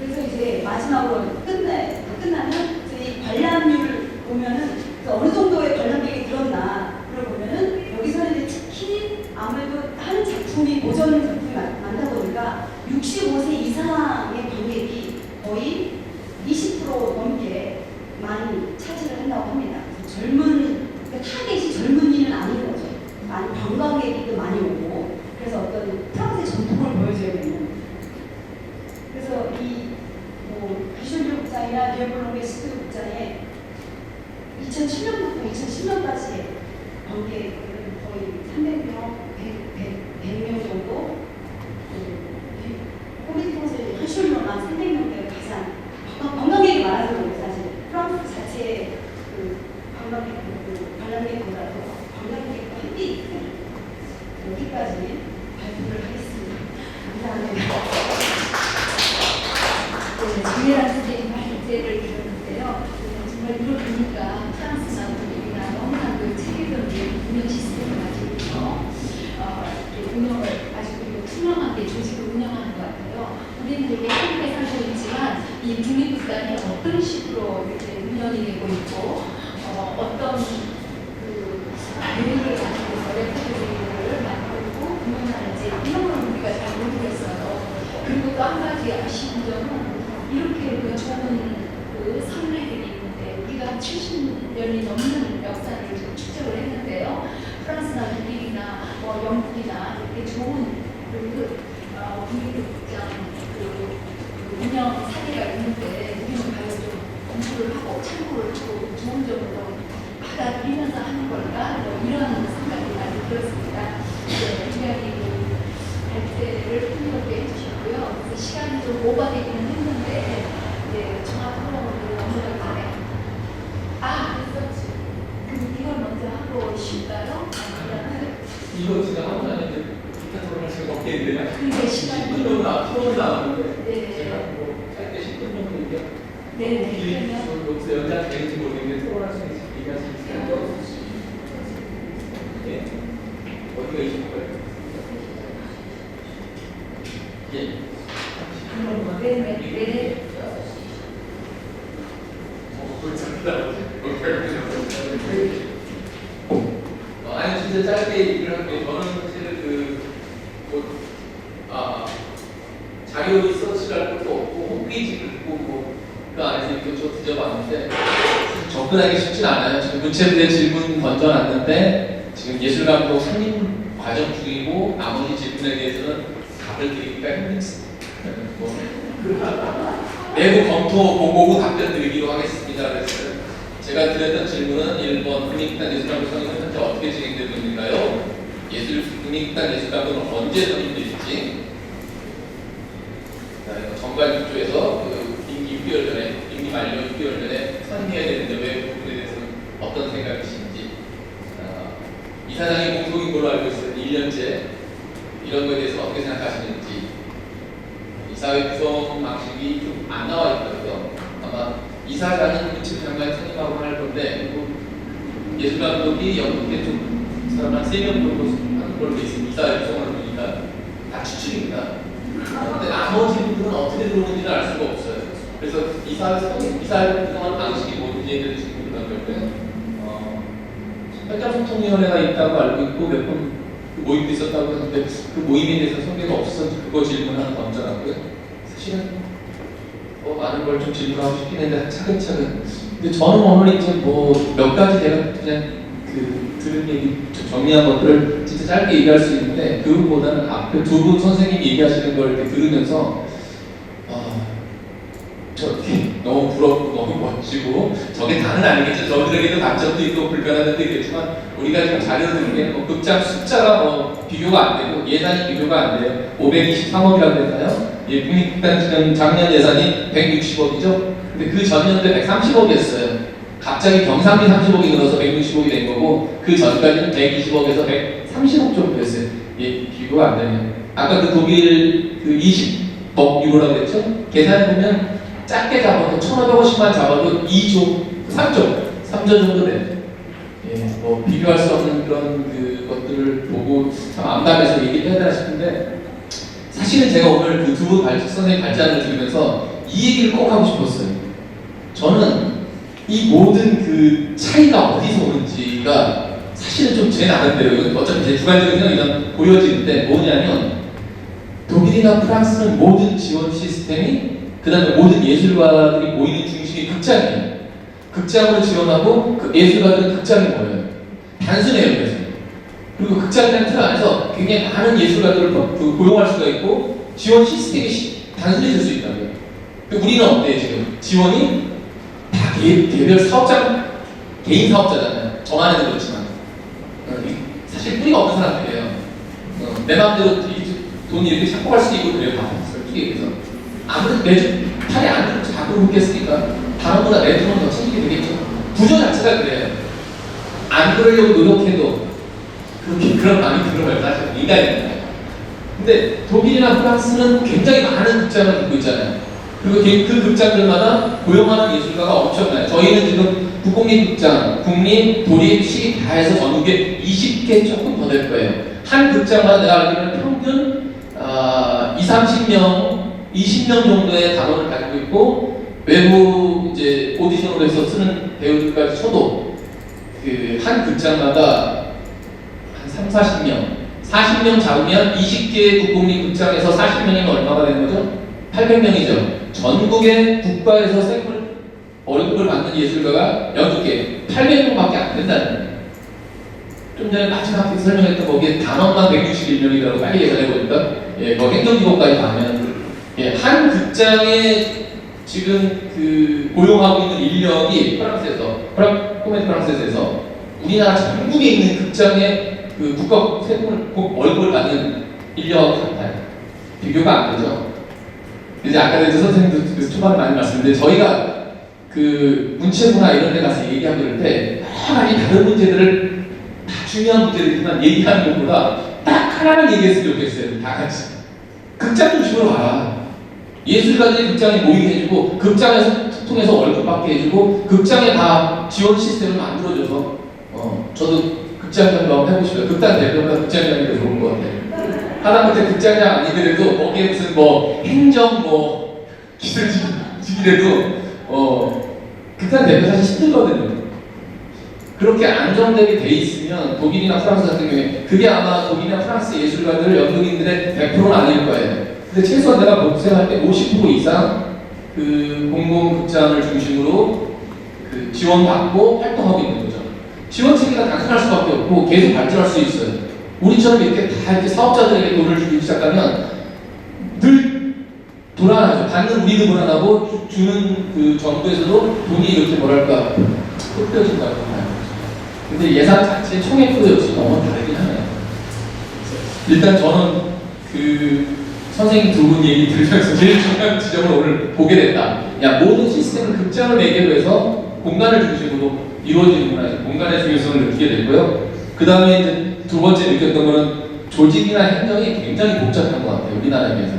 그래서 이제 마지막으로 끝나면 이 관람률을 보면은 어느 정도의 관람객이 들었나 그걸 보면은 여기서는 이제 특히 아무래도 한 작품이 보존 작품이 많다 보니까 65세 이상의 관객이 거의 20% 넘게 많이 차지를 한다고 합니다. 그래서 그러니까 타겟이 젊은이는 아닌 거죠. 많이 관광객이 또 많이 오고 그래서 어떤 프랑스의 전통을 보여줘야 되는. 그래서 이뭐 비쇼류 극장이나 비에블롱의 스튜 극장에 2007년부터 2010년까지 관객은 거의 300명, 100명 정도. 코미디 콘서트 한쇼류만 300명대 가장 관광객이 많아서 그래요. 사실 프랑스 자체의 그 관광객보다도 관광객과 함께 있고 여기까지 발표를 하겠습니다. 감사합니다. 네, 정혜란 선생님 발제를 들었는데요. 정말 이걸 보니까 프랑스나 독일이나 너무나 그 체계적인 운영 시스템을 가지고 운영을 아주 그리고 투명하게 조직을 운영하는 것 같아요. 우리는 이렇게 한국에 살고 있지만 이 국립극단이 어떤 식으로 이렇게 운영이 되고 있고 어떤 그 계획을 가지고서 레퍼토리를 만들고 운영하는지 이런 걸 우리가 잘 모르겠어요. 그리고 또 한 가지 아쉬운 점은 이렇게 그 좋은 그 선례들이 있는데 우리가 70년이 넘는 역사를 좀 축적을 했는데요. 프랑스나 독일이나 뭐 영국이나 이렇게 좋은 국립극장 그 운영 사례가 있는데 우리는 과연 좀 공부를 하고 참고를 하고 좋은 점으로 받아들이면서 하는 걸까? 뭐 이런 생각이 많이 들었습니다. 네, 굉장히 발제를 풍요롭게 해주셨고요. 그래서 시간이 좀 오버되기는 했는데 네, 정확하게 넘어가기 전에 이걸 먼저 하고 쉴까요? 이거 제가 하고 나는데 기타 토론할 수가 없게 되나? 그게 시간이 10분 정도 나왔는데 네. 제가 뭐 짧게 10분 정도 얘기하고 네, 그러면 여기서 연장 될지 모르겠는데 토론할 수 있을지 얘기할 수 있을까요? 네. 어디가 있을 거예요? 예. 10분 네. 아니 진짜 짧게 얘기를 할게요. 저는 사실 자료 리서치를 것도 없고 홈페이지를 보고 그 안에서 이것저것 뒤져봤는데 접근하기 쉽진 않아요. 지금 문체부에 질문 던져놨는데 지금 예술감독 선임 과정 중이고 나머지 질문에 대해서는 답을 드리기가 힘듭니다. 내부 검토 보고 답변 드리기로 하겠습니다. 그래서 제가 드렸던 질문은 1번 국립극단 예술감독 선임은 현재 어떻게 진행되고 있는가요? 국립극단 예술감독은 언제 선임될지 정관 구조에서 그 임기 6개월 전에 임기 만료 6개월 전에 선임해야 되는데 왜 그 부분에 대해서 어떤 생각이신지 이사장이 공석인 걸로 알고 있어요. 1년째 이런 거에 대해서 어떻게 생각하시는지 이사회 구성 방식이 좀 안 나와 있거든요. 아마 이사장은 문체부 장관이 선임하고 할 건데 예술감독이 연극에 좀 사람 한 3명 정도 하는 걸로 돼 있습니다. 이사회 구성을 보니까 다 추측입니다. 근데 나머지 분들은 어떻게 들어오는지는 알 수가 없어요. 그래서 이사회 구성하는 방식이 뭐든지 얘기를 지금 그런 건데 활자소통위원회가 있다고 알고 있고 몇 번 모임도 있었다고 하는데 그 모임에 대해서 소개가 없어서 그거 질문 하나 던져놨고요. 사실은 많은 걸 좀 질문하고 싶긴 했는데 차근차근. 근데 저는 오늘 이제 뭐 몇 가지 제가 그냥 들은 얘기 좀 정리한 것들을 진짜 짧게 얘기할 수 있는데 그거보다는 앞에 두 분 선생님이 얘기하시는 걸 이렇게 들으면서 저렇게 너무 부럽고 너무 멋지고 저게 다는 아니겠죠. 저들에게도 단점도 있고 불편한 점도 있겠지만 우리가 지금 자료를 들기에는 뭐 극장 숫자가 뭐 비교가 안 되고 예산이 비교가 안 돼요. 523억이라고 했나요? 예, 국립극단 지금 작년 예산이 160억이죠. 근데 그 전년도에 130억이었어요. 갑자기 경상비 30억이 늘어서 160억이 된 거고 그 전까지는 120억에서 130억 정도였어요. 예, 비교가 안 되네요. 아까 그 독일 그 20억 유로라고 했죠? 계산해보면 작게 잡아도 1,550만 잡아도 2조, 3조 정도 돼요. 예, 뭐 비교할 수 없는 그런 것들을 보고 참 암담해서 얘기를 해야 되나 싶은데 사실은 제가 오늘 그 두 분 선생님 발제안을 들으면서 이 얘기를 꼭 하고 싶었어요. 저는 이 모든 그 차이가 어디서 오는지가 사실은 좀 제 나름대로, 이건 어차피 제 주관적인 생각이 보여지는데 뭐냐면, 독일이나 프랑스는 모든 지원 시스템이, 그 다음에 모든 예술가들이 모이는 중심이 극장이에요. 극장으로 지원하고 그 예술가들은 극장에 모여요. 단순해요. 그래서. 그리고 극장이라는 틀 안에서 굉장히 많은 예술가들을 고용할 수가 있고 지원 시스템이 단순해질 수 있다고요. 우리는 어때요? 지금 지원이 다 개별 사업자, 개인 사업자잖아요. 저만 해도 그렇지만 사실 뿌리가 없는 사람들이에요. 내 마음대로 돈 이렇게 찾고 갈 수도 있고 그래요. 다 솔직히 얘기해서 아무래도 매주 팔이 안 들어서 자꾸 묻겠으니까 다른 보다 내 돈은 더 챙기게 되겠죠. 구조 자체가 그래요. 안 그러려고 노력해도 그렇게 그런 마음이 들어요. 사실 인간입니다. 근데 독일이나 프랑스는 굉장히 많은 극장을 갖고 있잖아요. 그리고 그 극장들마다 고용하는 예술가가 엄청나요. 저희는 지금 국공립극장, 국립, 도립, 시립 다 해서 전국에 20개 조금 더 될 거예요. 한 극장마다 내가 알기로는 평균 20명 정도의 단원을 가지고 있고 외부 이제 오디션으로 해서 쓰는 배우들까지 쳐도 그 한 극장마다 한 40명 잡으면 20개 국공립극장에서 40명이면 얼마가 되는 거죠? 800명이죠. 전국의 국가에서 생물 월급을 받는 예술가가 6개, 800명밖에 안 된다는 거예요. 좀 전에 마지막에 설명했던 거기에 단원만 161명이라고 빨리 계산해보니까 뭐 행정기관까지 가면 한 극장에 지금 그 고용하고 있는 인력이 프랑스에서, 코멘 프랑스에서 우리나라 전국에 있는 극장에 그 국가 세금을 월급을 받는 인력하고 같아요. 비교가 안 되죠. 이제 아까 이제 선생님도 그 초반에 많이 말씀드렸는데 저희가 그 문체부나 이런 데 가서 얘기하고 그럴 때 여러 가지 다른 문제들을 다 중요한 문제들이지만 얘기하는 것보다 딱 하나를 얘기했으면 좋겠어요. 다 같이. 극장 중심으로 가라. 예술가들이 극장에 모이게 해주고 극장에서 통해서 월급 받게 해주고 극장에 다 지원 시스템을 만들어줘서 저도 극장장도 한번 해보고 싶어요. 극단 대표보다 극장장이 더 좋은 것 같아요. 하다못해 극장장 아니더라도 거기에 무슨 뭐 행정 뭐 기술직이라도 극단 대표 사실 힘들거든요. 그렇게 안정되게 돼 있으면 독일이나 프랑스 같은 경우에 그게 아마 독일이나 프랑스 예술가들 연극인들의 100%는 아닐 거예요. 근데 최소한 내가 복생할 때 50% 이상 그 공공극장을 중심으로 그 지원받고 활동하고 있는 거죠. 지원 체계가 단순할 수밖에 없고 계속 발전할 수 있어요. 우리처럼 이렇게 다 이렇게 사업자들에게 돈을 주기 시작하면 늘 불안하죠. 받는 우리도 불안하고 주는 그 정부에서도 돈이 이렇게 뭐랄까 흩어진다고 봐요. 근데 예산 자체 총액도 역시 너무 다르긴 하네요. 일단 저는 그 선생님 두 분 얘기 들으면서 제일 중요한 지점을 오늘 보게 됐다. 야, 모든 시스템을 극장을 매개로 해서 공간을 중심으로 이루어지는구나. 공간의 중요성을 느끼게 됐고요. 그 다음에 이제 두 번째 느꼈던 거는 조직이나 행정이 굉장히 복잡한 것 같아요. 우리나라에 비해서.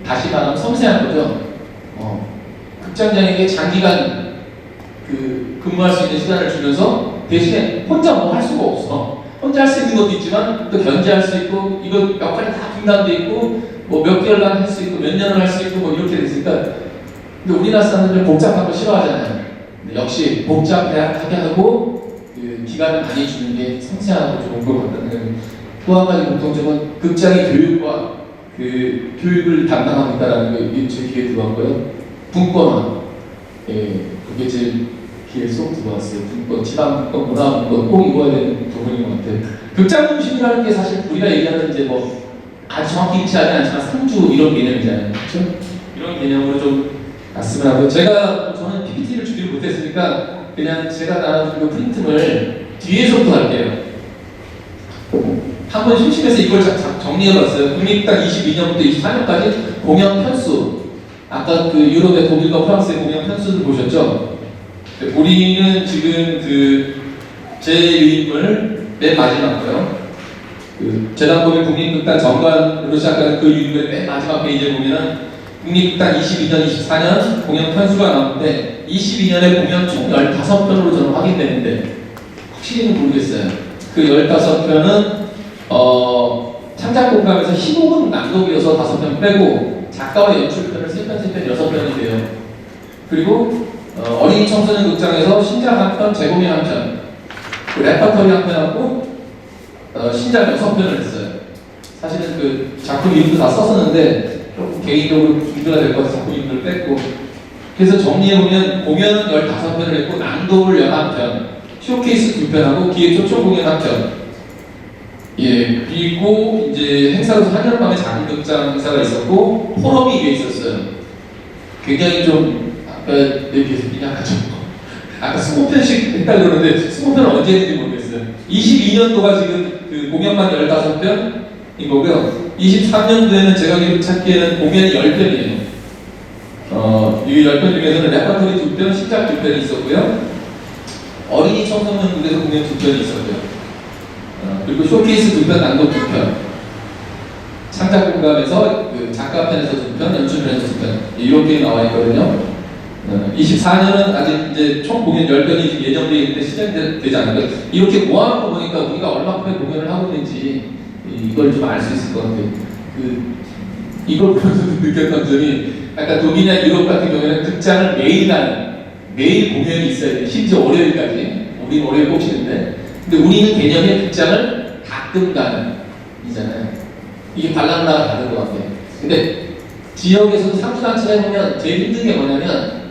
다시 말하면 섬세한 거죠. 극장장에게 장기간 근무할 수 있는 시간을 주면서 대신에 혼자 뭐 할 수가 없어. 혼자 할 수 있는 것도 있지만 또 견제할 수 있고 이거 역할이 다 분담돼 있고 뭐 몇 개월간 할 수 있고 몇 년을 할 수 있고 뭐 이렇게 됐으니까 근데 우리나라 사람들은 복잡한 거 싫어하잖아요. 근데 역시 복잡하게 하고 그 기간을 많이 주는 게 섬세하고 좋은 것 같다는 또 한 가지 공통점은 극장의 교육과 그 교육을 담당하고 있다는 게 제 귀에 들어왔고요. 분권화, 그게 제일 귀에 쏙 들어왔어요. 분권, 지방 분권, 문화 분권 꼭 이루어야 되는 부분인 것 같아요. 극장 중심이라는 게 사실 우리가 얘기하는 이제 뭐 아주 정확히 일치하지 않지만 상주 이런 개념이잖아요. 그렇죠? 이런 개념으로 좀 갔으면 하고요. 저는 PPT를 준비를 못했으니까 그냥 제가 나눠준 그 프린트를 뒤에서부터 할게요. 한번 심심해서 이걸 정리해봤어요. 국립극단 22년부터 24년까지 공연 편수. 아까 그 유럽의 독일과 프랑스의 공연 편수를 보셨죠? 우리는 지금 제 유인물 맨 마지막이고요. 재단법인 국립극단 정관으로 시작하는 그 유인물 맨 마지막 페이지에 보면은 국립극단 22년, 24년 공연 편수가 나오는데 22년에 공연 총 15편으로 저는 확인되는데 확실히는 모르겠어요. 그 15편은 창작공감에서 희곡은 낭독이어서 5편 빼고 작가와 연출편을 3편, 6편이 돼요. 그리고 어린이 청소년 극장에서 신작 한 편, 재공연 한 편, 레퍼토리 한 편하고 신작 6편을 했어요. 사실은 그 작품 이름도 다 썼었는데 조금 개인적으로 준비가 될 것 같아서 작품 이름을 뺐고, 그래서 정리해보면 공연은 15편을 했고 낭독을 11편, 쇼케이스 2편하고 기획초청 공연 1편. 예, 그리고 이제 행사로서 한여름밤에 작은 극장 행사가 있었고 포럼이 이게 있었어요. 굉장히 좀 아까 얘기해서 약하죠. 아까 20편씩 했다 그러는데 20편은 언제 했는지 모르겠어요. 22년도가 지금 그 공연만 15편인 거고요. 23년도에는 제가 기록 찾기에는 공연이 10편이에요. 이 10편 중에서는 레퍼토리 2편, 신작 2편이 있었고요. 어린이 청소년 무대에서 공연 2편이 있었고요. 그리고 쇼케이스 2편, 낭독 2편, 창작 공감에서 그 작가편에서 2편, 연출편에서 2편 이렇게 나와 있거든요. 24년은 아직 이제 총 공연 10편이 예정되어 있는데 시작이 되지 않았고요. 이렇게 모아놓은 거 보니까 우리가 얼마큼의 공연을 하고 있는지 이걸 좀 알 수 있을 것 같아요. 이걸 보면서 느꼈던 점이 약간 독일이나 유럽 같은 경우에는 극장을 매일 공연이 있어야 돼요. 심지어 월요일까지. 우리는 월요일 꼭 쉬는데. 근데 우리는 개념의 극장을 가끔 가는 이잖아요. 이게 발랑나가 다른 것 같아요. 근데 지역에서도 상주단체를 해보면 제일 힘든 게 뭐냐면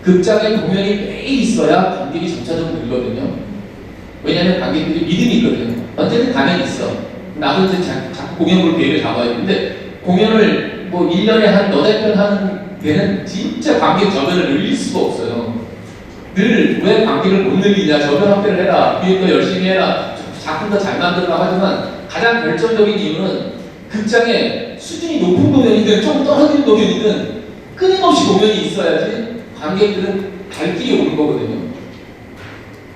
극장에 공연이 매일 있어야 관객이 점차적으로 늘거든요. 왜냐하면 관객들이 믿음이 있거든요. 언제든 가면 있어. 나도 이제 자꾸 공연 볼 계획을 잡아야 되는데 공연을 뭐 1년에 한 8편 하는 데는 진짜 관객 저변을 늘릴 수가 없어요. 늘 왜 관객을 못 늘리냐, 저변 확대를 해라, 기획 더 열심히 해라, 작품 더 잘 만들어라 하지만 가장 결정적인 이유는 극장에 수준이 높은 공연이든 좀 떨어지는 공연이든 끊임없이 공연이 있어야지 관객들은 갈 길이 오는 거거든요.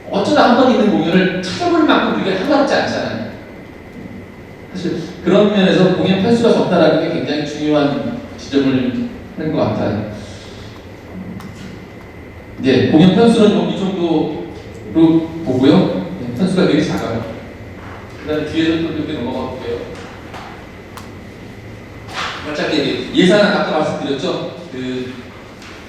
어쩌다 한 번 있는 공연을 찾아볼 만큼 우리가 한가롭지 않잖아요. 사실 그런 면에서 공연 편수가 적다라는 게 굉장히 중요한 지점을 하는 것 같아요. 네, 공연 편수는 이 정도로 보고요. 네, 편수가 되게 작아요. 그 다음에 뒤에서 또 이렇게 넘어가 볼게요. 살짝 예산은 아까 말씀드렸죠.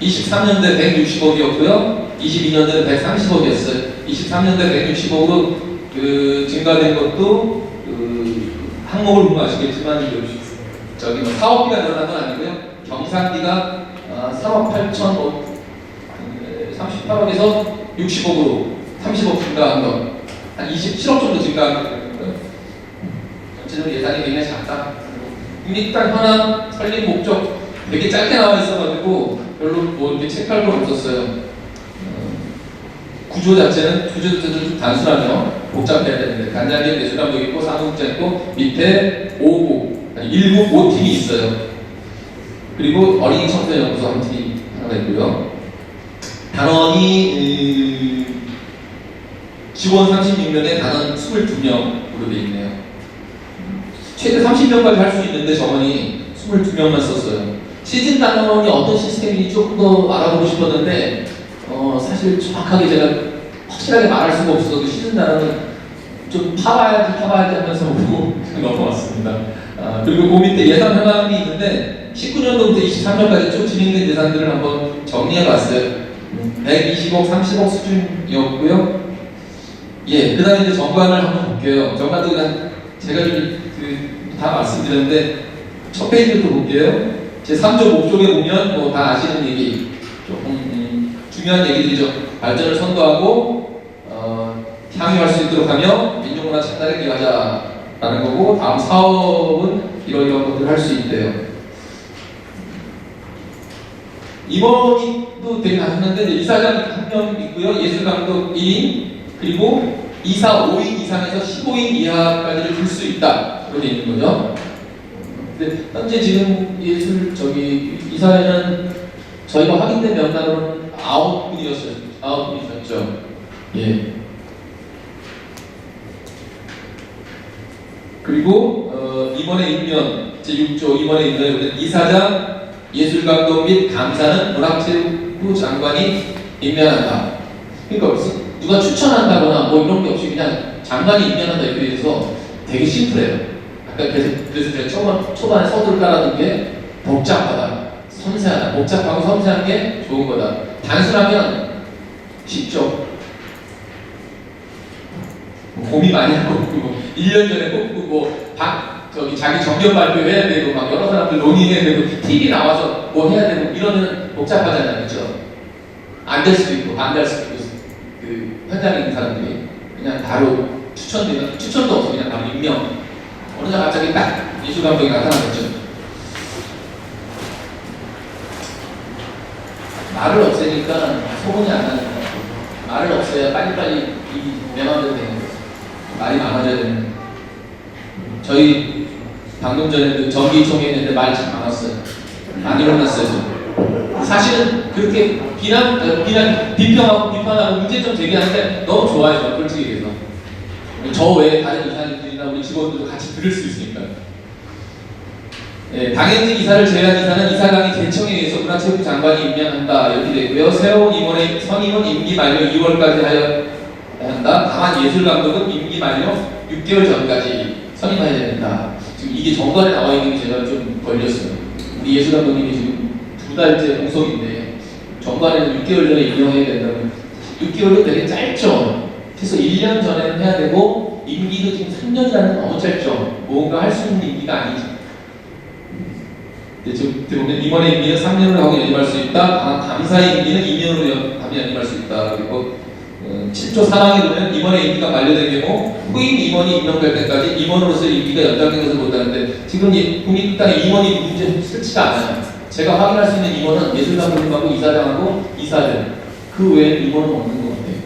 23년도에 160억이었고요. 22년도에 130억이었어요. 23년도에 160억으로 증가된 것도 항목을 보면 아시겠지만 저기 뭐 사업비가 늘어난 건 아니고요. 경상비가 3억 8천 38억에서 60억으로 30억 증가한 것, 한 27억 정도 증가한 거예요. 전체적으로 예산이 굉장히 작다. 국립극장 현황 설립 목적 되게 짧게 나와 있어가지고 별로 뭐 이렇게 체크할 건 없었어요. 구조 자체는 좀 단순하며 복잡해야 되는데 간장계 예술감독 있고 사무국장 있고 밑에 1국 5팀이 있어요. 그리고 어린이 청소년 연구소 한 팀이 하나 있고요. 단원이 직원 36명에 단원 22명으로 되어 있네요. 최대 30명까지 할 수 있는데 정원이 22명만 썼어요. 시즌 단원이 어떤 시스템인지 조금 더 알아보고 싶었는데 사실 정확하게 제가 확실하게 말할 수가 없어서 그 시즌 단원은 좀 파봐야지 하면서 보고 넘어왔습니다. 그리고 그 밑에 예산 현황이 있는데 19년도부터 23년까지 쭉 진행된 예산들을 한번 정리해봤어요. 120억, 30억 수준이었고요. 예, 그 다음에 이제 정관을 한번 볼게요. 정관도 그냥 제가 다 말씀드렸는데 첫 페이지부터 볼게요. 제 3조 목적에 보면 뭐 다 아시는 얘기, 조금 중요한 얘기들이죠. 발전을 선도하고 향유할 수 있도록 하며 민족문화 창달에 기여하자라는 거고, 다음 사업은 이런 것들을 할 수 있대요. 이번도 되게 다녔는데 이사장 1명 있고요. 예술감독 1인, 그리고 이사 5인 이상에서 15인 이하까지를 줄 수 있다. 그렇게 있는 거죠. 근데 현재 지금 이사회는 저희가 확인된 명단으로는 9분이셨죠. 예. 그리고 이번에 임명 제6조 이번에 임명된 이사장, 예술감독 및 감사는 문화체육부 장관이 임명한다. 그러니까 누가 추천한다거나 뭐 이런 게 없이 그냥 장관이 임명한다 이렇게 돼서 되게 심플해요. 아까 그래서 제가 초반에 서두를 깔아둔 게 복잡하다. 섬세하다. 복잡하고 섬세한 게 좋은 거다. 단순하면 쉽죠. 고민 많이 하고 뭐 1년 전에 꼭 자기 정견 발표해야 되고 막 여러 사람들 논의해야 되고 TV 나와서 뭐 해야 되고 이러면 복잡하잖아요, 그렇죠? 안 될 수도 있고 안 될 수도 있고 그 현장에 있는 사람들이 그냥 바로 추천도 없어 그냥 바로 임명. 어느 날 갑자기 딱 예술 감독이 나타나겠죠. 말을 없애니까 소문이 안 나는 거야. 말을 없애야 빨리빨리 내 마음대로 되는 거지. 말이 많아져야 되는 거야. 저희 방금 전에 그 정기총회 했는데 말이 참 많았어요. 안 일어났어요. 저. 사실은 그렇게 비판하고 문제점 제기하는데 너무 좋아요. 저 솔직히 얘기해서. 저 외에 다른 이사님들이나 우리 직원들도 같이 들을 수 있으니까. 예, 당연직 이사를 제외한 이사는 이사장이 개청에 의해서 문화체육부 장관이 임명한다 이렇게 되어 있고요. 새로운 임원의 선임은 임기 만료 2월까지 하여야 한다. 다만 예술감독은 임기 만료 6개월 전까지 선임해야 된다. 지금 이게 정관에 나와 있는 게 제가 좀 걸렸어요. 우리 예술감독님이 지금 2달째 공석인데 정관에는 6개월 전에 임명해야 된다면 6개월도 되게 짧죠. 그래서 1년 전에는 해야 되고 임기도 지금 3년이라는 건 너무 짧죠. 뭔가 할 수 있는 임기가 아니죠. 지금 보면 임원의 임기는 3년으로 하고 연임할 수 있다. 감사의 임기는 2년으로 연임할 수 있다. 그리고 7조 4항에 보면 임원의 임기가 만료된 경우 후임 임원이 임명될 때까지 임원으로서의 임기가 연장된 것을 본다는데 지금 국립극단에 임원이 문제 싫지가 않아요. 제가 확인할 수 있는 임원은 예술감독님하고 이사장하고 이사들 그 외에는 임원은 없는 것 같아요.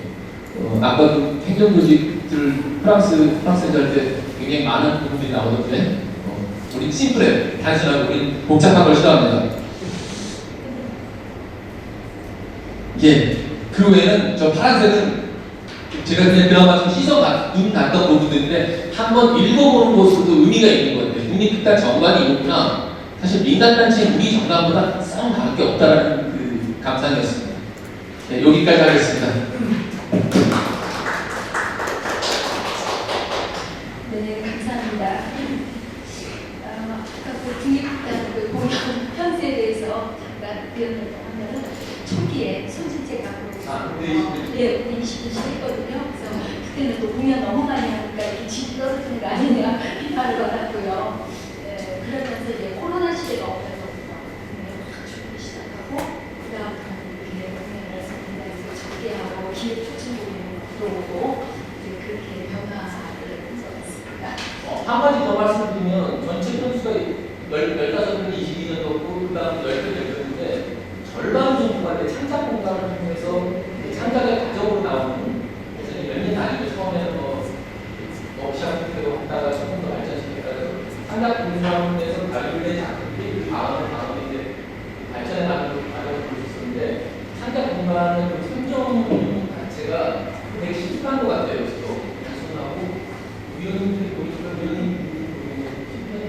아까 그 행정조직들 프랑스 할 때 굉장히 많은 부분들이 나오던데 우리 심플해, 단순하고 우리 복잡한 걸 싫어합니다. 예, 그 외에는 저 파란색은 제가 그냥 드라마 좀 눈 났던 부분들인데 한번 읽어보는 것으로도 의미가 있는 것 같아요. 국립극단 정관이 이렇구나. 사실 민간단체의 우리 정관보다 썩 다를 게 없다라는 그 감상이었습니다. 네, 여기까지 하겠습니다. 네, 감사합니다. 아까 그 국립극단 그 공연 편세에 대해서 잠깐 표현을 하면은 초기에 손진재 감독이 예, 20분 했거든요. 그래서 그때는 또 공연 너무 많이 하니까 이렇게 질이 떨어지는 거 아니냐 비판을 받았고요. 예, 그러면서 이제 코로나 시대가 오면서부터 확 줄기 시작하고 그다음부터 이렇게 공연을 굉장히 적게 하고 기획 초청 공연이 들어오고 이제 그렇게 변화를 한 것 같습니다. 한 가지 더 말씀드리면 전체 편수가 15분 22년도고 그 다음 10분 됐는데 절반 정도가 창작 공간을 통해서 창작의 과정으로 나오는 그래서 몇년 아니고 처음에는 워크샵 때도 하다가 조금 더 발전시켰다가 창작 공간에서 발굴된 작품들이 그 다음에 이제 발전해 나가는 과정을 볼 수 있었는데 창작 공간의 그 선정 자체가 되게 심플한 것 같아요. 그래서 단순하고 위원님들이 보시면 위원님들이 보시면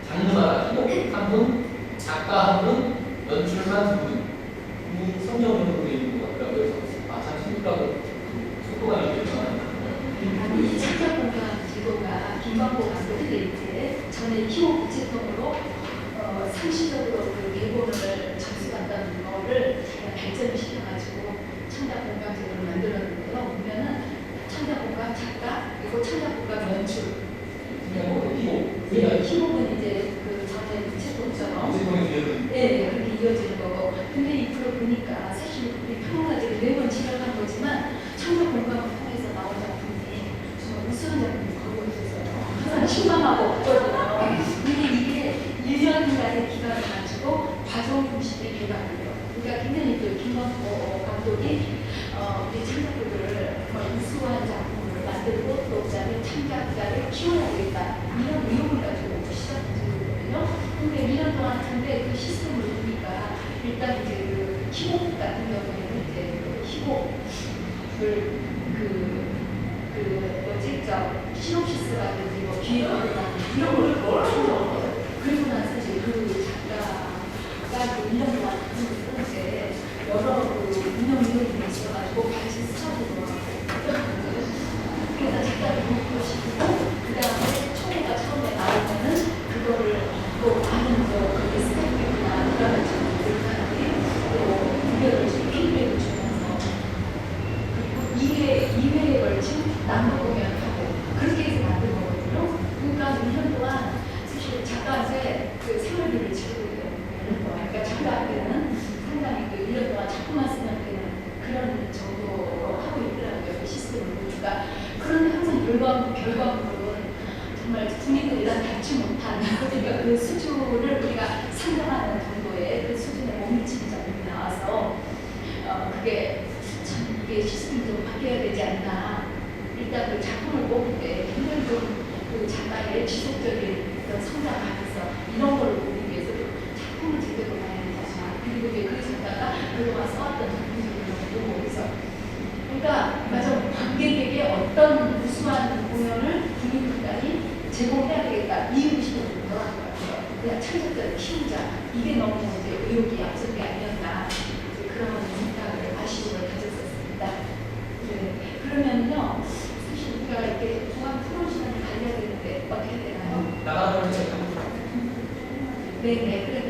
장르마다 기록 한 분, 작가 한 분, 연출만 두 분. 이 성경으로 되어 있는 것 같더라고요. 참 신기하고 속도가 있겠구나. 이 창작공간 제도가 김광호 감독이 이제 전에 키워 부채통으로 상시적으로 그 대본을 접수한다는 거를 제가 발전을 시켜가지고 창작공간 제도를 만들었는데요. 보면은 창작공간 작가 그리고 창작공간 연출. 키워는 이제 그 전에 부채통처럼 네, 그렇게 이어지는 거고. 근데 이프로 보니까 사실 우리 평론가들이 매번 지적한 거지만 창작 공간을 통해서 나온 작품이 정말 우수한 작품이 거의 없었어요. 항상 실망하고 없거든요. 근데 이게 1년간의 기간을 가지고 과정 중심의 개발이에요. 그러니까 굉장히 그 김광호 감독이 우리 창작들을 정말 우수한 작품을 만들고 또 그다음에 창작자를 키워야 되겠다 이런 의욕을 가지고 시작한 거거든요. 근데 1년 동안 했는데 그 시스템을 보니까 일단 이제 그 힙업 같은 경우에는 이제 그 힙업을 뭐지 시놉시스라든지 뭐 기획이라든지 이런 걸 넣어요. 그리고 나서 이제 그 작가가 1년 동안 했는데 여러 그 운영 요인이 있어가지고 같이 스타트도 하고 그래서 작가를 공부시키고 그 다음에 총회가 처음에 나오면은 그거를 또 많은 뭐 그게 스태프나 그냥 창작자를 키우자. 이게 너무 이제 의욕이 앞선 게 아니었나 이제 그런 생각을 아쉬움을 가졌었습니다. 네. 그러면요, 사실 우리가 이렇게 중앙 토론 시간을 가져야 되는데 어떻게 되나요? 나가버리세요. 네네. 그래도